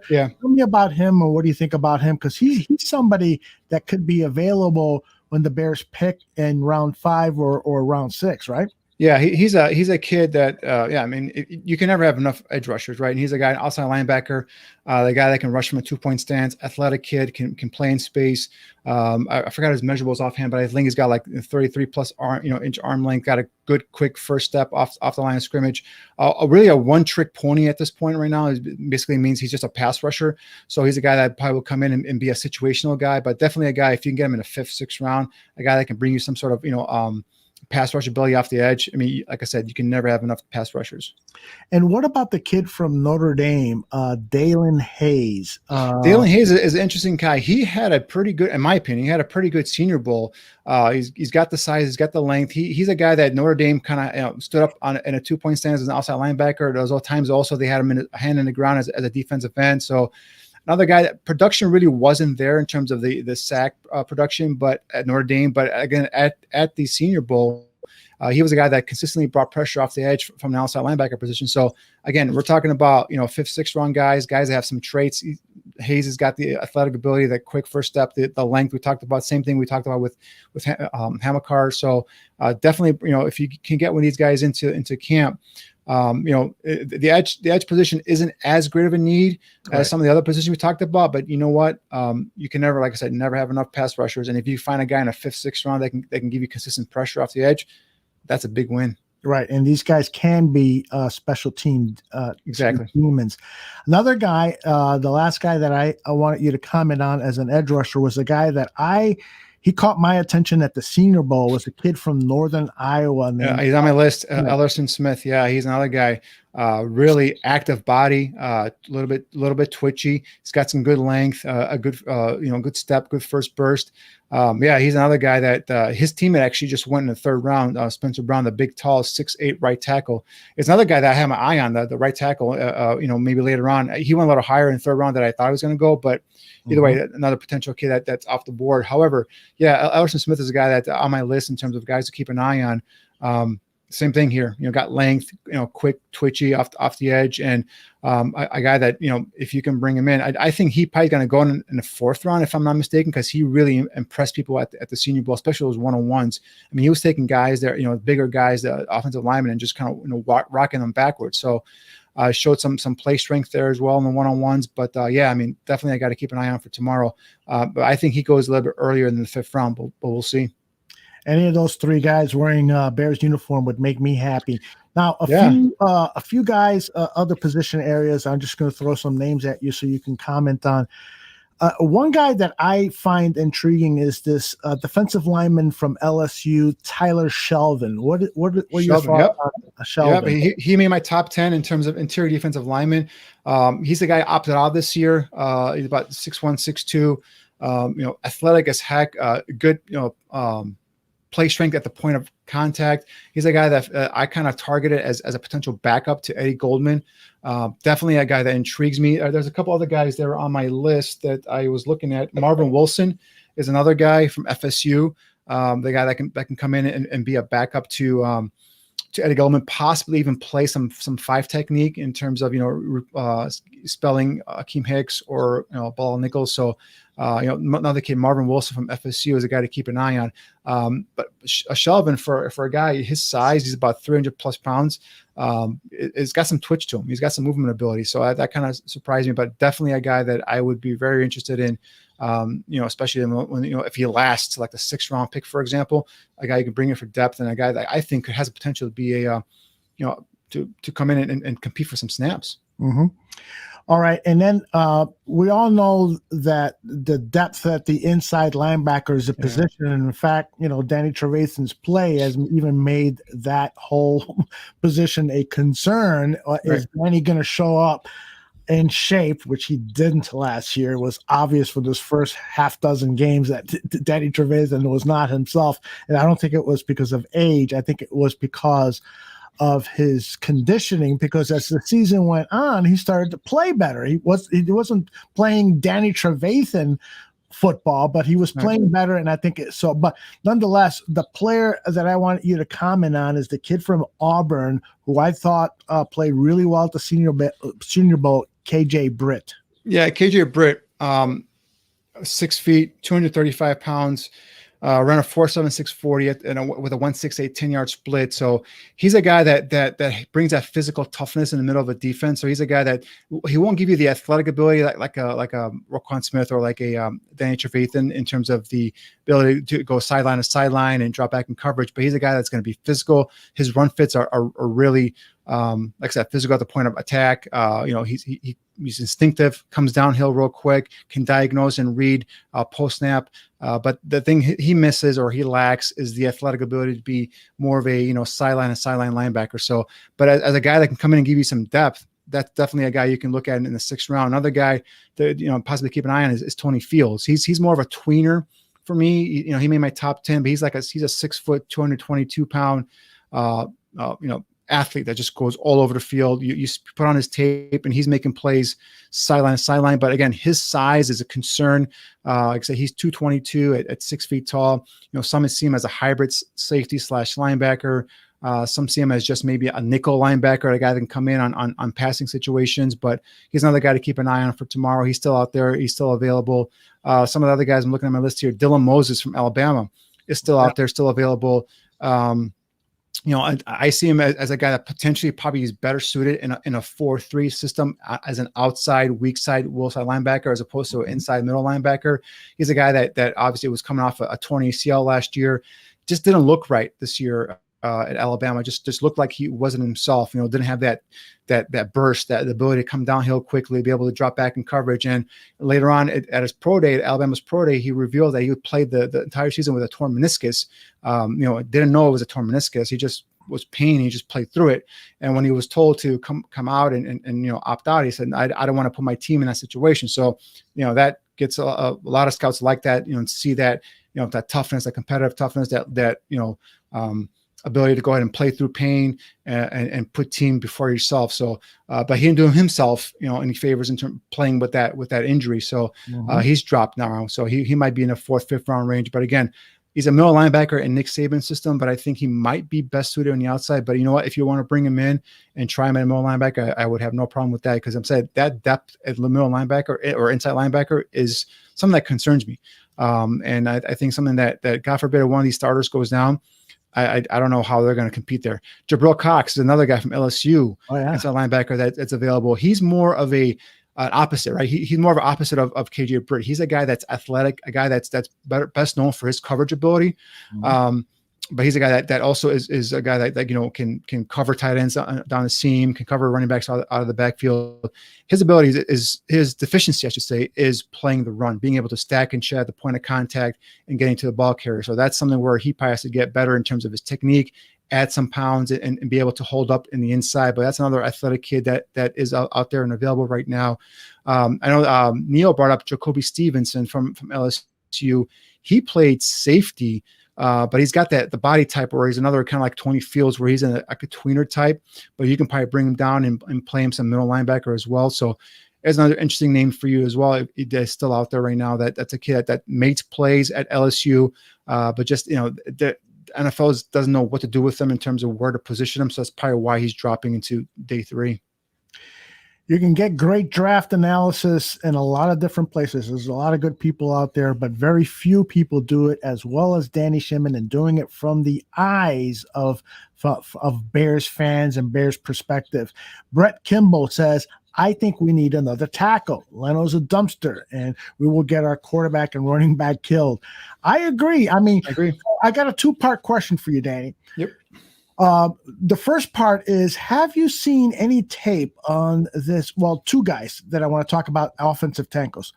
Speaker 2: Yeah.
Speaker 1: Tell me about him, or what do you think about him? Because he's somebody that could be available when the Bears pick in round 5 or round 6, right?
Speaker 2: Yeah, he's a kid that I mean, you can never have enough edge rushers, right? And he's a guy, outside linebacker, the guy that can rush from a 2-point stance, athletic kid, can play in space. I forgot his measurables offhand, but I think he's got like 33 plus inch arm length, got a good quick first step off the line of scrimmage. Really a one-trick pony at this point right now. It basically means he's just a pass rusher. So he's a guy that probably will come in and be a situational guy, but definitely a guy, if you can get him in the 5th, 6th round, a guy that can bring you some sort of pass rush ability off the edge. I mean, like I said, you can never have enough pass rushers.
Speaker 1: And what about the kid from Notre Dame, Dalen Hayes?
Speaker 2: Dalen Hayes is an interesting guy. He had a pretty good, in my opinion, he had a pretty good Senior Bowl. He's got the size, he's got the length. He's a guy that Notre Dame kind of stood up in a 2-point stance as an outside linebacker. Those all times also they had him in a hand in the ground as a defensive end. So another guy that production really wasn't there in terms of the sack production, but at Notre Dame, but again, at the Senior Bowl, he was a guy that consistently brought pressure off the edge from an outside linebacker position. So again, we're talking about 5th, 6th round guys that have some traits. Hayes has got the athletic ability, that quick first step, the length we talked about. Same thing we talked about with Hamaclair. So definitely, if you can get one of these guys into camp, The edge position isn't as great of a need as some of the other positions we talked about, but you know what? You can never, like I said, never have enough pass rushers. And if you find a guy in a 5th, 6th round that can give you consistent pressure off the edge, that's a big win.
Speaker 1: Right, and these guys can be special team
Speaker 2: exactly
Speaker 1: humans. Another guy, the last guy that I wanted you to comment on as an edge rusher was a guy that he caught my attention at the Senior Bowl. Was a kid from Northern Iowa.
Speaker 2: He's on my list. Ellerson Smith. Yeah, he's another guy. Really active body, a little bit twitchy. He's got some good length, a good good step, good first burst. He's another guy that his teammate actually just went in the 3rd round. Spencer Brown, the big, tall 6'8" right tackle. It's another guy that I have my eye on, the right tackle. Maybe later on, he went a little higher in the 3rd round than I thought he was going to go, but either way, another potential kid that's off the board. However, Ellerson Smith is a guy that's on my list in terms of guys to keep an eye on. Same thing here, got length, quick, twitchy off the edge, and a guy that, if you can bring him in, I think he probably going to go in the 4th round, if I'm not mistaken, because he really impressed people at the Senior Bowl, especially those one-on-ones. I mean, he was taking guys there, bigger guys, the offensive linemen, and just kind of, rocking them backwards. So showed some play strength there as well in the one-on-ones. But definitely I got to keep an eye on for tomorrow. But I think he goes a little bit earlier than the 5th round, but we'll see.
Speaker 1: Any of those 3 guys wearing Bears uniform would make me happy. Now, a few guys, other position areas. I'm just going to throw some names at you so you can comment on. One guy that I find intriguing is this defensive lineman from LSU, Tyler Shelvin. What are your thoughts on Shelvin?
Speaker 2: Yep, he made my top 10 in terms of interior defensive lineman. He's the guy opted out this year. He's about 6'1", 6'2", athletic as heck. Good, play strength at the point of contact. He's a guy that I kind of targeted as a potential backup to Eddie Goldman. Definitely a guy that intrigues me. There's a couple other guys that are on my list that I was looking at. Marvin Wilson is another guy from FSU. The guy that can come in and be a backup to Eddie Goldman, possibly even play some 5 technique in terms of spelling Akeem Hicks or Ball Nichols. So another kid, Marvin Wilson from FSU, is a guy to keep an eye on. But a Shelvin for a guy his size, he's about 300 plus pounds. It's got some twitch to him. He's got some movement ability. So that kind of surprised me. But definitely a guy that I would be very interested in. Especially when if he lasts like the 6th round pick, for example, a guy you can bring in for depth, and a guy that I think has the potential to be to come in and compete for some snaps.
Speaker 1: Mm-hmm. All right, and then we all know that the depth at the inside linebacker is a position, and in fact, Danny Trevathan's play has even made that whole position a concern. Is Danny going to show up in shape, which he didn't last year? It was obvious for those first half dozen games that Danny Trevathan was not himself. And I don't think it was because of age. I think it was because of his conditioning, because as the season went on, he started to play better. He wasn't playing Danny Trevathan football, but he was playing better. And I think so, but nonetheless, the player that I want you to comment on is the kid from Auburn, who I thought played really well at the Senior Bowl, KJ Britt.
Speaker 2: Yeah, KJ Britt, 6 feet, 235 pounds, ran a 4.7 640 with a 1.68 10-yard split. So he's a guy that brings that physical toughness in the middle of a defense. So he's a guy that he won't give you the athletic ability like a Roquan Smith or like a Danny Trevathan in terms of the ability to go sideline to sideline and drop back in coverage. But he's a guy that's going to be physical. His run fits are really like I said, physical at the point of attack. He's instinctive, comes downhill real quick, can diagnose and read post snap. But the thing he misses or he lacks is the athletic ability to be more of a sideline linebacker. So, but as a guy that can come in and give you some depth, that's definitely a guy you can look at in the 6th round. Another guy that possibly keep an eye on is Tony Fields. He's more of a tweener for me. He made my top 10, but he's a 6 foot, 222 pound athlete that just goes all over the field. You put on his tape and he's making plays sideline to sideline. But again, his size is a concern. Like I said, he's 222 at 6 feet tall. Some see him as a hybrid safety / linebacker. Some see him as just maybe a nickel linebacker, a guy that can come in on passing situations. But he's another guy to keep an eye on for tomorrow. He's still out there. He's still available. Some of the other guys I'm looking at my list here, Dylan Moses from Alabama is still out there, still available. I see him as a guy that potentially probably is better suited in a 4-3 system as an outside, weak side, will side linebacker, as opposed to an inside middle linebacker. He's a guy that obviously was coming off a torn ACL last year, just didn't look right this year at Alabama. Just looked like he wasn't himself. Didn't have that burst, the ability to come downhill quickly, be able to drop back in coverage. And later on at his pro day, at Alabama's pro day, he revealed that he played the entire season with a torn meniscus. Didn't know it was a torn meniscus. He just was pain. He just played through it. And when he was told to come out and opt out, he said, I don't want to put my team in that situation. So, that gets a lot of scouts like that, see that, that toughness, that competitive toughness, that ability to go ahead and play through pain and put team before yourself. So, but he didn't do himself, any favors in terms of playing with that injury. So he's dropped now. So he might be in the 4th, 5th round range. But again, he's a middle linebacker in Nick Saban's system, but I think he might be best suited on the outside. But you know what? If you want to bring him in and try him at a middle linebacker, I would have no problem with that, because I'm saying that depth at the middle linebacker or inside linebacker is something that concerns me. And I think something that God forbid one of these starters goes down, I don't know how they're going to compete there. Jabril Cox is another guy from LSU. Inside linebacker that's available. He's more of an opposite, right? He's more of an opposite of KJ Britt. He's a guy that's athletic, a guy that's best known for his coverage ability. But he's a guy that also is a guy that can cover tight ends down the seam, can cover running backs out of the backfield. His ability is his deficiency, I should say, is playing the run, being able to stack and shed the point of contact and getting to the ball carrier. So that's something where he probably has to get better in terms of his technique, add some pounds and be able to hold up in the inside. But that's another athletic kid that is out there and available right now. I know Neil brought up Jacoby Stevenson from LSU. He played safety. But he's got the body type where he's another kind of like Tony Fields, where he's a tweener type, but you can probably bring him down and play him some middle linebacker as well. So there's another interesting name for you as well. If he's still out there right now, that's a kid that makes plays at LSU, but just, the NFL doesn't know what to do with them in terms of where to position him. So that's probably why he's dropping into day 3.
Speaker 1: You can get great draft analysis in a lot of different places. There's a lot of good people out there, but very few people do it as well as Danny Shimon, and doing it from the eyes of Bears fans and Bears perspective. Brett Kimball says, I think we need another tackle. Leno's a dumpster, and we will get our quarterback and running back killed. I agree. I agree. I got a 2-part question for you, Danny.
Speaker 2: Yep.
Speaker 1: The first part is, have you seen any tape on this? Well, 2 guys that I want to talk about, offensive tackles.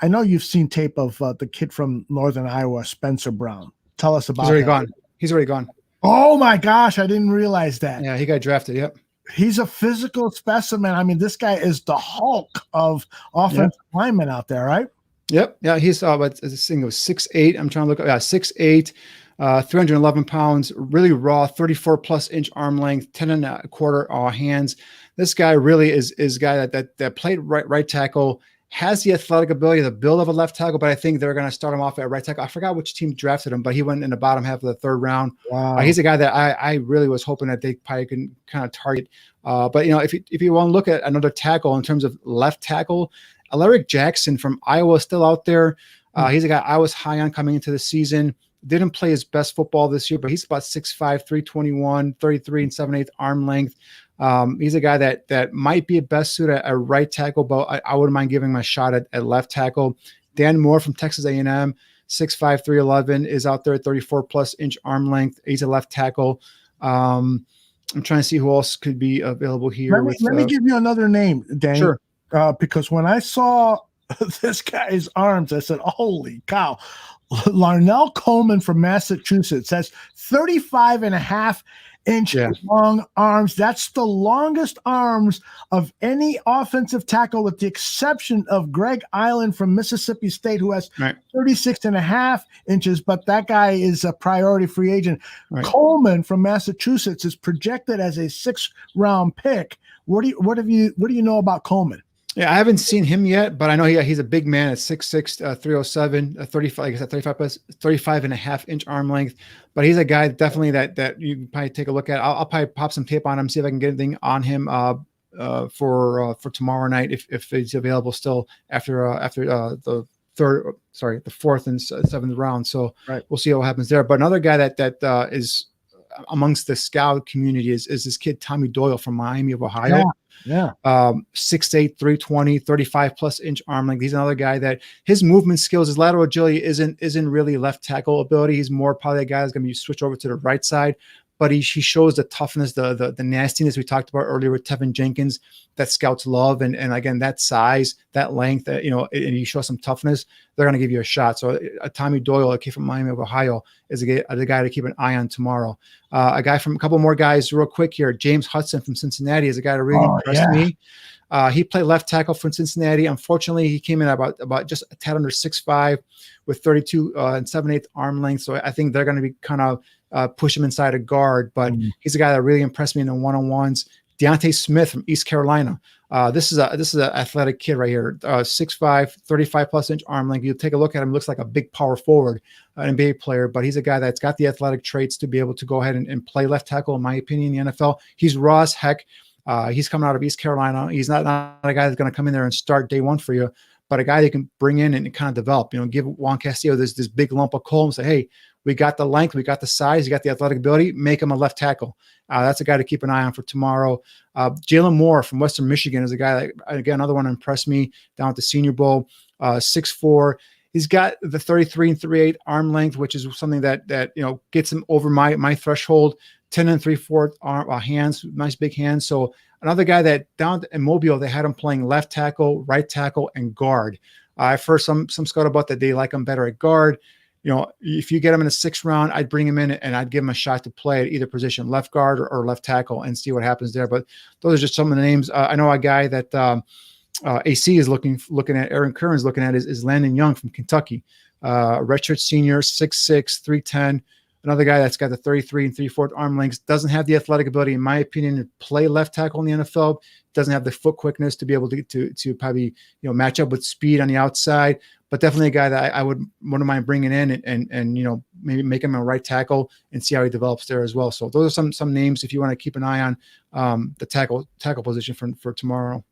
Speaker 1: I know you've seen tape of the kid from Northern Iowa, Spencer Brown. Tell us about that.
Speaker 2: He's already gone.
Speaker 1: Oh my gosh, I didn't realize that.
Speaker 2: Yeah, he got drafted. Yep.
Speaker 1: He's a physical specimen. This guy is the Hulk of offensive linemen out there, right?
Speaker 2: Yep. Yeah, he's but this thing was 6'8". I'm trying to look up. Yeah, 6'8". 311 pounds, really raw, 34 plus inch arm length, 10 and a quarter hands. This guy really is a guy that played right tackle, has the athletic ability, the build of a left tackle, but I think they're going to start him off at right tackle. I forgot which team drafted him, but he went in the bottom half of the 3rd round.
Speaker 1: Wow.
Speaker 2: He's a guy that I really was hoping that they probably can kind of target. But if you want to look at another tackle in terms of left tackle, Alaric Jackson from Iowa is still out there. He's a guy I was high on coming into the season. Didn't play his best football this year, but he's about 6'5", 321, 33 and 7/8 arm length. He's a guy that might be a best suit at right tackle, but I wouldn't mind giving him a shot at left tackle. Dan Moore from Texas A&M, 6'5", 311, is out there at 34 plus inch arm length. He's a left tackle. I'm trying to see who else could be available here.
Speaker 1: Let me give you another name, Dan.
Speaker 2: Sure.
Speaker 1: Because when I saw this guy's arms, I said, holy cow. Larnell Coleman from Massachusetts has 35.5-inch long arms. That's the longest arms of any offensive tackle, with the exception of Greg Island from Mississippi State, who has 36.5 inches, but that guy is a priority free agent. Right. Coleman from Massachusetts is projected as a 6th-round pick. What do you know about Coleman?
Speaker 2: Yeah, I haven't seen him yet, but I know he's a big man at 6'6", 307, 35, like I said, 35.5-inch arm length. But he's a guy definitely that you can probably take a look at. I'll probably pop some tape on him, see if I can get anything on him for tomorrow night if he's available still after the 4th and 7th round. So we'll see what happens there. But another guy that is amongst the scout community is this kid Tommy Doyle from Miami of Ohio.
Speaker 1: Yeah.
Speaker 2: 6'8", 320, 35 plus inch arm length. He's another guy that his movement skills, his lateral agility isn't really left tackle ability. He's more probably a guy that's going to be switched over to the right side. But he shows the toughness, the nastiness we talked about earlier with Tevin Jenkins that scouts love. And again, that size, that length, and you show some toughness, they're going to give you a shot. So Tommy Doyle, a kid from Miami of Ohio, is the guy to keep an eye on tomorrow. A couple more guys real quick here. James Hudson from Cincinnati is a guy that really impressed me. He played left tackle for Cincinnati. Unfortunately, he came in about just a tad under 6'5", with 32 and 7/8 arm length. So I think they're going to be kind of push him inside a guard, but he's a guy that really impressed me in the one-on-ones. Deontay Smith from East Carolina. This is an athletic kid right here. 6'5", 35 plus inch arm length. You take a look at him, he looks like a big power forward, an NBA player, but he's a guy that's got the athletic traits to be able to go ahead and play left tackle, in my opinion, in the NFL. He's raw as heck. He's coming out of East Carolina. He's not a guy that's going to come in there and start day one for you, but a guy you can bring in and kind of develop. Give Juan Castillo this big lump of coal and say, hey, we got the length, we got the size, you got the athletic ability, make him a left tackle. That's a guy to keep an eye on for tomorrow. Jalen Moore from Western Michigan is a guy that, again, another one that impressed me down at the Senior Bowl. 6'4". He's got the 33 and 3/8 arm length, which is something that gets him over my threshold. 10 and 3/4 hands, nice big hands. So another guy that down in Mobile, they had him playing left tackle, right tackle, and guard. I've heard some scout about that they like him better at guard. If you get him in the 6th round, I'd bring him in and I'd give him a shot to play at either position, left guard or left tackle, and see what happens there. But those are just some of the names. I know a guy that AC is looking at, Aaron Curran's looking at, is Landon Young from Kentucky. Redshirt senior, 6'6", 310. Another guy that's got the 33 and 3/4 arm lengths, doesn't have the athletic ability, in my opinion, to play left tackle in the NFL. Doesn't have the foot quickness to be able to probably match up with speed on the outside. But definitely a guy that I wouldn't mind bringing in and maybe make him a right tackle and see how he develops there as well. So those are some names if you want to keep an eye on the tackle position for tomorrow.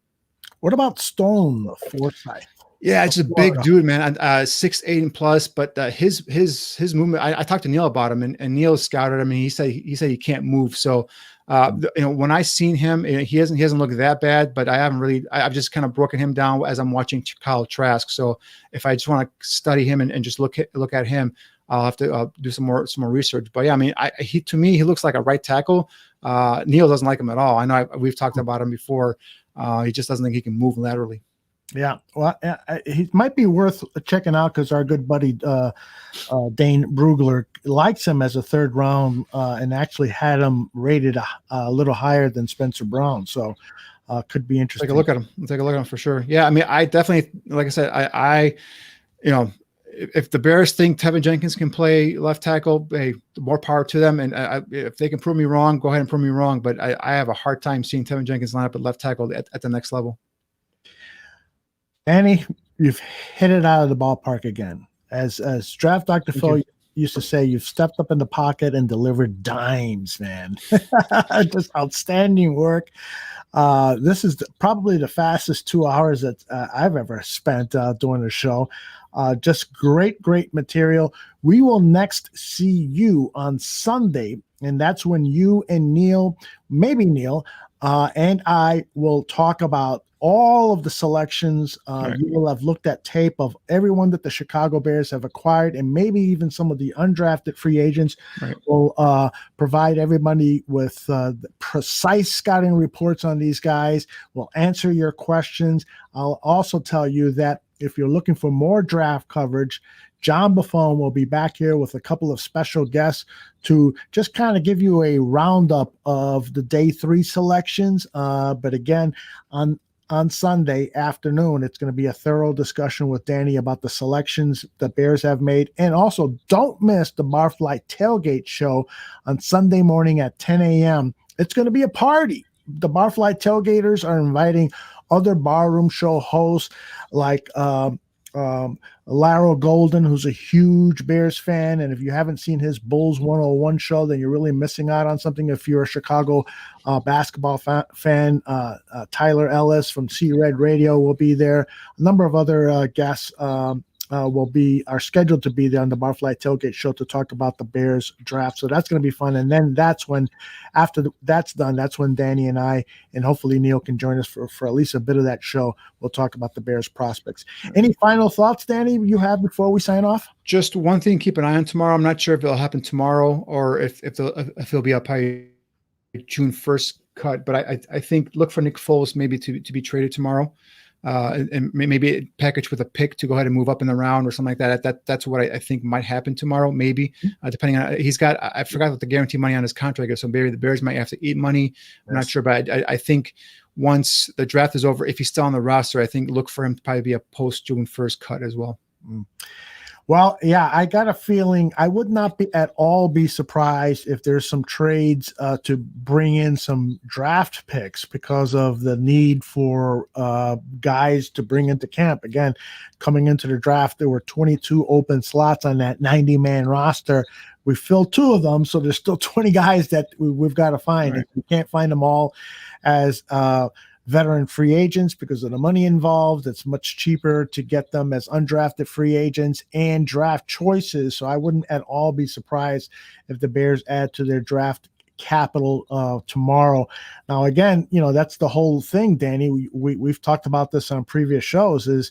Speaker 1: What about Stone Forsythe?
Speaker 2: Yeah, it's a big dude, man. 6'8" and plus, but his movement. I talked to Neil about him, and Neil scouted him, and he said he can't move. So, when I seen him, he hasn't looked that bad, but I've just kind of broken him down as I'm watching Kyle Trask. So if I just want to study him and just look at him, I'll have to do some more research. But yeah, I mean, to me, he looks like a right tackle. Neil doesn't like him at all. I know we've talked about him before. He just doesn't think he can move laterally.
Speaker 1: Yeah, well, he might be worth checking out because our good buddy Dane Brugler likes him as a 3rd round and actually had him rated a little higher than Spencer Brown. So could be interesting.
Speaker 2: Take a look at him. Take a look at him for sure. Yeah, I mean, I definitely, like I said, if the Bears think Tevin Jenkins can play left tackle, hey, more power to them. And if they can prove me wrong, go ahead and prove me wrong. But I have a hard time seeing Tevin Jenkins line up at left tackle at the next level.
Speaker 1: Annie, you've hit it out of the ballpark again. As Draft Dr. Phil used to say, you've stepped up in the pocket and delivered dimes, man. Just outstanding work. This is probably the fastest 2 hours that I've ever spent doing the show. Just great material. We will next see you on Sunday, and that's when you and Neil, maybe Neil, and I will talk about all of the selections. You will have looked at tape of everyone that the Chicago Bears have acquired, and maybe even some of the undrafted free agents. Right. Will provide everybody with precise scouting reports on these guys. We'll answer your questions. I'll also tell you that if you're looking for more draft coverage, John Buffone will be back here with a couple of special guests to just kind of give you a roundup of the day 3 selections. But again, on Sunday afternoon, it's going to be a thorough discussion with Danny about the selections the Bears have made. And also, don't miss the Barfly Tailgate show on Sunday morning at 10 a.m. It's going to be a party. The Barfly Tailgaters are inviting other barroom show hosts like Laryl Golden, who's a huge Bears fan. And if you haven't seen his Bulls 101 show, then you're really missing out on something. If you're a Chicago basketball fan, Tyler Ellis from C Red Radio will be there. A number of other guests are scheduled to be there on the Barfly Tailgate Show to talk about the Bears draft. So that's going to be fun. And then that's when, after that's done, that's when Danny and I, and hopefully Neil can join us for at least a bit of that show. We'll talk about the Bears prospects. Any final thoughts, Danny, you have before we sign off?
Speaker 2: Just one thing, keep an eye on tomorrow. I'm not sure if it'll happen tomorrow or if it'll be up by June 1st cut, but I think look for Nick Foles maybe to be traded tomorrow. And maybe package with a pick to go ahead and move up in the round or something like that. That's what I think might happen tomorrow, maybe, depending on he's got. I forgot what the guarantee money on his contract is, so maybe the Bears might have to eat money. I'm not sure, but I think once the draft is over, if he's still on the roster, I think look for him to probably be a post June 1st cut as well.
Speaker 1: Well, yeah, I got a feeling I would not be at all be surprised if there's some trades to bring in some draft picks because of the need for guys to bring into camp. Again, coming into the draft, there were 22 open slots on that 90-man roster. We filled 2 of them, so there's still 20 guys that we've got to find.
Speaker 2: Right.
Speaker 1: If we can't find them all as veteran free agents because of the money involved, it's much cheaper to get them as undrafted free agents and draft choices. So I wouldn't at all be surprised if the Bears add to their draft capital tomorrow. Now, again, that's the whole thing, Danny. We've talked about this on previous shows, is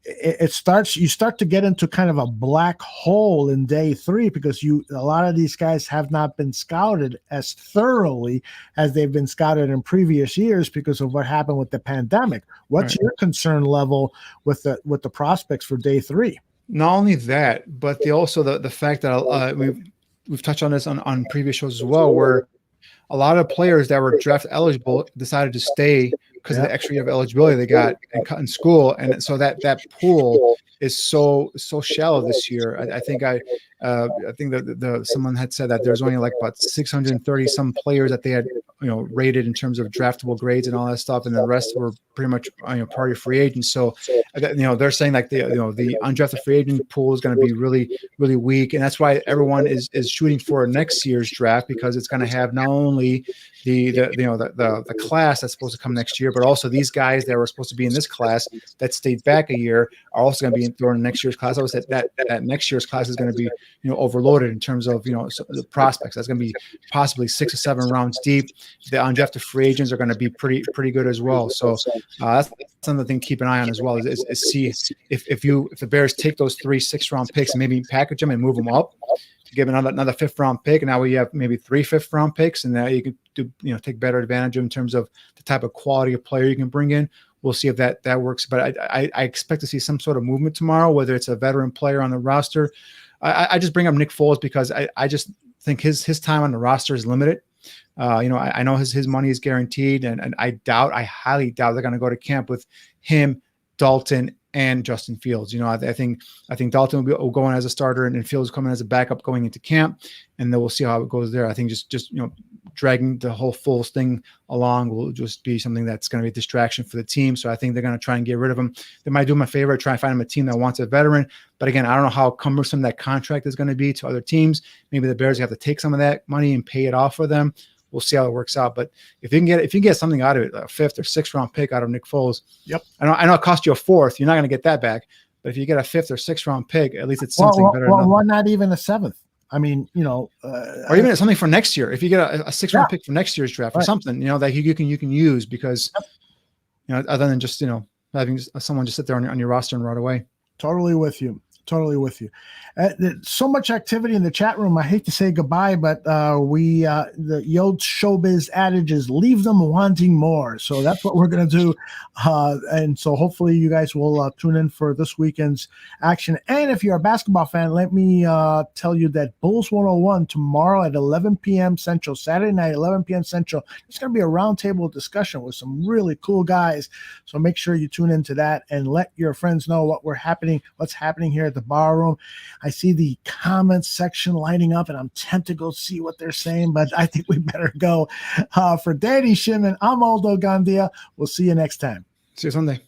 Speaker 1: you start to get into kind of a black hole in day 3 because a lot of these guys have not been scouted as thoroughly as they've been scouted in previous years because of what happened with the pandemic. What's your concern level with the prospects for day 3?
Speaker 2: Not only that, but the fact that we've touched on this on previous shows as well, where a lot of players that were draft eligible decided to stay because of the extra year of eligibility they got in school, and so that pool is so shallow this year. I think that someone had said that there's only like about 630 some players that they had rated in terms of draftable grades and all that stuff, and the rest were pretty much party free agents. So they're saying like the undrafted free agent pool is going to be really, really weak, and that's why everyone is shooting for next year's draft, because it's going to have not only the class that's supposed to come next year, but also these guys that were supposed to be in this class that stayed back a year are also going to be thrown in next year's class. I would say that next year's class is going to be overloaded in terms of the prospects. That's going to be possibly 6 or 7 rounds deep. The undrafted free agents are going to be pretty good as well. So that's another thing to keep an eye on as well. Is see if the Bears take those 3 6-round picks and maybe package them and move them up, give another 5th round pick, and now we have maybe 3 5th round picks, and now you can do take better advantage of in terms of the type of quality of player you can bring in. We'll see if that works, but I expect to see some sort of movement tomorrow, whether it's a veteran player on the roster. I just bring up Nick Foles because I just think his time on the roster is limited. I know his money is guaranteed, and I highly doubt they're going to go to camp with him, Dalton, and Justin Fields. I think Dalton will go in as a starter, and Fields coming as a backup going into camp, and then we'll see how it goes there. I think just dragging the whole Foles thing along will just be something that's going to be a distraction for the team. So I think they're going to try and get rid of him. They might do him a favor, try and find him a team that wants a veteran. But again, I don't know how cumbersome that contract is going to be to other teams. Maybe the Bears have to take some of that money and pay it off for them. We'll see how it works out. But if you can get something out of it, a 5th or 6th round pick out of Nick Foles, I know it cost you a 4th. You're not going to get that back. But if you get a 5th or 6th round pick, at least it's something better. Well,
Speaker 1: why not even a 7th? I mean,
Speaker 2: or even something for next year. If you get a 6th round pick for next year's draft or something, that you can use, because other than just having someone just sit there on your roster and right away.
Speaker 1: Totally with you. So much activity in the chat room. I hate to say goodbye, but the old showbiz adage is leave them wanting more. So that's what we're going to do. And so hopefully you guys will tune in for this weekend's action. And if you're a basketball fan, let me tell you that Bulls 101 tomorrow at 11 p.m. Central, Saturday night, 11 p.m. Central. It's going to be a roundtable discussion with some really cool guys. So make sure you tune into that and let your friends know what's happening here at the bar room. I see the comments section lighting up, and I'm tempted to go see what they're saying, but I think we better go. For Danny Shimon, I'm Aldo Gandia. We'll see you next time.
Speaker 2: See you Sunday.